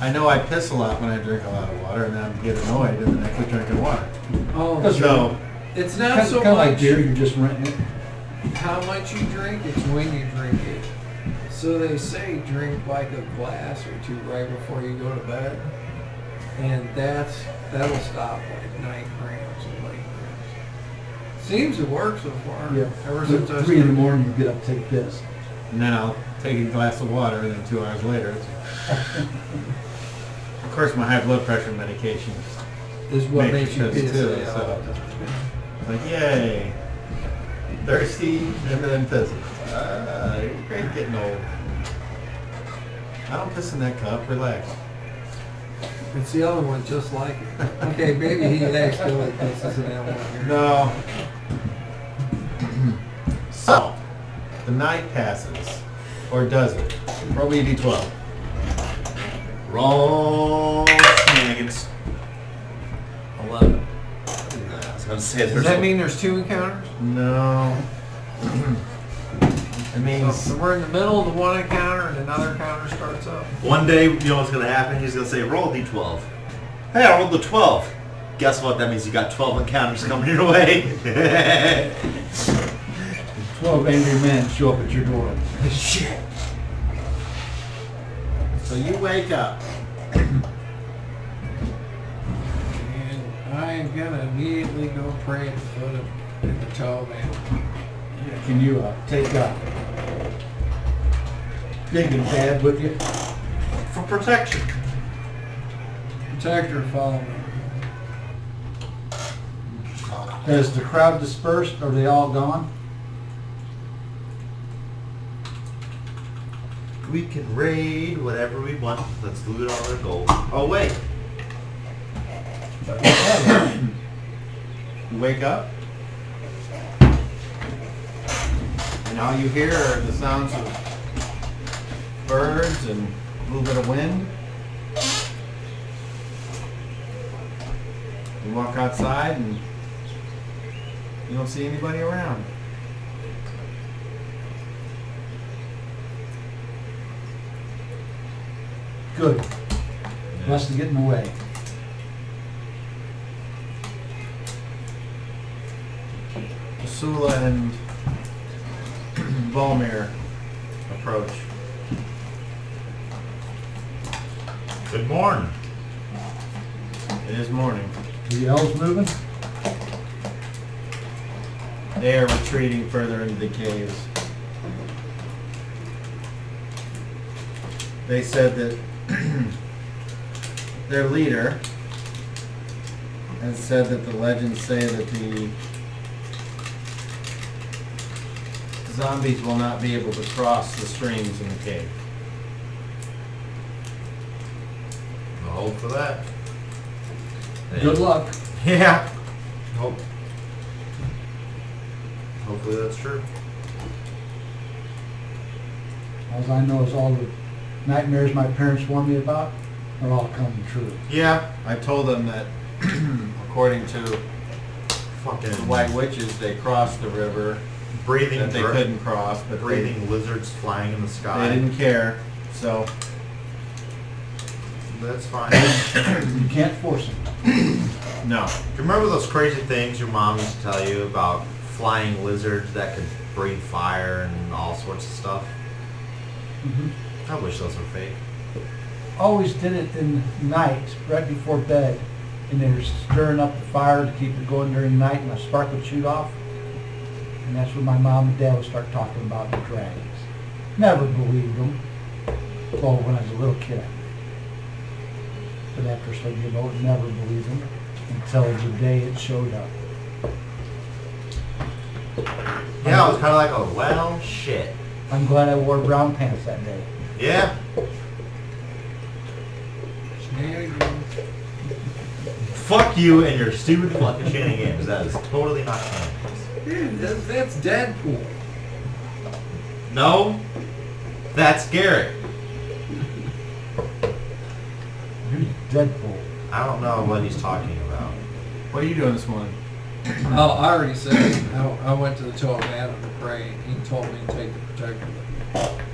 I know I piss a lot when I drink a lot of water, and then I get annoyed, and then I quit drinking water. Oh, That's So, it's not Kind so of like much beer, you're just renting it. how much you drink, it's when you drink it. So they say drink like a glass or two right before you go to bed. And that'll stop like 9 grams of light grams. Seems to work so far. Yeah. Ever since I 3 in the started. morning, you get up, take this. and then I'll take a glass of water, and then 2 hours later, it's... Of course, my high blood pressure medication Is what makes makes you you piss too, it so- out. is like, yay. Thirsty, and then pissing. You're great getting old. I don't piss in that cup, relax. It's the other one just like it. Okay, maybe he actually pisses in that one here. No. So, the night passes. Or does it? Roll me a d12. Roll shenanigans. 11. I was gonna say Does there's that mean there's 2 encounters? No. It means... So we're in the middle of the one encounter and another encounter starts up. one day, you know what's gonna happen? He's gonna say, roll a d12. Hey, I rolled the 12. Guess what? That means you got 12 encounters coming your way. 12 angry men show up at your door. Shit. So you wake up. And I am gonna immediately go pray at the foot of the toe man. Can you take big and bad with you? For protection. Protector, follow me. Has the crowd dispersed? Are they all gone? We can raid whatever we want. Let's loot all our gold. Oh, wait. You wake up. And all you hear are the sounds of birds and a little bit of wind. You walk outside and you don't see anybody around. Good. Must get in the way. Sula and Volmir approach. Good morning. It is morning. The elves moving? They are retreating further into the caves. They said that their leader has said that the legends say that the zombies will not be able to cross the streams in the cave. I'll hold for that. Good luck. Yeah. Hopefully that's true. All I know is all the nightmares my parents warned me about are all coming true. Yeah. I told them that according to Fucking the White Witches, they crossed the river breathing, that they couldn't cross, but breathing lizards flying in the they sky. didn't care. So That's fine. You can't force them. no. Do you remember those crazy things your mom used to tell you about flying lizards that could breathe fire and all sorts of stuff? I wish those were fake. Always did it in the night, right before bed, and they were stirring up the fire to keep it going during the night, and a spark would shoot off. And that's when my mom and dad would start talking about the dragons. Never believed them. Well, when I was a little kid. But after so you know, never believed them until the day it showed up. Yeah, I was kind of like, oh, well, shit. I'm glad I wore brown pants that day. Yeah. Shenanigans. Fuck you and your stupid fucking shenanigans. That is totally not shenanigans. Dude, that's Deadpool. No. That's Garrett. You're Deadpool. I don't know what he's talking about. What are you doing this morning? Oh, I already said I went to the toilet man to pray. He told me to take the protector.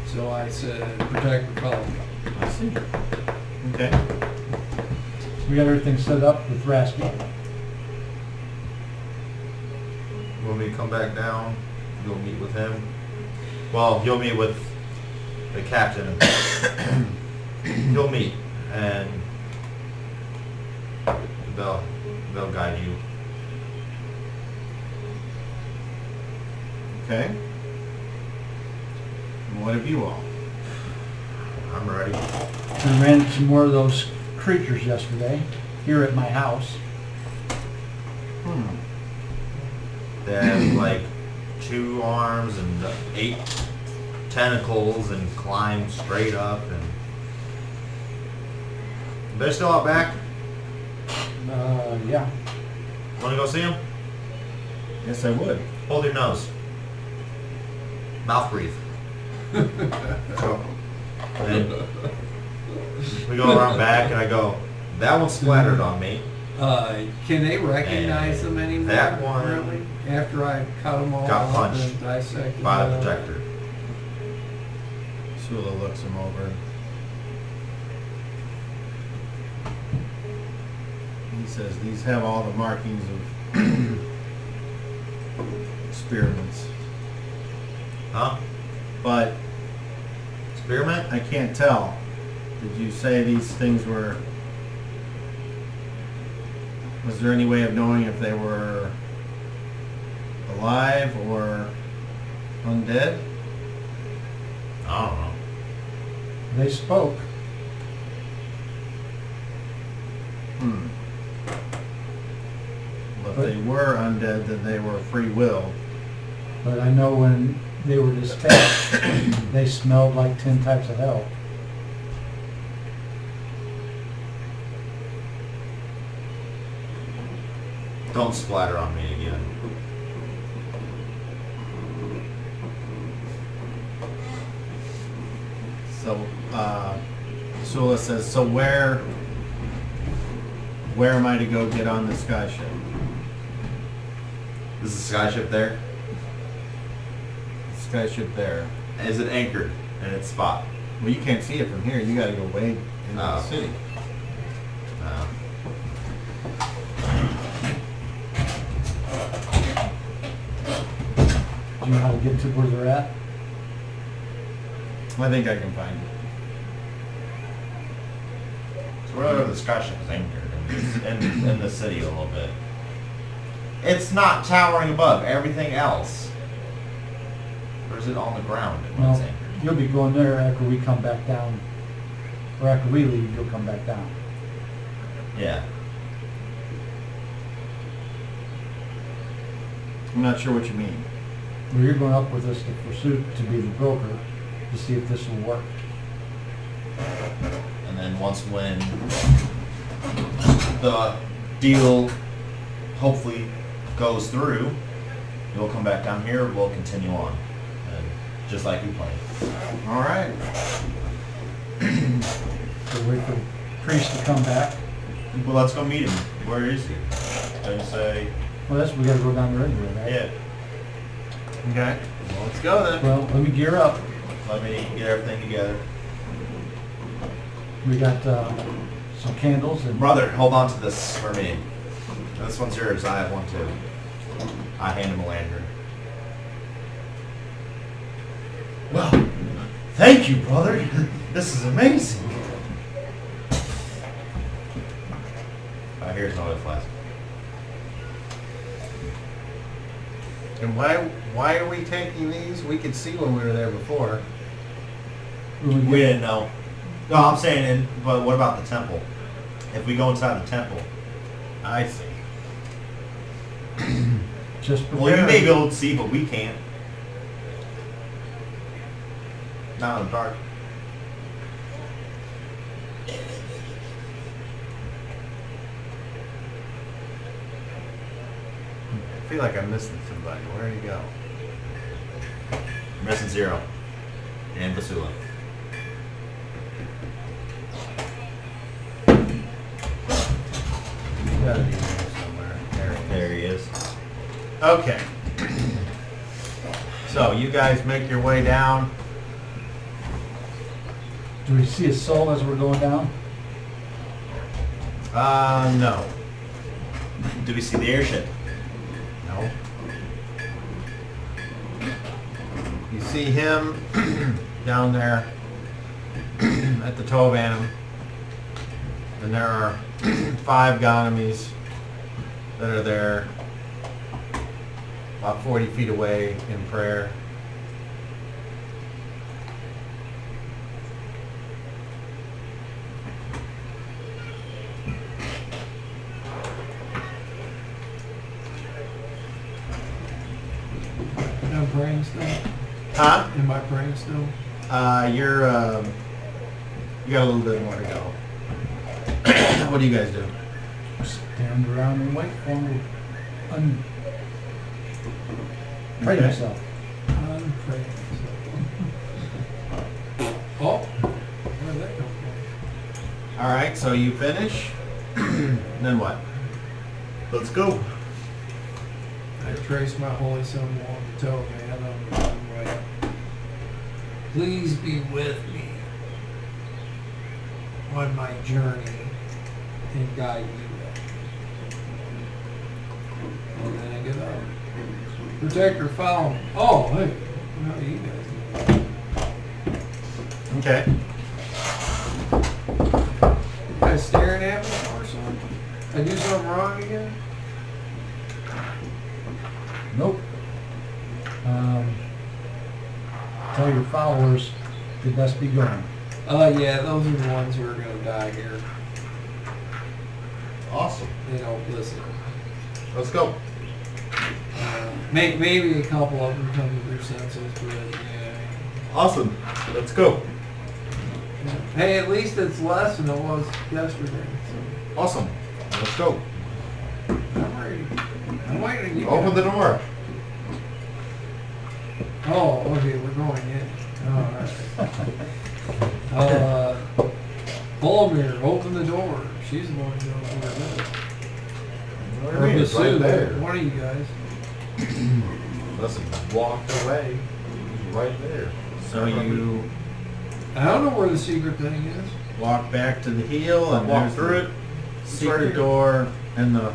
So I said, protector follow me. I see. Okay. We got everything set up with Rasky. When we come back down, you'll meet with him. Well, you'll meet with the captain. You'll meet, and they'll guide you. Okay. And what have you all? I'm ready. We ran into some more of those creatures yesterday here at my house. They have like 2 arms and 8 tentacles and climb straight up, and they're still out back. Yeah. Want to go see them? Yes, I would. Hold your nose. Mouth breathe. And we go around back, and I go, that one splattered on me. Can they recognize them anymore? That one really? After I cut them all got up punched and dissected by the them? protector. Sula looks him over. He says these have all the markings of experiments, Huh? but Spearmint? I can't tell. Did you say these things were... Was there any way of knowing if they were alive or undead? I don't know. They spoke. Well, if they were undead, then they were free will. But I know when they were dispatched, they smelled like 10 types of hell. Don't splatter on me again. So, Sula says, so where am I to go get on the skyship? Is the skyship there? Skyship there. Is it anchored in its spot? Well, you can't see it from here. You got to go way into the Oh. city. No. Do you know how to get to where they're at? I think I can find it. So wherever the skyship is anchored in the city a little bit. It's not towering above everything else. Or is it on the ground when it's Well, anchored? you'll be going there after we come back down. Or after we leave, you'll come back down. Yeah. I'm not sure what you mean. Well, you're going up with us to Pursuit to be the broker to see if this will work. And then once when the deal hopefully goes through, you'll come back down here, we'll continue on. And just like we planned. All right. So wait for the priest to come back. Well, let's go meet him. Where is he? Did you say? Well, that's, we gotta go down there anyway, right? Yeah. Okay. Well, let's go then. Well, let me gear up. Let me get everything together. We got some candles and... Brother, hold on to this for me. This one's yours. I have one too. I hand him a lantern. Well, thank you, brother. This is amazing. Here's another flask. And why are we taking these? We could see when we were there before. when We get- didn't know. No, I'm saying, but what about the temple? If we go inside the temple, I see. Just well, you prepare. may be able to see, but we can't. Not in the dark. I feel like I'm missing somebody. Where'd he go? Missing Zero and Basula. gotta be here somewhere. There he is. Okay. So you guys make your way down. Do we see a soul as we're going down? No. Do we see the airship? No. You see him down there at the toe of Annam. And there are 5 Ganymedes that are there about 40 feet away in prayer. I'm praying still. Huh? Am I praying still? You got a little bit more to go. What do you guys do? Stand around and wait for him to pray Okay. himself. I'm praying still. Oh, where'd that come from? All right, so you finish. Then what? Let's go. I trace my holy symbol on the toe, man. I'm right. Please be with me on my journey and guide me. And then I get up. Protector, follow me. Oh, hey. How do you guys know? Okay. You guys staring at me or something? I do something wrong again? Nope. Tell your followers they best be going. Yeah, those are the ones who are gonna die here. Awesome. They don't listen. Let's go. Maybe a couple of them come to their senses, but yeah. Awesome. Let's go. Hey, at least it's less than it was yesterday. Awesome. Let's go. So I'm ready. I'm waiting to get Open the door. Oh, okay, we're going in. Alright. Volmir, open the door. She's the one who knows where it is. What do Or you mean? It's Basu, right there. one of you guys. Let's walk away. He's right there. So you I don't know where the secret thing is. walk back to the heel and Walk there's through the it. secret right here. door and the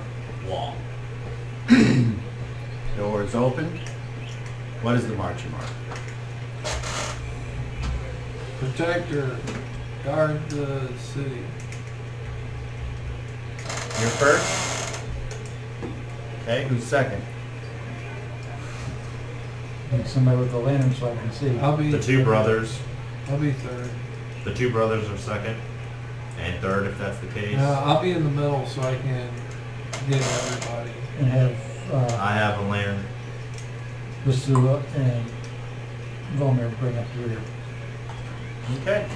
Wall. door is open. What is the marching order? Protector, guard the city. You're first. Okay, who's second? Need somebody with a lantern so I can see. I'll be The 2 brothers. I'll be third. The 2 brothers are second. And third, if that's the case. I'll be in the middle so I can get everybody. And have I have a lantern. Basua and Volmir bring up the rear. Okay.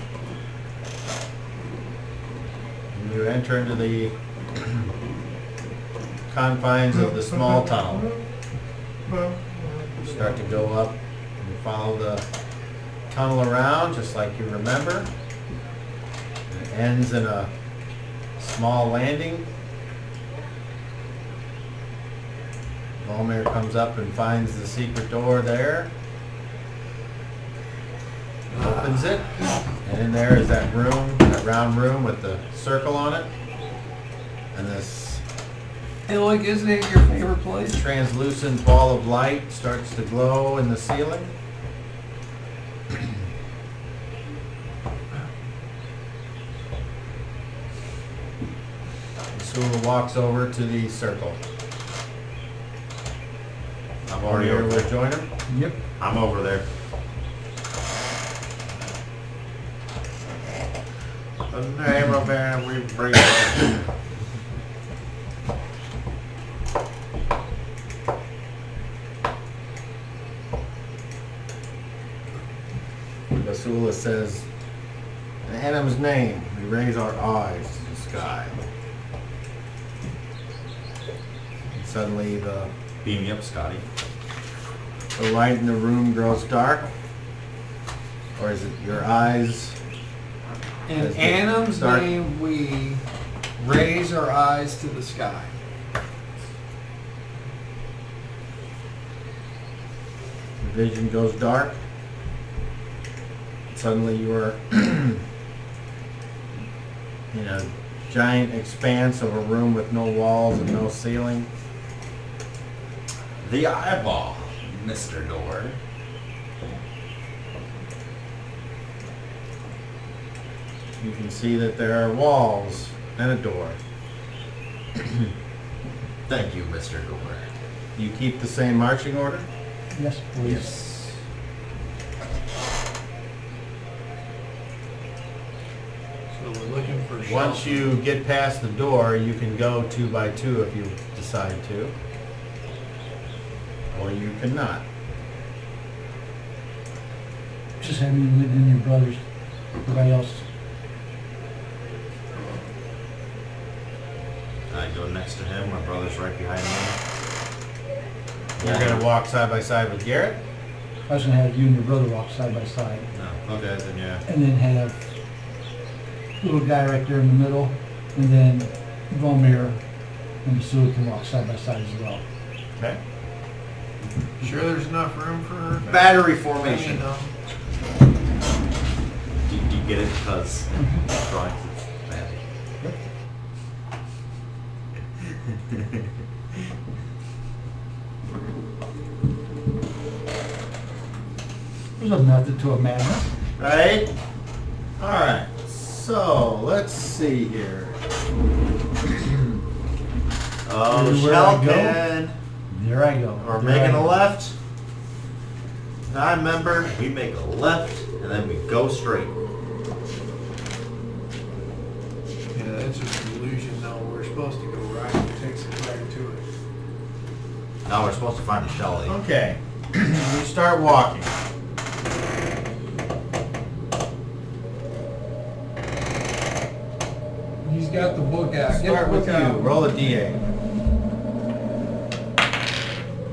You enter into the confines of the small tunnel. You start to go up and follow the tunnel around just like you remember. It ends in a small landing. Volmir comes up and finds the secret door there. Opens it, and in there is that room, that round room with the circle on it. And this Hey, look, isn't it your favorite place? translucent ball of light starts to glow in the ceiling. Sula walks over to the circle. I'm already over Will there. join him. Yep. I'm over there. The name of him we bring him. Basula says, in Adam's name, we raise our eyes to the sky. And suddenly the Beam me up, Scotty. light in the room grows dark. Or is it your eyes? In As the Annam's start- name, we raise our eyes to the sky. Your vision goes dark. Suddenly you are in a giant expanse of a room with no walls and no ceiling. The eyeball, Mr. Door. You can see that there are walls and a door. Thank you, Mr. Door. You keep the same marching order? Yes, please. Yes. So we're looking for Once shelter. you get past the door, you can go 2 by 2 if you decide to. Or you cannot. Just have you live in your brothers. Everybody else. I go next to him. My brother's right behind me. You're going to walk side by side with Garrett? I was gonna have you and your brother walk side by side. No. Okay, then yeah. And then have little guy right there in the middle. And then Volmir and Sue can walk side by side as well. Okay. Sure there's enough room for her? Battery formation. No. Do you get it because drawings is bad? There's a method to a madness. Right? Alright. So, let's see here. Oh, Where I go? Shelton. There I go. We're There I making a go. left. I remember we make a left and then we go straight. Yeah, that's just an illusion though. We're supposed to go right. It takes us right to it. Now we're supposed to find a Shelly. Okay. You start walking. He's got the book out. Get Start the with book you. out. Roll a D8.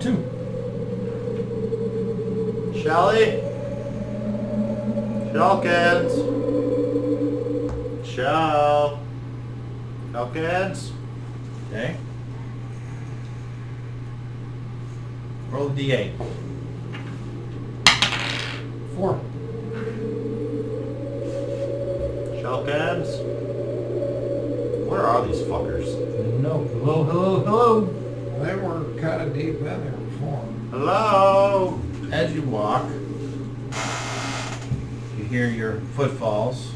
2. Shelly? Shelkins? Shelkins? Okay. Roll a D8. 4. Shelkins? Where are these fuckers? No. Hello, hello, hello. They were kind of deep in there before. Hello? As you walk, you hear your footfalls.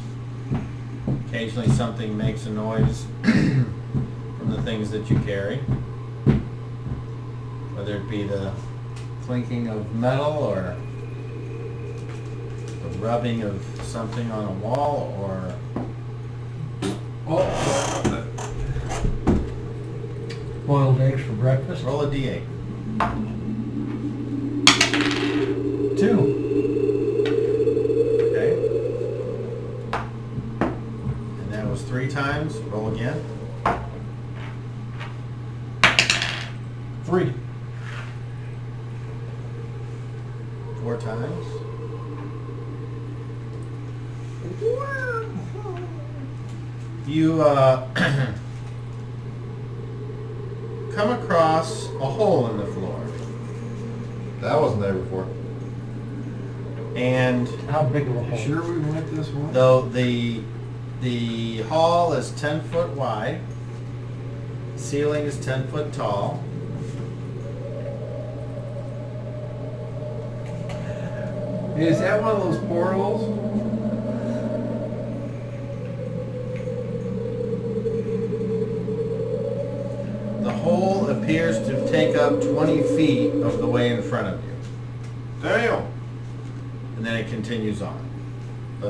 Occasionally something makes a noise from the things that you carry. Whether it be the clinking of metal or the rubbing of something on a wall or Boiled eggs for breakfast. roll a D8. 2. Okay. And that was 3 times. Roll again. 3. 4 times. You come across a hole in the floor. That wasn't there before. And How big of a hole? Sure we went this way? though the hall is 10 foot wide, the ceiling is 10 foot tall. Is that one of those portals? The hole appears to take up 20 feet of the way in front of you. Damn. And then it continues on.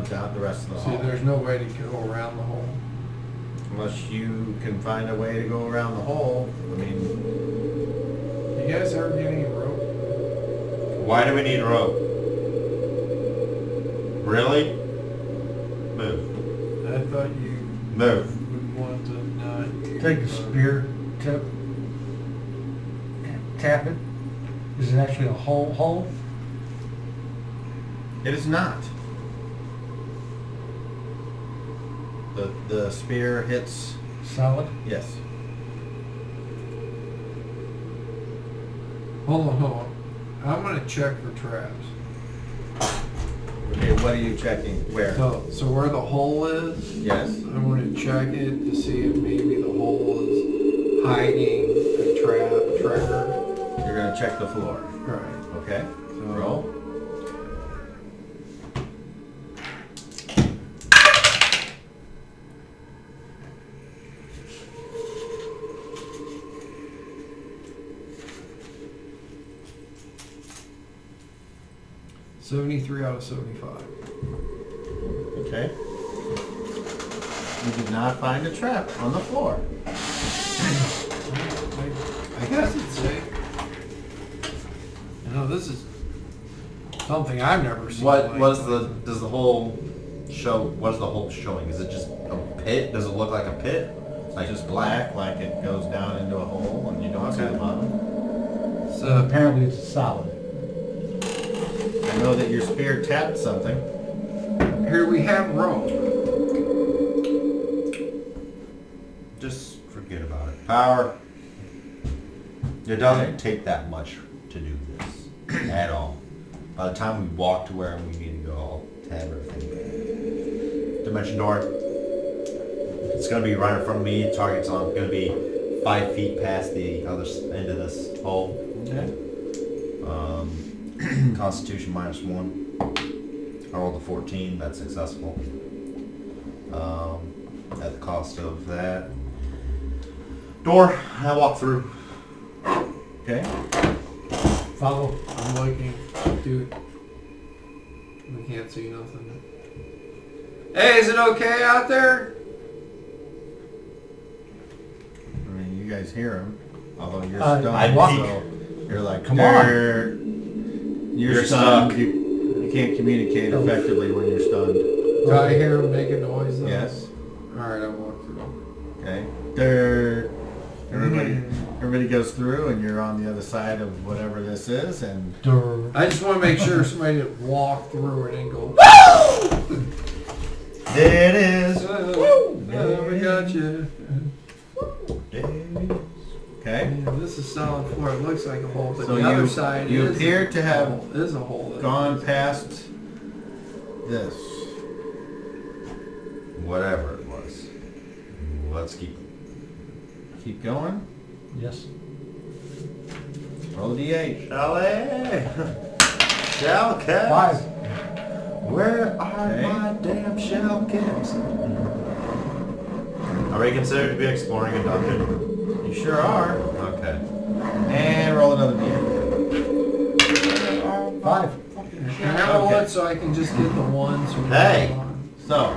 Down the rest of the See, hall. there's no way to go around the hole. Unless you can find a way to go around the hole. I mean, You guys ever get any rope? Why do we need rope? Really? Move. I thought you Move. would want to not. Take the spear tip, tap it. Is it actually a hole? it is not. The spear hits Solid? Yes. Hold on. I'm gonna check for traps. Okay, what are you checking? Where? So where the hole is, Yes. I'm gonna check it to see if maybe the hole is hiding a trigger. You're gonna check the floor. Right. Okay. So Roll. $73 out of 75. Okay. You did not find a trap on the floor. I guess it's safe. You know, this is something I've never seen. Does the hole show, what is the hole showing? Is it just a pit? Does it look like a pit? Like just black, like it goes down into a hole and you don't see the bottom. So Apparently it's solid. I know that your spear tapped something. here we have rope. Just forget about it. Power. It doesn't take that much to do this at all. By the time we walk to where we need to go, I'll have everything. Dimension door. It's going to be right in front of me. Target's on. Going to be 5 feet past the other end of this hole. Okay. Constitution -1. I rolled a 14. That's successful. At the cost of that. Door. I walk through. Okay. Follow. I'm looking. Dude. We can't see nothing. Hey, is it okay out there? I mean, you guys hear him, although you're I stunned. walk- So you're like, Come on. You're stuck. stunned. You can't communicate effectively when you're stunned. Do I hear him make a noise though? Yes. Alright, I'll walk through. Okay. Everybody goes through, and you're on the other side of whatever this is, and Durr. I just want to make sure somebody didn't walk through it and go, there it is. we got you. There it is. Okay. Man, this is solid floor. It looks like a hole, but So the other side you is appear to have is a hole. gone past this. Whatever it was. Let's keep. Keep going. Yes. Roll a d8. Shell cats. 5. Where are Okay. my damn shell cats? Are we considered to be exploring a dungeon? You sure are. Okay. And roll another d8. 5. Can I roll it so I can just get the one? So we can Hey. move on? So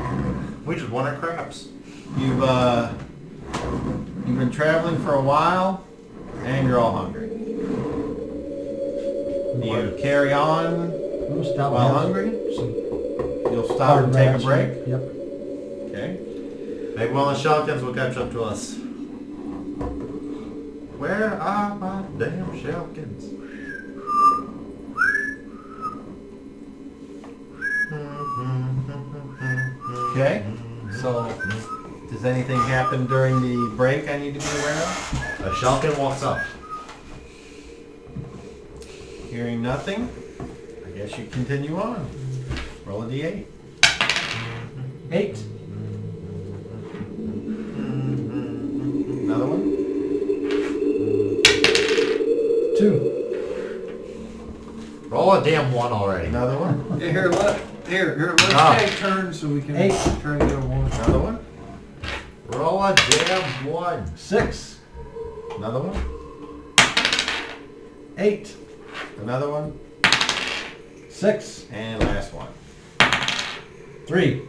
We just won our craps. you've been traveling for a while, and you're all hungry. Do you carry on We'll stop while and have hungry? some You'll stop hard and take a ration. break. Yep. Okay. Maybe one of the shellkins will catch up to us. Where are my damn shellkins? Okay. So, does anything happen during the break I need to be aware of? A shellkin walks up. Hearing nothing, I guess you continue on. Roll a d8. 8. Another one. 2. Roll a damn one already. Another one. Hey, let's Ah. take turns so we can 8. try to get a one. Another one. Roll a damn one. 6. Another one. 8. Another one. 6. And last one. 3.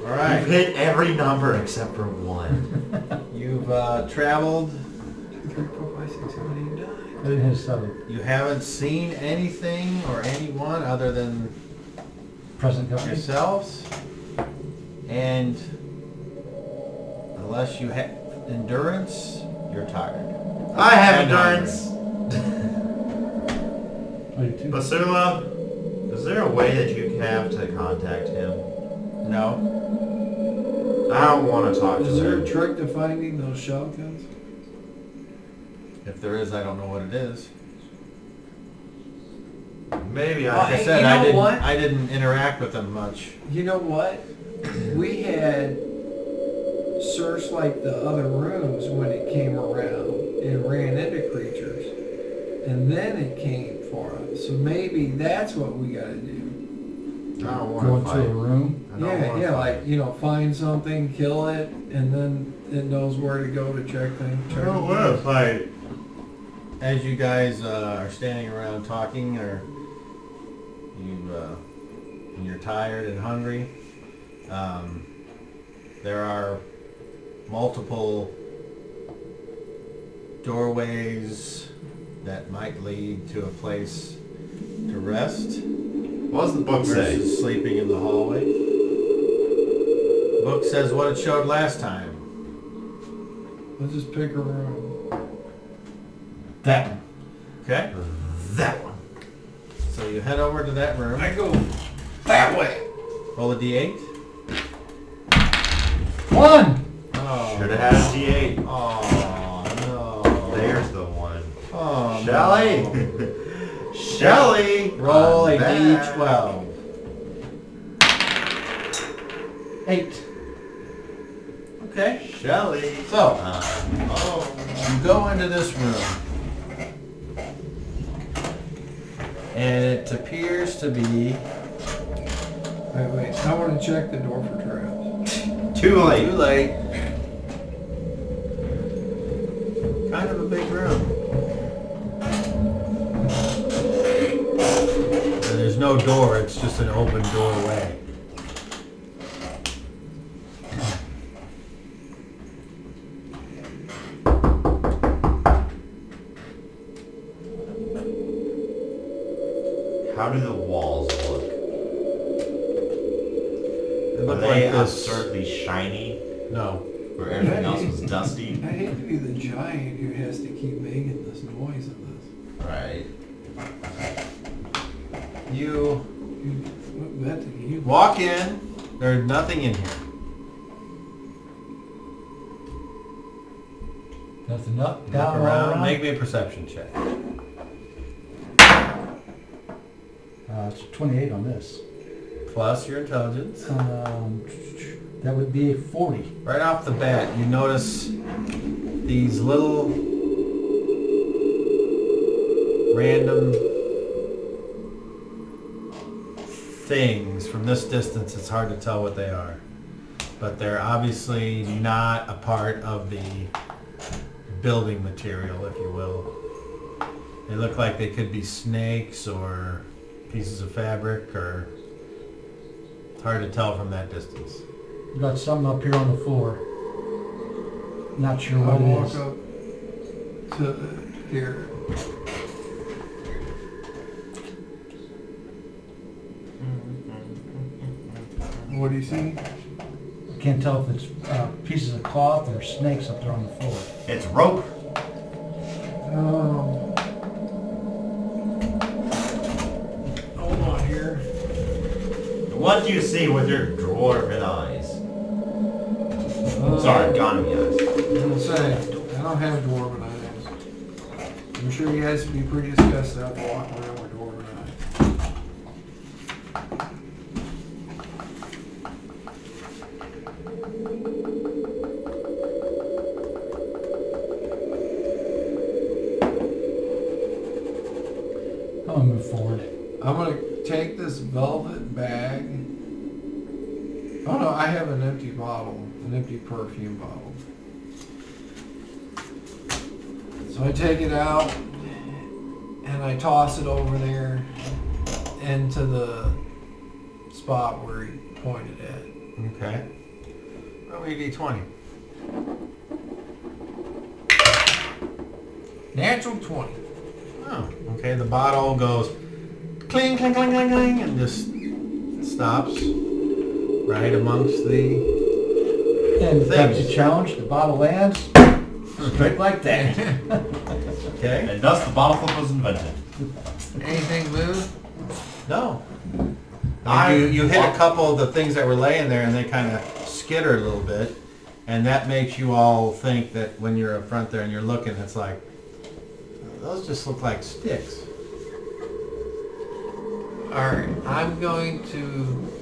All right. You've hit every number except for one. You've traveled. 3, 4, 5, 6, 7, 8, 9. I didn't hit 7. You haven't seen anything or anyone other than Present company. yourselves. And unless you have endurance, you're tired. I have And endurance. 22. Basula, is there a way that you have to contact him? No. I don't want to talk to Is there her. a trick to finding those shotguns? If there is, I don't know what it is. Maybe Oh, Like I hey, said, you know what? I didn't interact with them much. You know what? We had searched like the other rooms when it came around and ran into creatures. And then it came for us. So maybe that's what we gotta do. I don't Go want to into a fight. room. I don't Yeah, wanna yeah, fight. like, you know, find something, kill it, and then it knows where to go to check things. I don't want to fight. As you guys are standing around talking, or and you're tired and hungry, there are multiple doorways that might lead to a place to rest What does the book say? versus sleeping in the hallway. The book says what it showed last time. Let's just pick a room. That one. Okay? That one. So you head over to that room. I go that way. Roll a d8. 1! Oh. Should have had a D8. Oh, no. There's the one. Oh, Shelly. no. Shelly. Roll a I'm back. d12. 8. Okay. Shelly. So, Oh. you go into this room. And it appears to be Wait. I want to check the door for traps. Too too late. late. Kind of a big room. And there's no door, it's just an open doorway. How do the walls look? It Are looked they like this. absurdly shiny? No. Where everything else was dusty? I hate to be the giant who has to keep making this noise in this. Right. You What bet did you? walk in, there's nothing in here. Nothing up, Look down, all around, around. make me a perception check. It's 28 on this. Plus your intelligence. That would be a 40. Right off the bat, you notice these little random things. From this distance, it's hard to tell what they are. But they're obviously not a part of the building material, if you will. They look like they could be snakes or pieces of fabric, or it's hard to tell from that distance. We got something up here on the floor. Not sure I'll what it walk is. up to here. What do you see? I can't tell if it's pieces of cloth or snakes up there on the floor. It's rope. Hold on here. What do you see with your dwarven eyes? Sorry, Ghanami eyes. I'm gonna say, I don't have dwarven eyes. I'm sure you guys would be pretty disgusted after walking around with dwarven eyes. I'm gonna move forward. I'm gonna take this velvet bag. Oh no, I have an empty bottle, an empty perfume bottle. So I take it out and I toss it over there into the spot where he pointed at. Okay. Roll me a d20. Natural 20. Oh, okay. The bottle goes cling, cling, cling, cling, cling, and just stops right amongst the. And that's Things. a challenge. The bottle lands straight like that. Okay. And thus the bottle flip was invented. Anything move? No. I mean, you hit a couple of the things that were laying there, and they kind of skitter a little bit, and that makes you all think that when you're up front there and you're looking, it's like, those just look like sticks. Alright, I'm going to...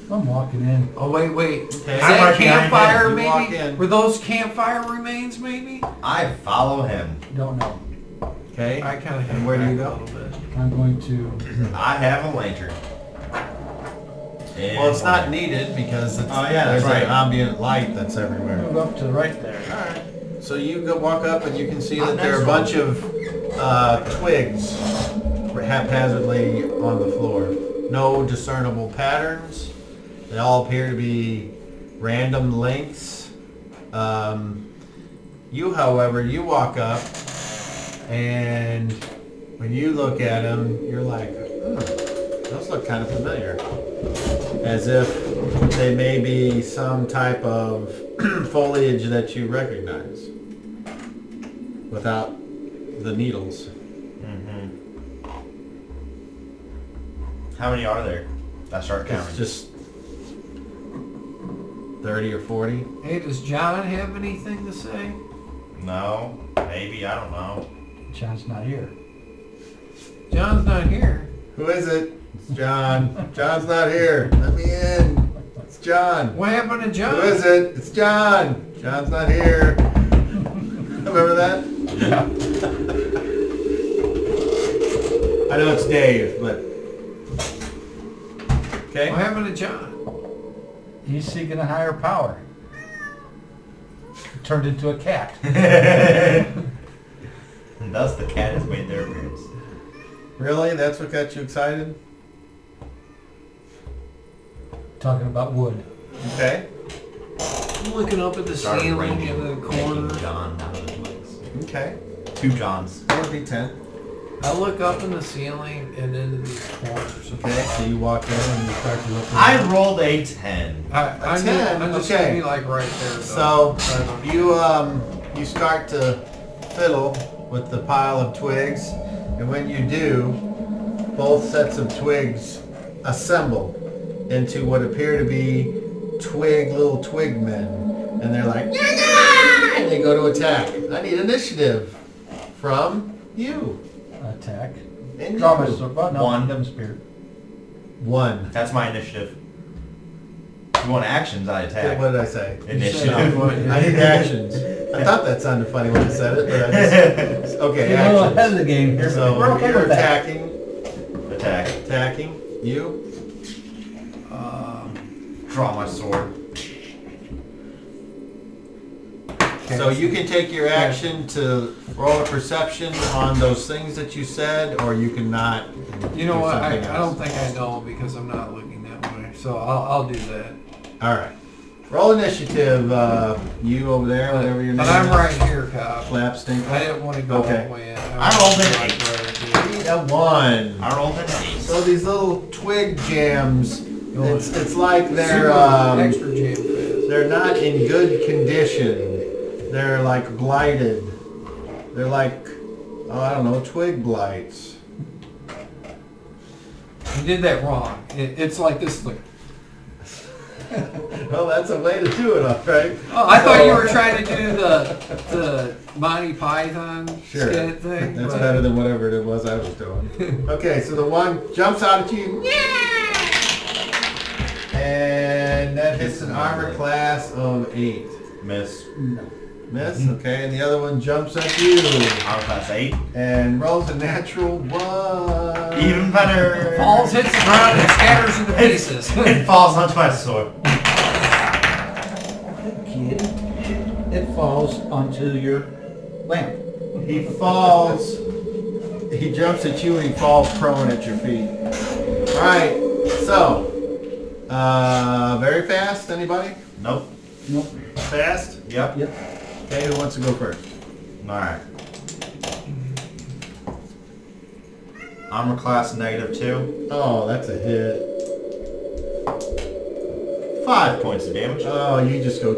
I'm walking in. Oh, wait. Is Okay. I'm that right behind campfire, you. You walk maybe? in. Were those campfire remains, maybe? I follow him. Don't know. Okay? I kind of And where do you go? a little bit. I'm going to, I have a lantern. Well, it's not needed because it's, Oh, yeah, that's there's an right. ambient light that's everywhere. move up to the right there. Alright. So you go walk up and you can see that I'm there are a next bunch of twigs haphazardly on the floor. No discernible patterns. They all appear to be random lengths. You, however, you walk up and when you look at them, you're like, those look kind of familiar. As if they may be some type of foliage that you recognize without the needles. How many are there? I start counting. It's just 30 or 40. Hey, does John have anything to say? No, maybe, I don't know. John's not here. John's not here. Who is it? It's John. John's not here. Let me in. It's John. What happened to John? Who is it? It's John. John's not here. Remember that? I know it's Dave, but... Okay. What happened to John? He's seeking a higher power. Turned into a cat. And thus the cat has made their appearance. Really? That's what got you excited? Talking about wood. Okay. I'm looking up at the Started ceiling raining, in the making corner. John out of the twigs. Okay. 2 Johns. That would be 10. I look up in the ceiling and into these corners. Okay, so you walk in and you start to look I around. rolled a 10. I'm 10, just okay. gonna be like right there. So though. you start to fiddle with the pile of twigs, and when you do, both sets of twigs assemble into what appear to be little twig men, and they're like, "Nyah!" and they go to attack. I need initiative from you. Attack. And Draw my you. sword. Well, no, 1. them spirit. 1. That's my initiative. If you want actions, I attack. What did I say? Initiative. I need actions. I thought that sounded funny when I said it, but I just... Okay, You're a little ahead of actions. the game here, So but we're okay you're with that. attacking. Attack. You? Draw my sword. So you can take your action to roll a perception on those things that you said, or you can not. You know do what? I something don't else. think I know because I'm not looking that way. So I'll do that. All right. Roll initiative. You over there, whatever your name But I'm is. right here, Cobb. Slapstink. I didn't want to go Okay. all the way in. I rolled an wanted 8. to like right Need a 1. I rolled an 8. So these little twig jams, it's like there. they're Super extra jam fast. they're not in good condition. They're like blighted. They're like, oh, I don't know, twig blights. You did that wrong. It's like this. Like, Well, that's a way to do it, all right. oh, I thought you were trying to do the Monty Python Sure. skit thing. That's but- better than whatever it was I was doing. Okay, so the one jumps out at you. And that hits an armor class of 8. Miss. Miss, okay, and the other one jumps at you Armor class 8. and rolls a natural 1. Even better. Falls, hits the ground, and scatters into pieces. It falls onto my sword. Kid, it falls onto your lamp. He falls, he jumps at you and he falls prone at your feet. Alright, so, very fast, anybody? Nope. Nope. Fast? Yep. Yep. Okay, who wants to go first? Alright. Armor class -2. Oh, that's a hit. 5 points of damage. Oh, you just go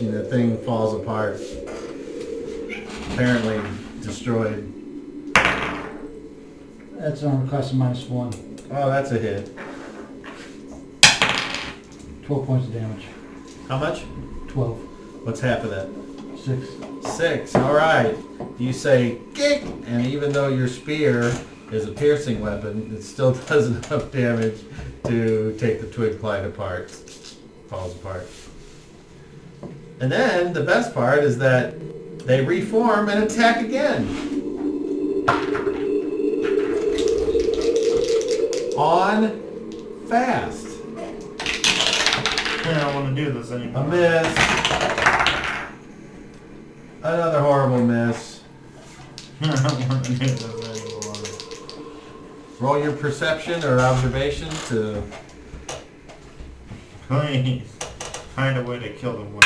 and the thing falls apart. Apparently destroyed. That's an armor class of -1. Oh, that's a hit. 12 points of damage. How much? 12. What's half of that? 6. 6. All right. You say kick, and even though your spear is a piercing weapon, it still does enough damage to take the twig blight apart. Falls apart. And then the best part is that they reform and attack again. On fast. I don't want to do this anymore. A miss. Another horrible miss. I don't want to do this anymore. Roll your perception or observation to... Please. Find a way to kill them with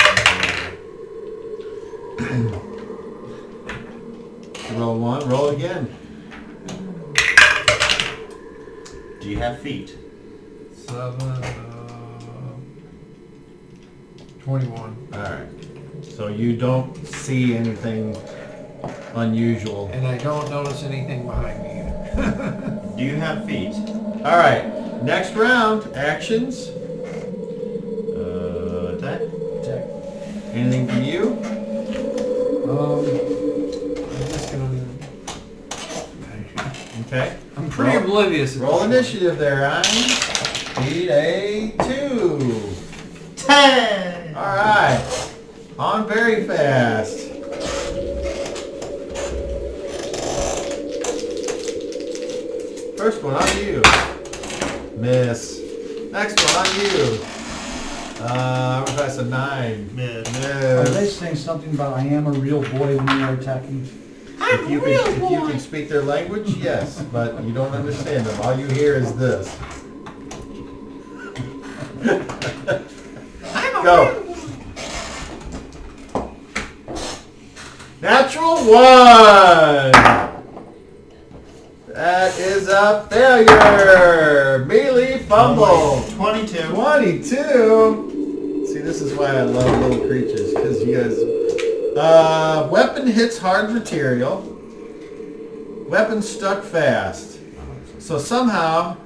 Roll 1. Roll again. Do you have feet? 21. Alright. So you don't see anything unusual. And I don't notice anything behind me either. Do you have feet? Alright. Next round. Actions. Attack? Attack. Anything from you? I'm just gonna... Okay. I'm pretty oblivious. Roll initiative there, Ryan. Need a 2. 10! Alright. On very fast. First one on you. Miss. Next one on you. That's a 9. Miss. Are they Miss. saying something about I am a real boy when you are attacking? If you can speak their language, yes, but you don't understand them. All you hear is this. Go. Natural 1. That is a failure. Melee fumble. 22. 22. See, this is why I love little creatures, because you guys... weapon hits hard material. Weapon stuck fast. So somehow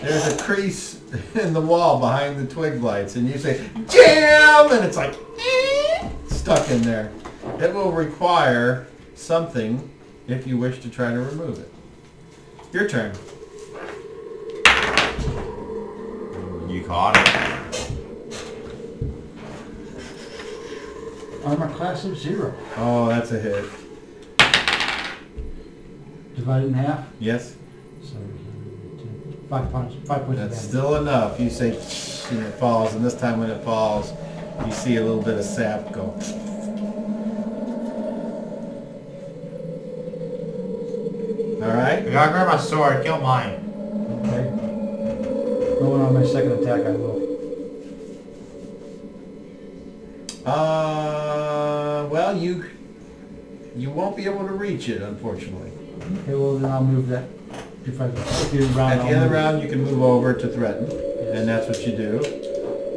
there's a crease in the wall behind the twig blights, and you say, jam! And it's like, stuck in there. It will require something if you wish to try to remove it. Your turn. You caught it. Armor class of 0. Oh, that's a hit. Divided in half. Yes? So 5 points. 5 points of That's damage. still enough. You say, and it falls, and this time when it falls, you see a little bit of sap go. Alright? I gotta grab my sword, kill mine. Okay. Going on my second attack, I will. Well, you won't be able to reach it, unfortunately. Okay, well then I'll move that. If I do round, At the I'll end of the move it. round, you can move over to threaten, and that's what you do.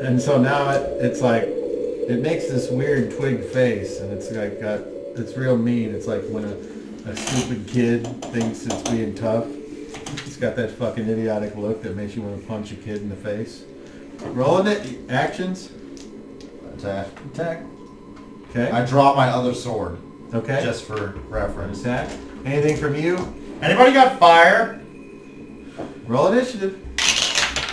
And so now it's like, it makes this weird twig face, and it's like it's real mean. It's like when a stupid kid thinks it's being tough. It's got that fucking idiotic look that makes you want to punch a kid in the face. Rolling it. Actions. Attack. Attack. Okay. I draw my other sword, Okay. just for reference. Attack. Anything from you? Anybody got fire? Roll initiative.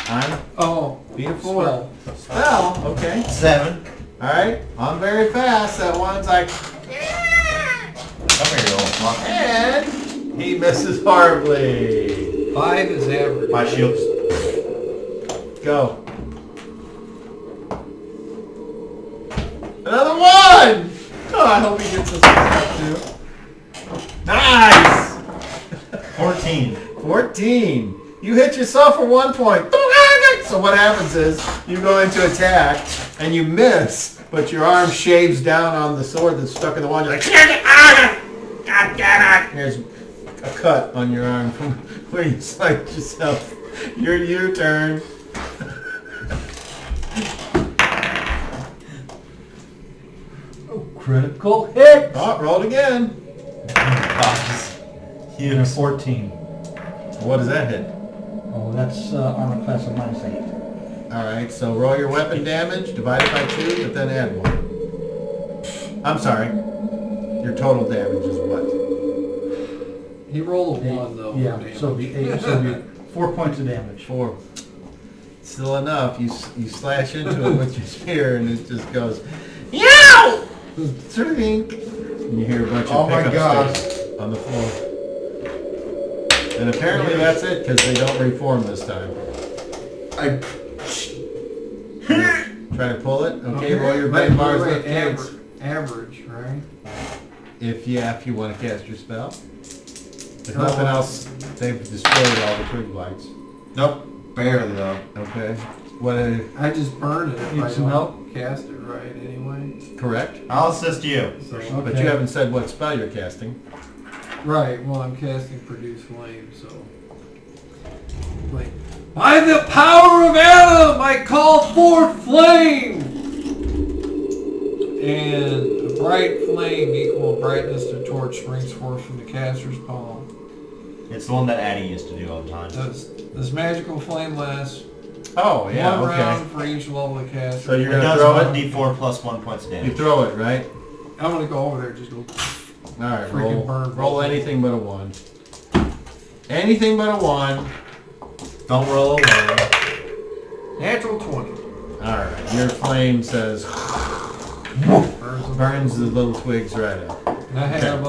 I'm Oh, being a 4. spell. Spell. Okay. 7. All right. I'm very fast. That one's like, Come here, you little fuck. and he misses horribly. 5 is average. My shield's... Go. Another 1! Oh, I hope he gets this stuff too. Nice! 14. 14. You hit yourself for 1 point. So what happens is you go into attack and you miss, but your arm shaves down on the sword that's stuck in the wall. You're like, God damn it! There's a cut on your arm from where you sliced yourself. Your turn. Oh, critical hit! Oh, rolled again. And a 14. What does that hit? Oh, that's armor class of -8. Alright, so roll your weapon damage, divide it by 2, but then add 1. I'm sorry. Your total damage is what? He rolled a 1 though. Yeah, Damn. so the 8, so the 4 points of damage. 4. Still enough. You slash into it with your spear and it just goes, yow! Shrink. And you hear a bunch Oh of my pickup gosh. sticks on the floor. And apparently that's it because they don't reform this time. Try to pull it. Okay, roll your Wait, bend bars wait, lift gates. average, right? If you want to cast your spell. If nothing else, they've destroyed all the twig blights. Nope. Barely though. Okay. What? I just burn it if Need I some don't cast it right anyway. Correct. I'll assist you. So, But Okay. you haven't said what spell you're casting. right, well I'm casting Produce Flame, so. Like, by the power of Adam, I call forth flame! And a bright flame equal in brightness to torch springs forth from the caster's palm. It's the one that Addie used to do all the time. This magical flame lasts Oh yeah. one Okay. round for each level of caster. So you're It gonna does throw it. 1d4 plus 1 points of You damage. throw it, right? I'm gonna go over there and just go. All right. Freaking burn. Roll anything but a 1. Anything but a 1. Don't roll a 1. Natural 20. All right. Your flame says burns the little twigs right up. And I have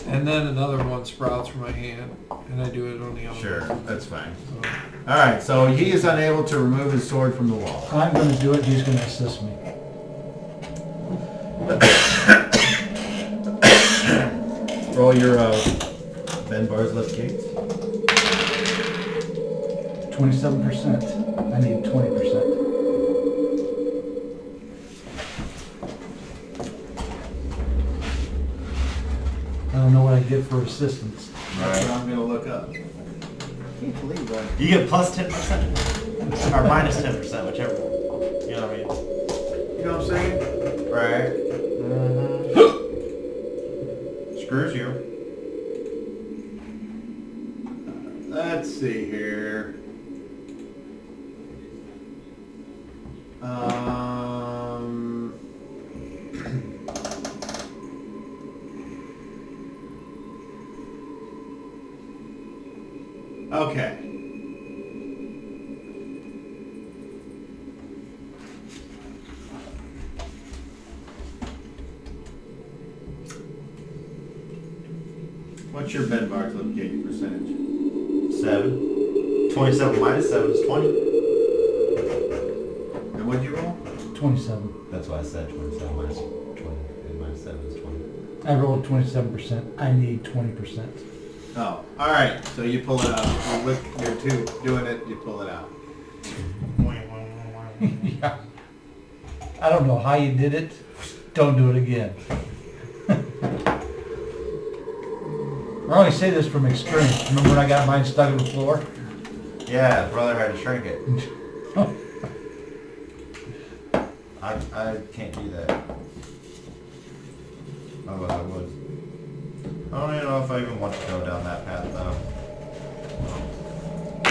and then another one sprouts from my hand, and I do it on the other. Sure, one. that's fine. So, All right. So he is unable to remove his sword from the wall. I'm gonna do it, he's gonna assist me. Roll your bend bars lift gates. 27%. I need 20%. I don't know what I get for assistance. That's what I'm gonna look up. Can't believe that. You get plus 10%. Or minus 10%, whichever one. You know what I mean? you know what I'm saying? Right. Screws you. Let's see here. Okay. What's your bend bars lift gate percentage? 7. 27 minus 7 is 20. And what'd you roll? 27. That's why I said 27 minus 20. And minus 7 is 20. I rolled 27%. I need 20%. Oh, all right. So you pull it out. With your two doing it, you pull it out. Yeah. I don't know how you did it. Don't do it again. I only say this from experience. Remember when I got mine stuck in the floor? Yeah, brother had to shrink it. I can't do that. Oh, I would. I don't even know if I even want to go down that path though.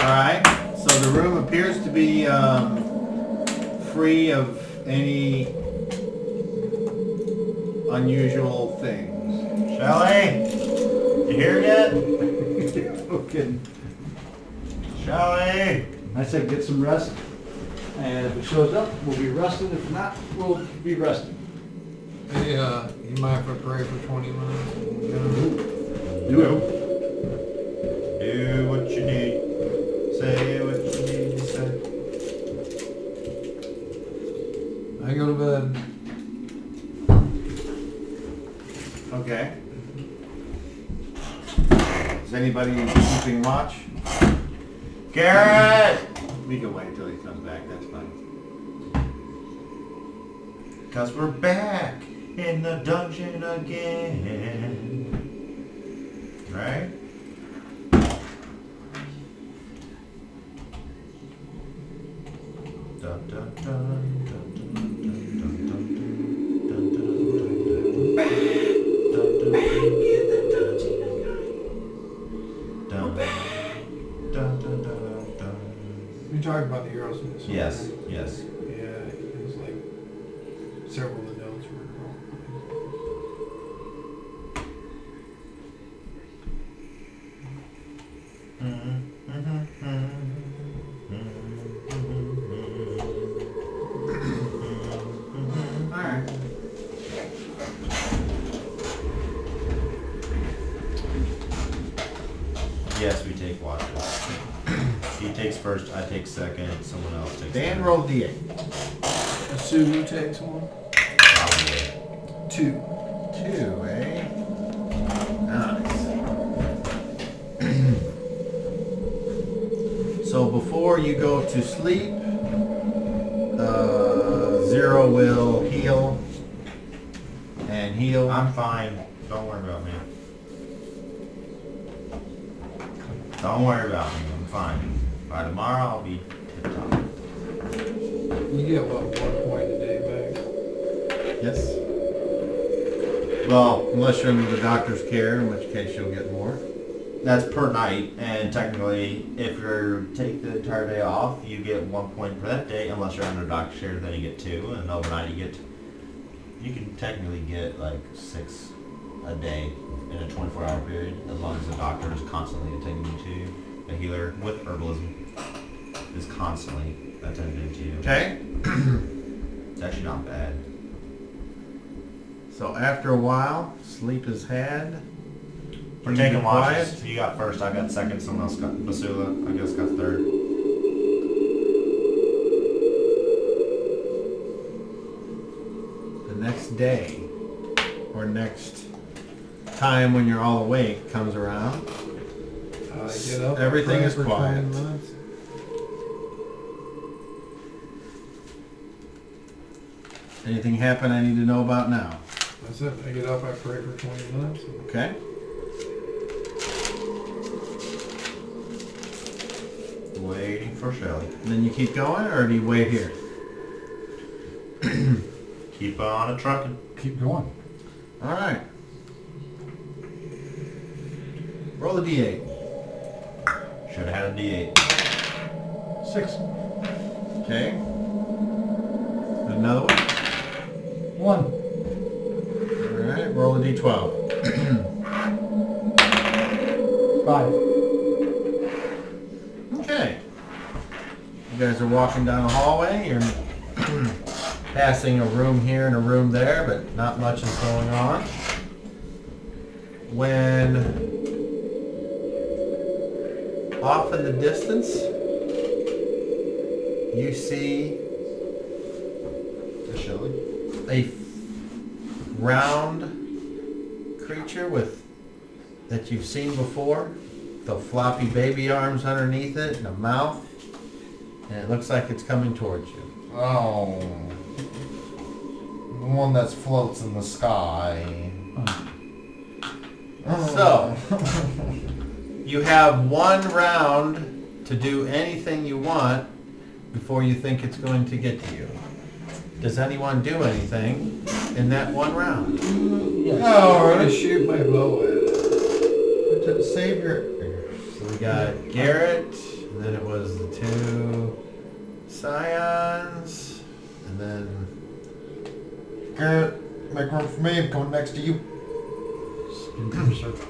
Alright, so the room appears to be free of any unusual things. Shelly? You here yet? No kidding. Shelly? I said get some rest, and if it shows up, we'll be resting. If not, we'll be resting. Hey, you might have to pray for 20 minutes. Do it. Do what you need. Say what you need to say. I go to bed. Okay. Is anybody keeping watch? Garrett! We can wait until he comes back, that's fine. Cause we're back in the dungeon again. Right? Dun, dun, dun, dun, dun, dun, dun, dun, dun, dun, dun, dun, dun, dun, dun, dun. You talking about the Aerosmith? Yes. Yes. Yeah, it was like several of the notes were wrong. Alright. Yes, we take watches. He takes first, I take second, someone else takes Dan third. rolled D8. Suzu takes one. Probably. 2. 2, eh? Nice. So before you go to sleep, Zero will heal and heal. I'm fine. Don't worry about me. Don't worry about me. I'm fine. By tomorrow, I'll be tip top. You get what, 1 point a day back? Yes. Well, unless you're under the doctor's care, in which case you'll get more. That's per night, and technically, if you take the entire day off, you get 1 point for that day. Unless you're under doctor's care, then you get 2, and overnight you get. You can technically get like 6 a day in a 24-hour period, as long as the doctor is constantly attending to you. A healer with herbalism is constantly attending to you. Okay. It's actually not bad. So after a while, sleep is had. We're You taking get quiet. watches. You got first, I got second, someone else got Basula, I guess got third. The next day, or next time when you're all awake comes around. Get up. Everything pray is for quiet. 20 minutes. Anything happen I need to know about now? That's it. I get up, I pray for 20 minutes. Okay. Waiting for Shelly. And then you keep going, or do you wait here? Keep on a trucking. Keep going. All right. Roll a d8. Should have had a D8. 6. Okay. Another one. 1. All right. Roll a d12. 5. Okay. You guys are walking down a hallway. You're passing a room here and a room there, but not much is going on. When off in the distance, you see a round creature that you've seen before. The floppy baby arms underneath it and a mouth, and it looks like it's coming towards you. Oh. The one that floats in the sky. So, you have 1 round to do anything you want before you think it's going to get to you. Does anyone do anything in that 1 round? Yes. I'm gonna shoot my bow at it. Save your... So we got Garrett, and then it was the 2 Scions, and then... Garrett, make room for me. I'm coming next to you. Spin through a circle.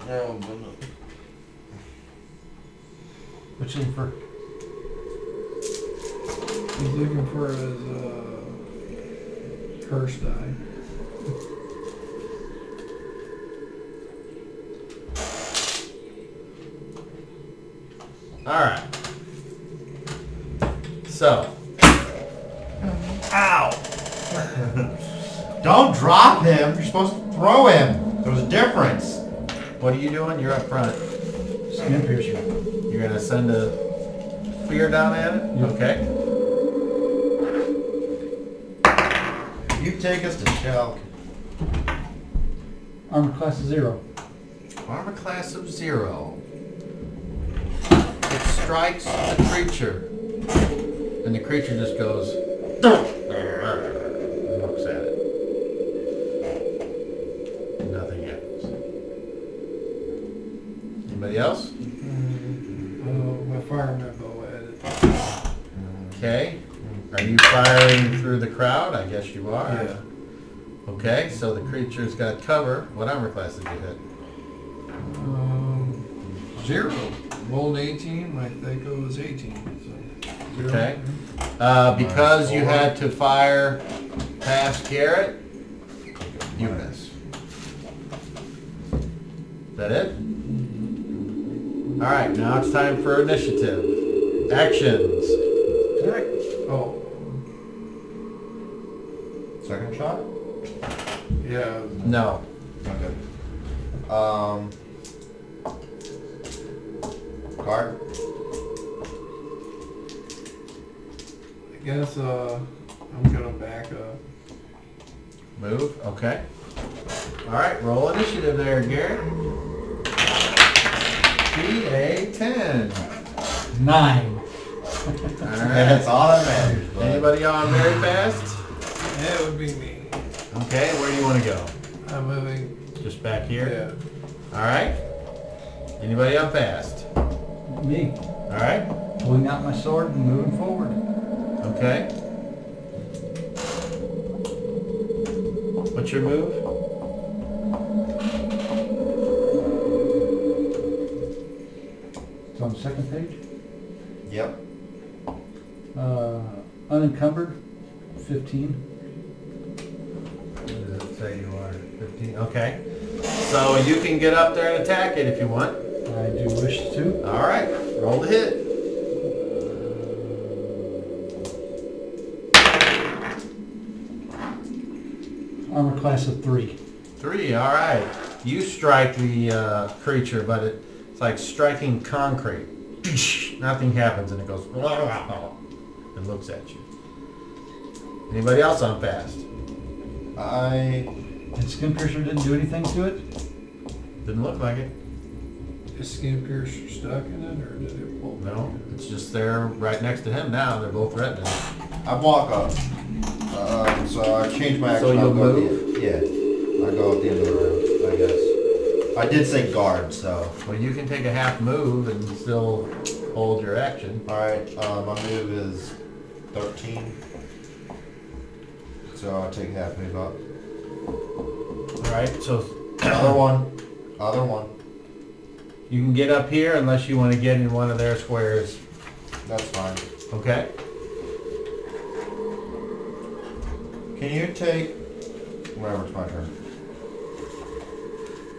Oh, goodness. Which in for? He's looking for his curse die. Alright. So. Ow! Don't drop him. You're supposed to throw him. There's a difference. What are you doing? You're up front. Skin piercer. You're gonna send a spear down at it? Yep. Okay. You take us to Shell. Armor class is 0. Armor class of 0. It strikes the creature. And the creature just goes... and looks at it. Nothing happens. Anybody else? I fire my bow at crowd? I guess you are. Yeah. Okay, so the creature's got cover. What armor class did you hit? 0. Rolled 18. My Thaco was 18. So 0. Okay. Because you had to fire past Garrett, you miss. Is that it? Alright, now it's time for initiative. Actions. Oh, Second shot? yeah. No. Okay. Guard? I guess I'm gonna back up. Move. Okay. Alright, roll initiative there, Garrett. Be a 10. 9. And Alright. that's all that matters, bud. Anybody on very fast? Yeah, it would be me. Okay, where do you want to go? I'm moving. Just back here? Yeah. Alright. Anybody on fast? Me, Alright. pulling out my sword and moving forward. Okay. What's your move? It's on the second page. Yep. Unencumbered, 15. What does it say you are? 15? Okay. So you can get up there and attack it if you want. I do wish to. Alright. Roll the hit. Armor class of 3. 3, alright. You strike the creature, but it's like striking concrete. Nothing happens and it goes and looks at you. Anybody else on fast? And Skin Piercer didn't do anything to it? Didn't look like it. Is Skin Piercer stuck in it, or did it pull? No, it's just there right next to him now. They're both threatening. I walk up. So I change my action. So you'll I'll go at the move? end. Yeah. I go at the end of the round, I guess. I did say guard, so. Well, you can take a half move and still hold your action. Alright, my move is 13. So I'll take half move up. Alright, so Other one. Other one. you can get up here unless you want to get in one of their squares. That's fine. Okay? Can you take... Whatever, it's my turn.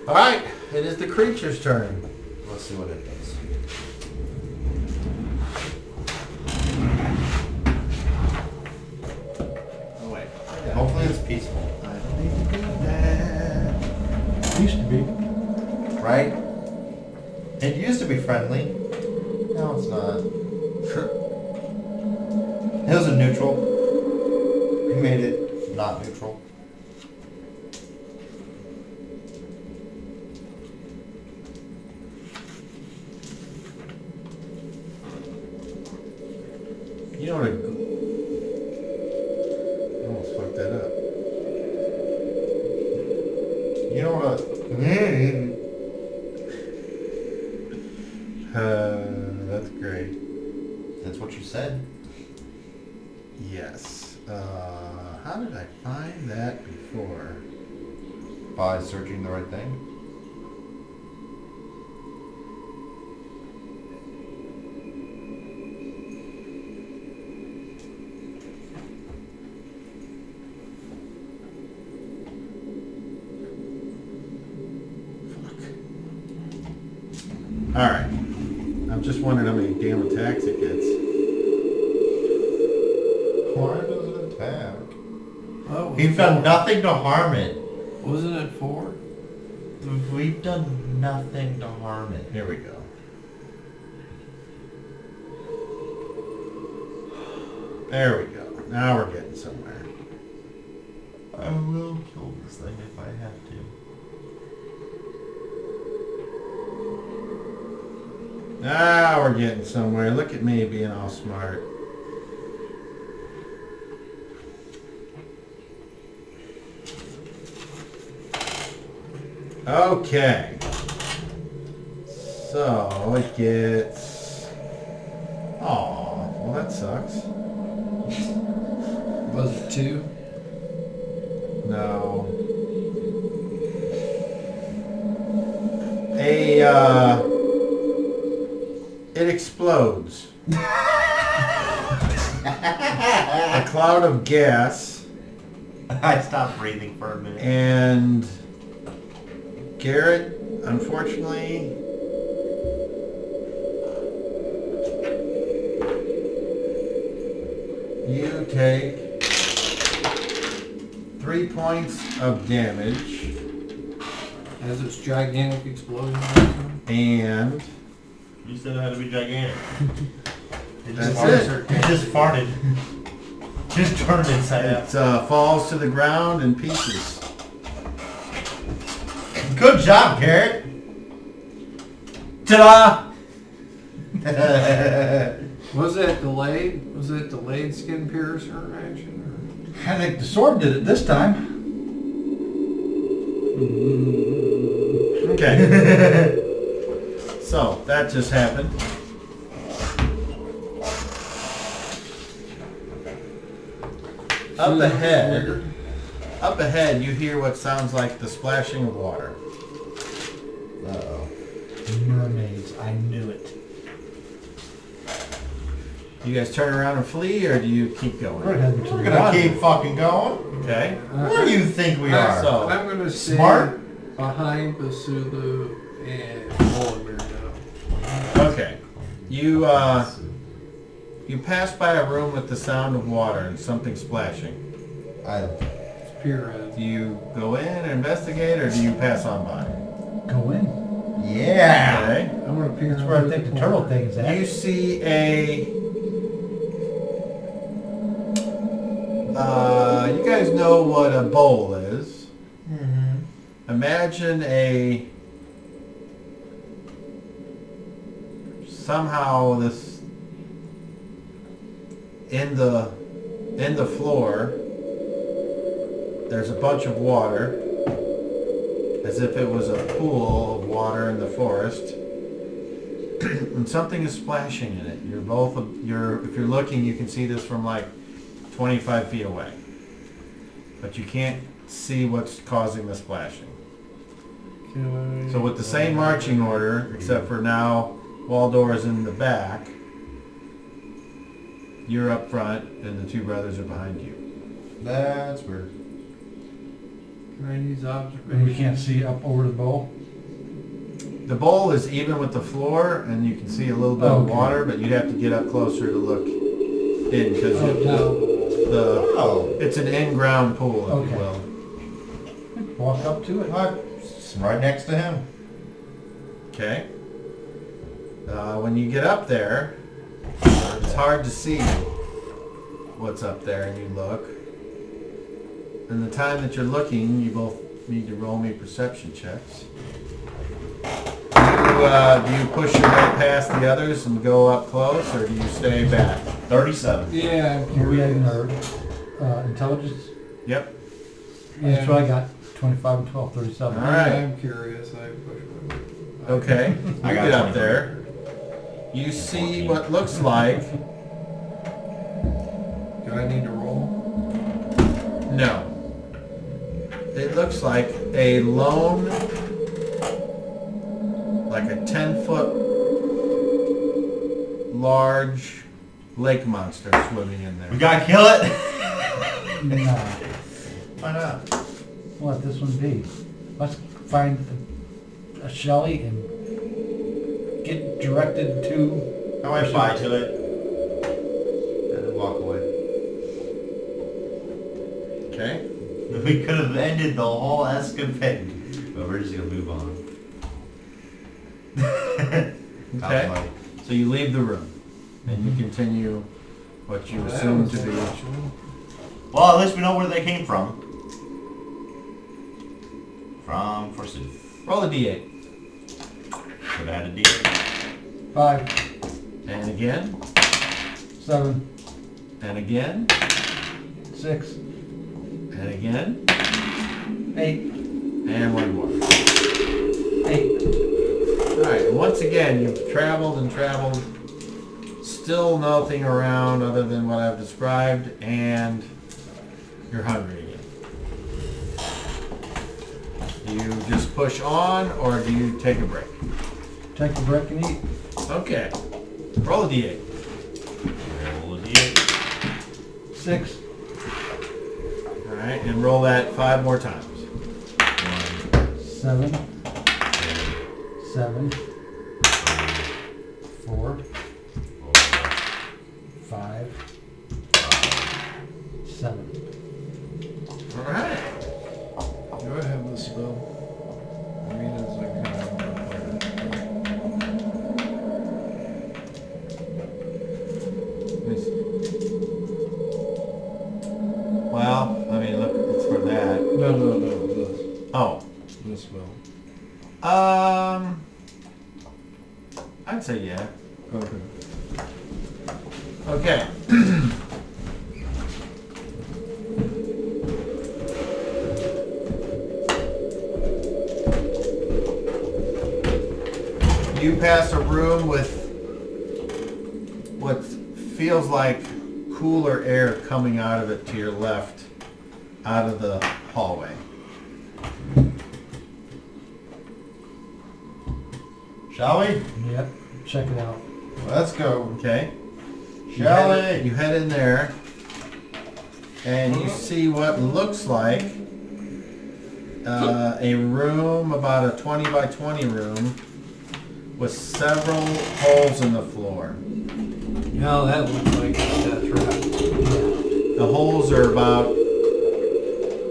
Alright, it is the creature's turn. Let's see what it does. Oh, wait. Hopefully it's peaceful. I don't need to do that. Used to be. Right? It used to be friendly. No, it's not. It was a neutral. We made it not neutral. You know what I almost fucked that up. You know what? That's great. That's what you said. Yes. How did I find that before? By searching the right thing. Alright. I'm just wondering how many damn attacks it gets. Why does it attack? Oh, We've done nothing to harm it. Wasn't it 4? We've done nothing to harm it. Here we go. There we go. Now we're getting somewhere. I will kill this thing if I have to. Now we're getting somewhere. Look at me being all smart. Okay. So it gets... Oh, well that sucks. Was it 2. No. It explodes. A cloud of gas, I stopped breathing for a minute. and Garrett, unfortunately, you take 3 points of damage, As its gigantic explosion. and You said it had to be gigantic. that's farted. it. It just farted. Just turned inside out. It falls to the ground in pieces. Good job, Garrett. Ta-da! Was that delayed? Was it delayed skin piercer action? I think the sword did it this time. Okay. So, that just happened. Up ahead, you hear what sounds like the splashing of water. Uh-oh. Mermaids, I knew it. You guys turn around and flee, or do you keep We're going? heading to We're the gonna water. keep fucking going. Okay. Where do you think we are? So, I'm gonna stay Smart? behind Basulu and Volamir now. okay. You pass by a room with the sound of water and something splashing. Pyramid. Do you go in and investigate, or do you pass on by? Go in. Yeah. Okay. I'm gonna peer That's where I into think the corner. turtle thing is at. You see you guys know what a bowl is. Mm-hmm. Imagine somehow this in the floor there's a bunch of water, as if it was a pool of water in the forest. And something is splashing in it. If you're looking, you can see this from like 25 feet away. But you can't see what's causing the splashing. So with the same marching order, except for now Waldor is in the back, you're up front and the two brothers are behind you. That's weird. Can I use And observation? we can't see up over the bowl. The bowl is even with the floor, and you can see a little bit of Okay. water, but you'd have to get up closer to look in, because Oh. it's an in-ground pool, if Okay. you will. Walk up to it. It's right next to him. Okay. When you get up there, it's hard to see what's up there, and you look. And the time that you're looking, you both need to roll me perception checks. Do you push your way past the others and go up close, or do you stay back? 37. Yeah, I'm Are we having curious. our intelligence? Yep. That's what I got. 25 and 12, 37. All right. I'm curious. I push my. Okay. I You got get up 23. there. You see what looks like... Do I need to roll? No. It looks like a lone, like a 10-foot large lake monster swimming in We there. gotta kill it. Nah. Why not? We'll let this one be. Let's find a Shelly and get directed to... I went by to it. And then walk away. Okay. We could have ended the whole escapade. But we're just gonna move on. Okay. So you leave the room and you continue what you assume to be. Well, at least we know where they came from. From forsooth. Roll a d8. Could have had a D8. 5, And again. 7, And again. 6, And again. 8, And one more. 8. Alright, once again, you've traveled and traveled. Still nothing around other than what I've described, and you're hungry again. Do you just push on, or do you take a break? Take a break and eat. Okay. Roll a d8. Roll a d8. 6. All right, and roll that 5 more times. 7. 7. 4. 5. 7. All right. Do I have this spell? I mean, it's like kind of Well, I mean, look, it's for that. No, this. Oh. This spell. I'd say yeah. Okay. Okay. You pass a room with what feels like cooler air coming out of it to your left, out of the hallway. Shall we? Yep. Check it out. Let's go. Okay? Shall we? You head in there, and you see what looks like a room, about a 20 by 20 room, with several holes in the floor. No, that looks like a death trap. The holes are about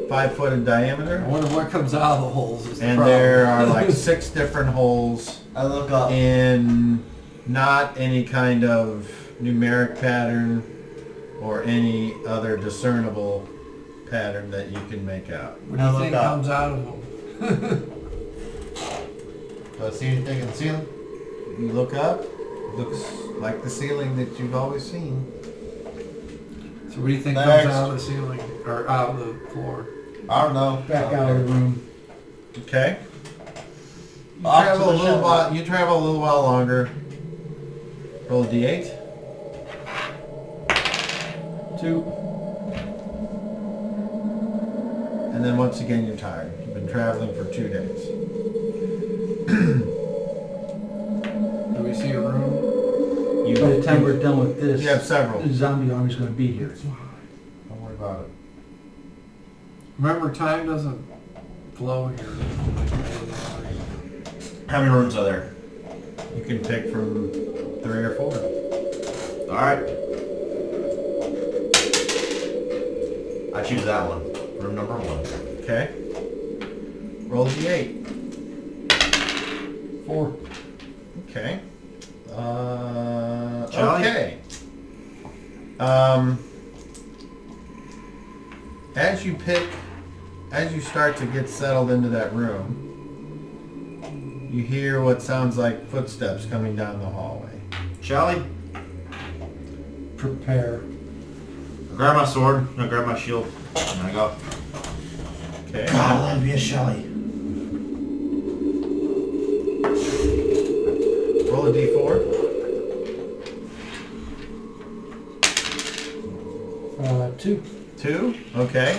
5 foot in I diameter, wonder what comes out of the holes. Is the and problem. there are like 6 different holes I look up. in not any kind of numeric pattern or any other discernible pattern that you can make out. What do you I think look up. comes out of them? Do I see anything in the ceiling? You look up, looks like the ceiling that you've always seen. So what do you think Next. comes out of the ceiling or out of the floor? I don't know. Back out of the room. Okay. You Off travel to a the little shower. while. You travel a little while longer. Roll a d8. 2. And then once again you're tired. You've been traveling for 2 days. Do we see a room? By the time we're done with this, You have several. the zombie army's going to be here. Don't worry about it. Remember, time doesn't flow here. How many rooms are there? You can pick from 3 or 4. Alright. I choose that one. Room number 1. Okay. Roll a d8. 4. Okay. Charlie? Okay. As you start to get settled into that room, you hear what sounds like footsteps coming down the hallway. Charlie, Prepare. I grab my sword, I grab my shield, and I go. Okay. God, that'd be a Shelly. Roll a d4. 2. 2. Okay.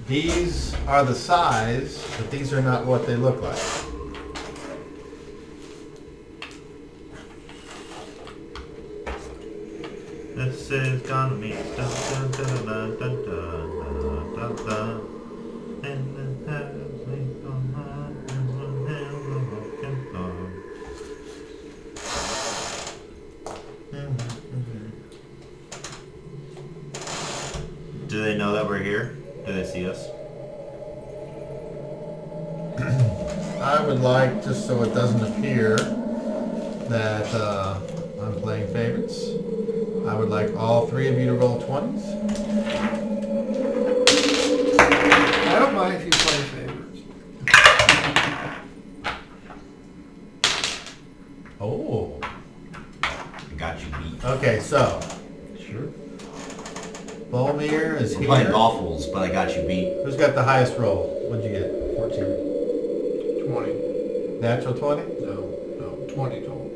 These are the size, but these are not what they look like. This is gonna be dun dun dun dun dun dun dun dun. And the heavens on high and the heavens broken heart. Do they know that we're here? Do they see us? I would like, just so it doesn't appear that I'm playing favorites, I would like all 3 of you to roll 20s. I don't mind if you play favorites. Oh. I got you beat. Okay, so Sure. Bolmir is We're playing here. awfuls, but I got you beat. Who's got the highest roll? What'd you get? 14. 20. Natural 20? No, 20 total.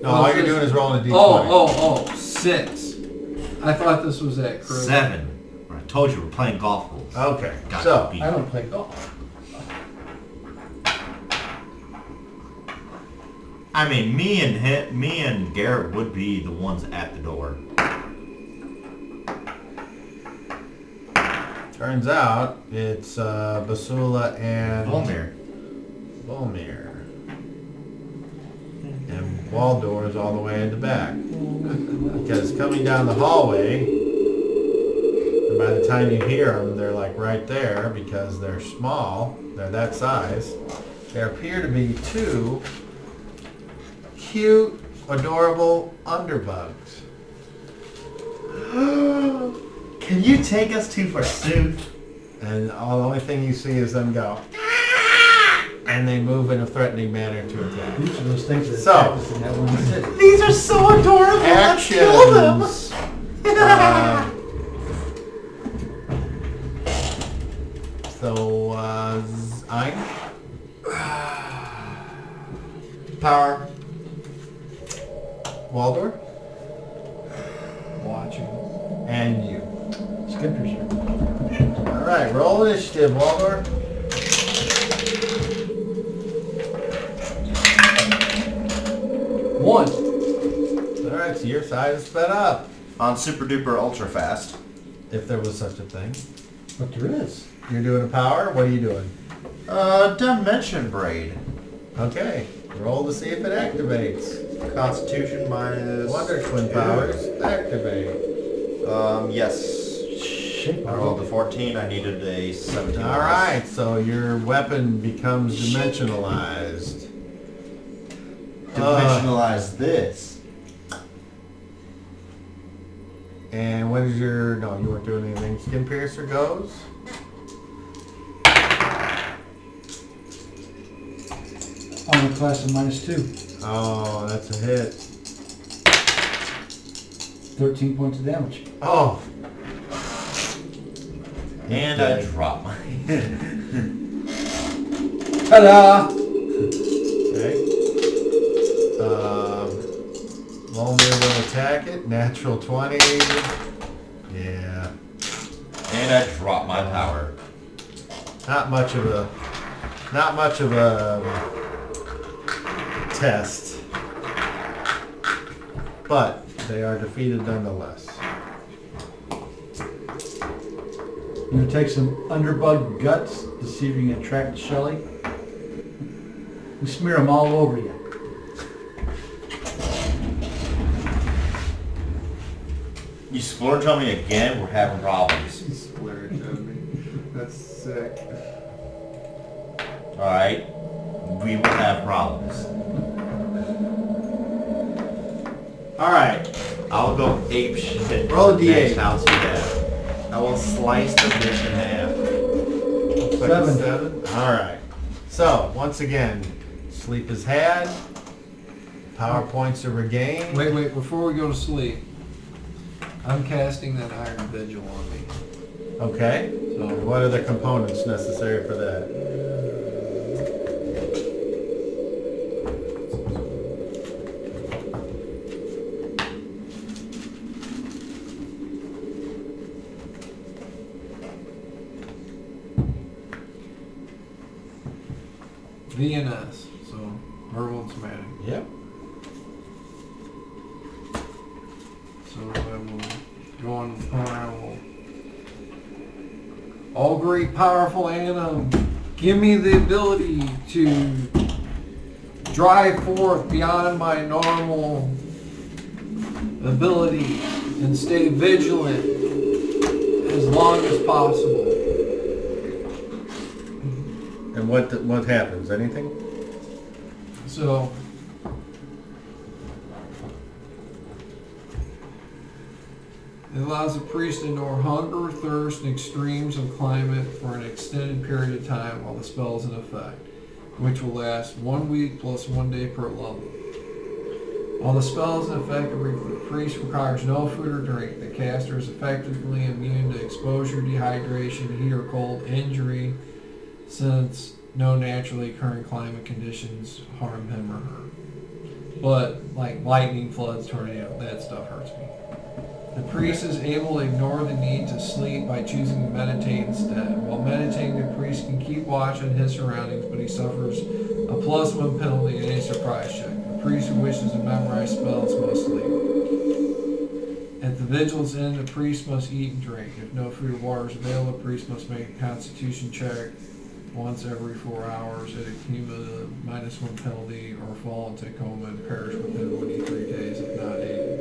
No, all you're doing is rolling a d20. Oh, 6. I thought this was at Crow. 7. I told you we're playing golf rules. Okay, Got so beat. I don't play golf. I mean, me and Garrett would be the ones at the door. turns out it's Basula and Volmir. Volmir. And Waldor is all the way in the back. Because coming down the hallway, and by the time you hear them, they're like right there because they're small, they're that size. There appear to be 2 cute, adorable underbugs. Can you take us to pursuit? And the only thing you see is them go, and they move in a threatening manner to attack. Each of those things that So- attack us in that one city. These are so adorable. Let's kill them. Actions. So, Ein, Power. Waldor, Watching. and you. Skippers are. All right, roll initiative, Waldor. 1. All right, so your side is sped up, On super duper ultra fast. if there was such a thing. But there is. You're doing a power. What are you doing? Dimension braid. Okay, roll to see if it activates. Constitution minus. Wonder Twin powers activate. Yes. Shape I rolled a 14. I needed a 17. All right, so your weapon becomes dimensionalized. Dimensionalize this. And what is your... No, you weren't doing anything. Skin Piercer goes. Armor class of -2. Oh, that's a hit. 13 points of damage. Oh. And I drop my. Ta-da! Okay. Volmir will attack it. Natural 20. Yeah. And I drop my power. Not much of a test. But they are defeated nonetheless. You gonna take some underbug guts to see if you can attract Shelly? We smear them all over you. You splurge on me again, we're having problems. You splurge on me. That's sick. Alright? We will have problems. Alright. I'll go ape shit. Roll a Next D8. house we have. I will slice the bitch in half. Looks like a 7. Alright. So, once again, sleep is had. Power points are regained. Wait, before we go to sleep, I'm casting that Iron Vigil on me. Okay. So, What are the components necessary for that? VNS, so verbal and somatic. Yep. So I will go on the corner. I will. All great, powerful Anna, give me the ability to drive forth beyond my normal ability and stay vigilant as long as possible. And what happens? Anything? So, it allows the priest to endure hunger, thirst, and extremes of climate for an extended period of time while the spell is in effect, which will last 1 week plus 1 day per level. While the spell is in effect, the priest requires no food or drink. The caster is effectively immune to exposure, dehydration, heat or cold, injury, since no naturally occurring climate conditions harm him or her. But like lightning, floods, tornado, that stuff hurts me. The priest is able to ignore the need to sleep by choosing to meditate instead. While meditating, the priest can keep watch on his surroundings, but he suffers a +1 penalty in any surprise check. The priest who wishes to memorize spells must sleep. At the vigil's end, the priest must eat and drink. If no food or water is available, the priest must make a constitution check once every 4 hours at a cumulative -1 penalty, or fall into a coma and perish within 23 days if not eaten.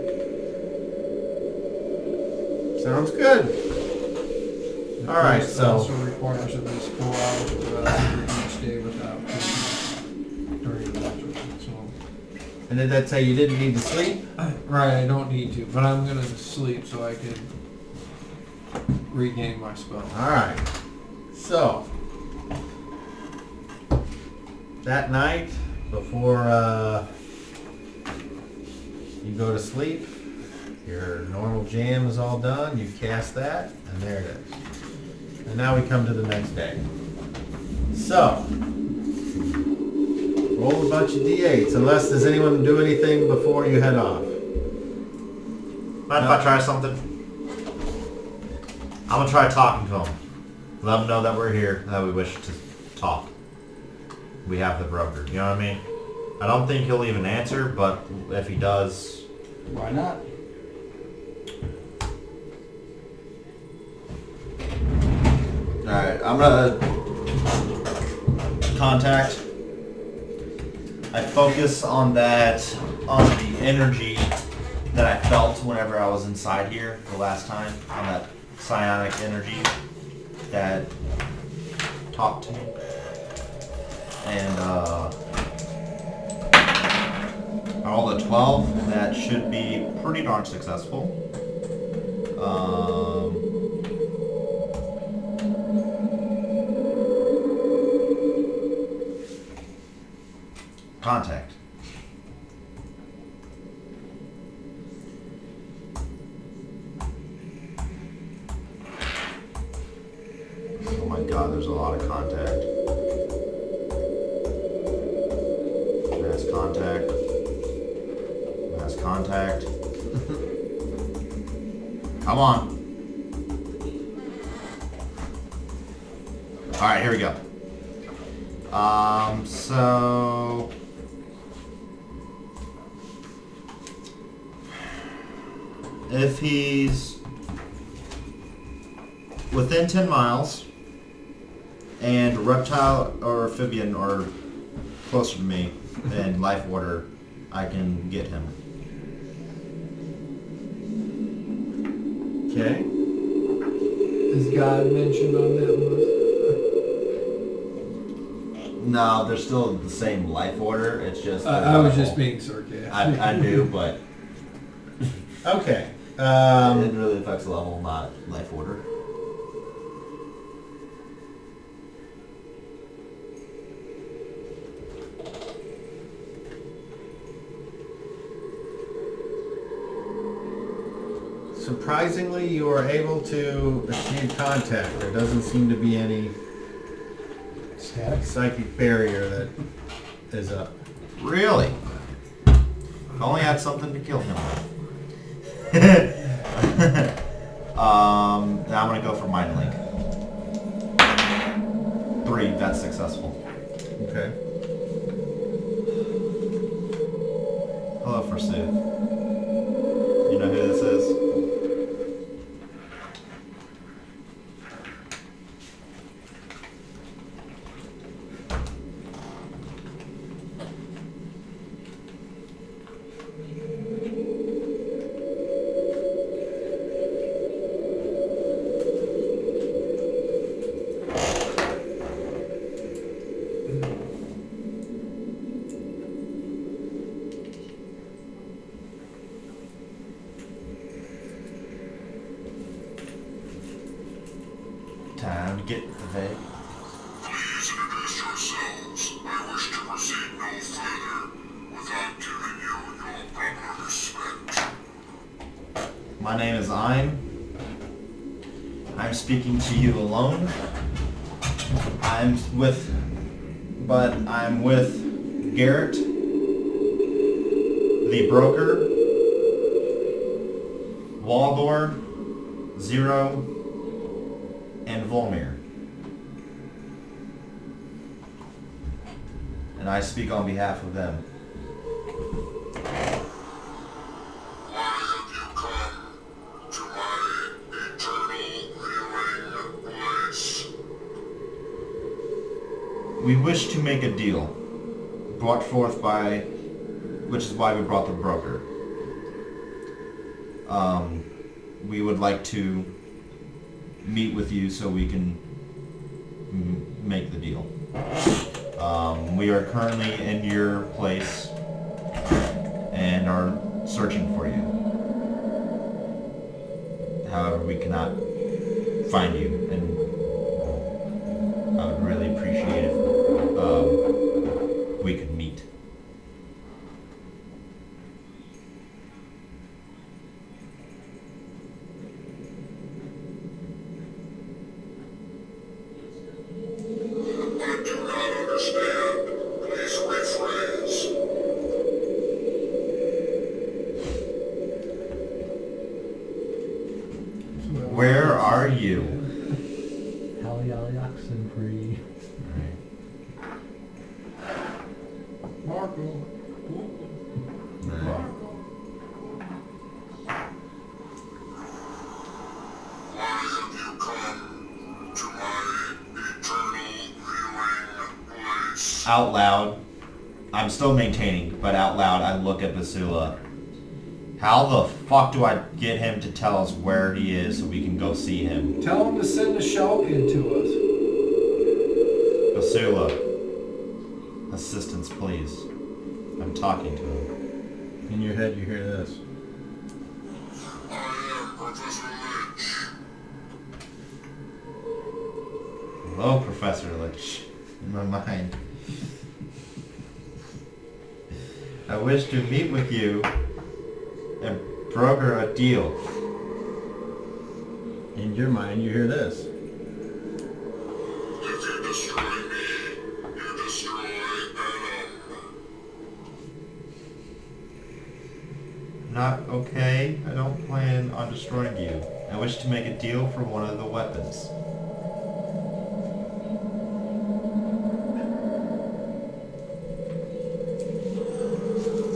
Sounds good. The All right, priest so- also requires at least 4 hours of rest each day without food during the vigil. So, And did that say you didn't need to sleep? right, I don't need to, but I'm gonna sleep so I can regain my spell. All right. So that night, before you go to sleep, your normal jam is all done. You cast that, and there it is. And now we come to the next day. So roll a bunch of d8s. Unless does anyone do anything before you head off? Mind if I try something? I'm gonna try talking to him. Let him know that we're here, that we wish to talk. We have the broker. You know what I mean? I don't think he'll even answer, but if he does, Why not? alright, I'm gonna contact. I focus on that, on the energy that I felt whenever I was inside here the last time, on that psionic energy that talked to me. And I rolled a 12. That should be pretty darn successful. Contact. Oh my god, there's a lot of contact. Mass contact. Mass contact. Come on. Alright, here we go. So if he's within 10 miles and reptile or amphibian or closer to me and life order, I can get him. Okay. Is God mentioned on that list? No, they're still the same life order. It's just I was just being sarcastic. I knew, but Okay. it really affects the level, not life order. Surprisingly, you are able to achieve contact. There doesn't seem to be any Static. psychic barrier that is up. Really? If only I had something to kill him with. Now I'm gonna go for Mind Link. 3, that's successful. Okay. Hello, Forsooth. You know who this is? Time to get the vague. Please introduce yourselves. I wish to proceed no further without giving you your proper respect. My name is I'm speaking to you alone. I'm with Garrett, the broker, Waldor, Zero, and Volmir. And I speak on behalf of them. Why have you come to my eternal viewing place? We wish to make a deal, brought forth by, which is why we brought the broker. We would like to meet with you so we can make the deal. We are currently in your place and are searching for you. However, we cannot find you, and I would really appreciate if we could meet. I do not understand. Please rephrase. Where are you? Oxen free. Marco. Marco. Why have you come to my eternal viewing place? Out loud, I'm still maintaining, but out loud I look at Basula. How the fuck do I get him to tell us where he is so we can go see him? Tell him to send a Shulkin to us. Basula, assistance please. I'm talking to him. In your head you hear this. I am Professor Lynch. Hello, Professor Lich. In my mind. I wish to meet with you and broker a deal. In your mind you hear this. If you destroy me, you destroy Adam. Not okay. I don't plan on destroying you. I wish to make a deal for one of the weapons.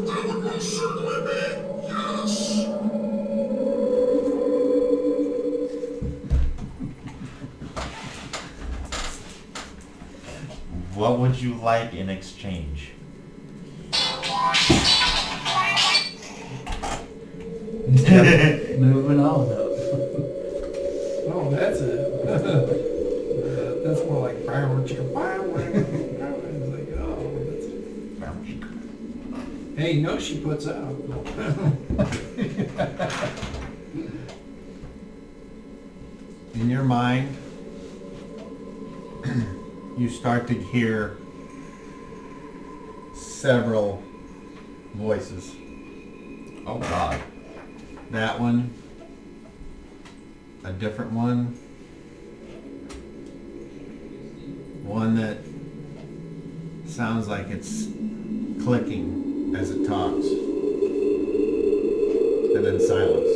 That would most certainly be yes. What would you like in exchange? Moving on up. Oh, that's it. That's more like brown chicken. It's like, oh, that's... Hey, you know she puts out. In your mind, you start to hear several voices. Oh God. That one, a different one that sounds like it's clicking as it talks, and then silence.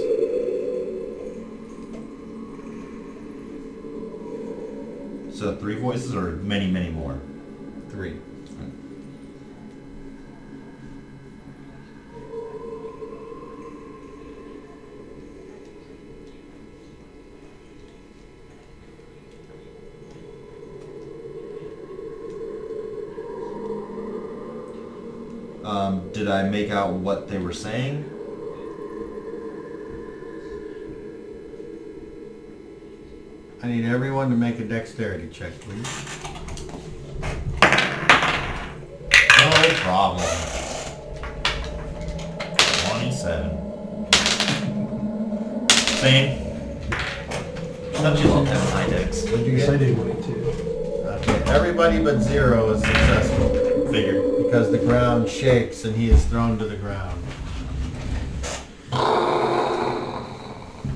So 3 voices or many, many more? 3. Did I make out what they were saying? I need everyone to make a dexterity check, please. No problem. 27. Same. Don't you love that high dex? What do you say to Okay, everybody but Zero is successful Figured. because the ground shakes and he is thrown to the ground.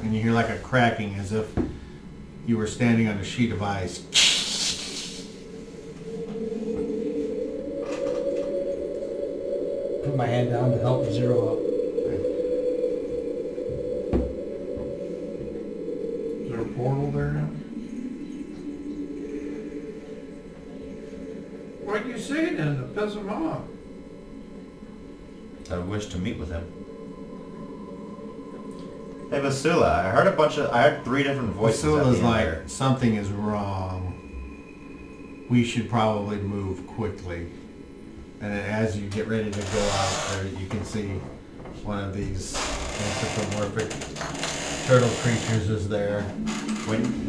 And you hear like a cracking as if you were standing on a sheet of ice. Put my hand down to help Zero up. portal there now? Why'd you say it then to piss him off? I wish to meet with him. Hey, Basula, I heard 3 different voices. Basula's like, something is wrong. We should probably move quickly. And as you get ready to go out there, you can see one of these anthropomorphic turtle creatures is there.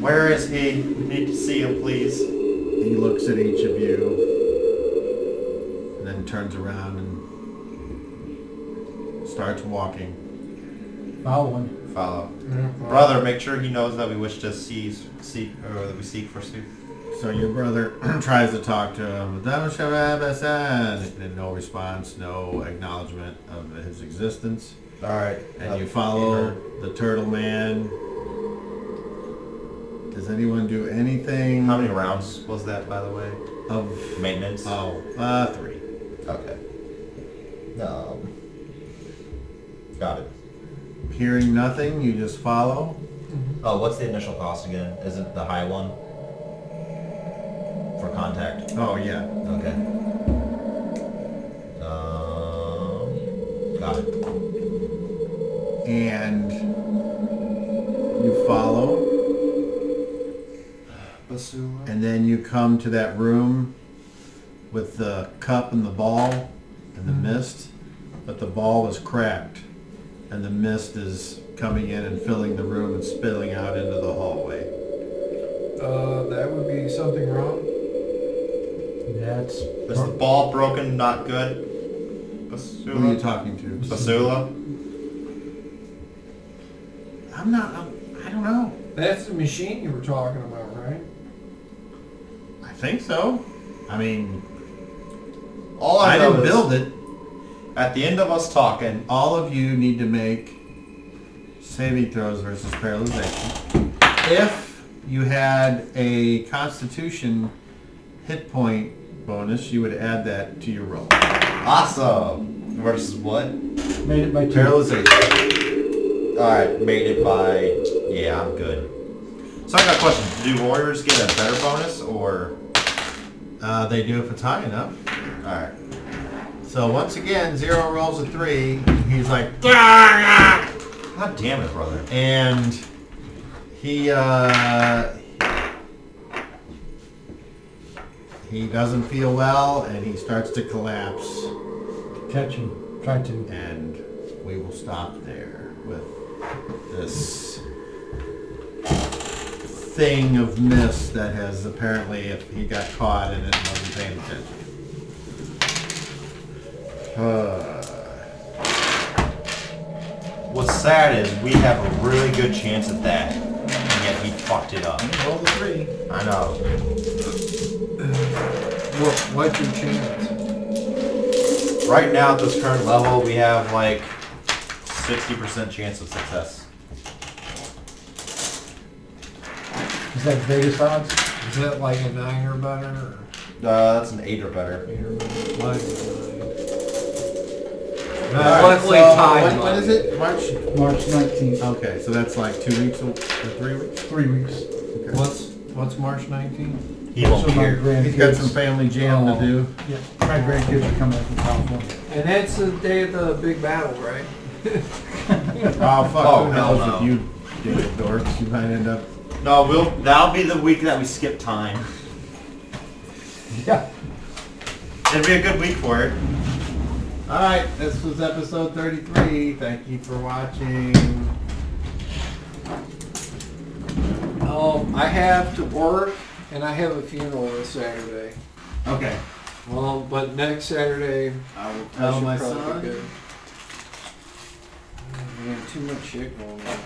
Where is he? We need to see him, please. He looks at each of you and then turns around and starts walking. Following. Follow. Brother, make sure he knows that we wish to seek for Sue. So your brother tries to talk to him, and no response, no acknowledgement of his existence. Alright. And you follow the turtle man. Does anyone do anything? How many rounds was that, by the way? Of maintenance? 3. Okay. Got it. Hearing nothing, you just follow. Oh, what's the initial cost again? Is it the high one? For contact? Oh yeah. Okay. Got it. And you follow. Basula. And then you come to that room with the cup and the ball and the mist, but the ball is cracked and the mist is coming in and filling the room and spilling out into the hallway. That would be something wrong. That's... Is the ball broken? Not good? Basula? Who are you talking to? Basula? I don't know. That's the machine you were talking about, right? I think so. I mean, All I know didn't is, build it. At the end of us talking, All of you need to make saving throws versus paralyzation. If you had a constitution hit point bonus, you would add that to your roll. awesome. Versus what? Made it by 2. Paralyzation. Alright, made it by... Yeah, I'm good. So I got a question. Do warriors get a better bonus, or... They do if it's high enough. Alright. So once again, 0 rolls a 3. He's like, God damn it, brother. and he doesn't feel well, and he starts to collapse. Catch him. Try to. And we will stop there with this thing of mist that has apparently, if he got caught in it and wasn't paying attention. What's sad is we have a really good chance at that, and yet he fucked it up. Roll the 3. I know. What's your chance? Right now at this current level, we have like 60% chance of success. Is that Vegas odds? Is that like a 9 or better? Or That's an 8 or better. 8 or better? Mine's a 9. Alright, Luckily so tied. when is it? March? March 19th. Okay, so that's like 2 weeks or 3 weeks? 3 weeks. Okay. What's March 19th? He won't So be my here. He's got grandkids. some family jam to do. Yeah, my grandkids are coming up from California. And that's the day of the big battle, right? Oh, fuck, Oh, who hell knows no. if you do it, dorks. You might end up... No, that'll be the week that we skip time. Yeah. It'll be a good week for it. Alright, this was episode 33. Thank you for watching. I have to work, and I have a funeral this Saturday. Okay. Well, but next Saturday, I will I tell should my probably son. be good. Oh, man, too much shit going on.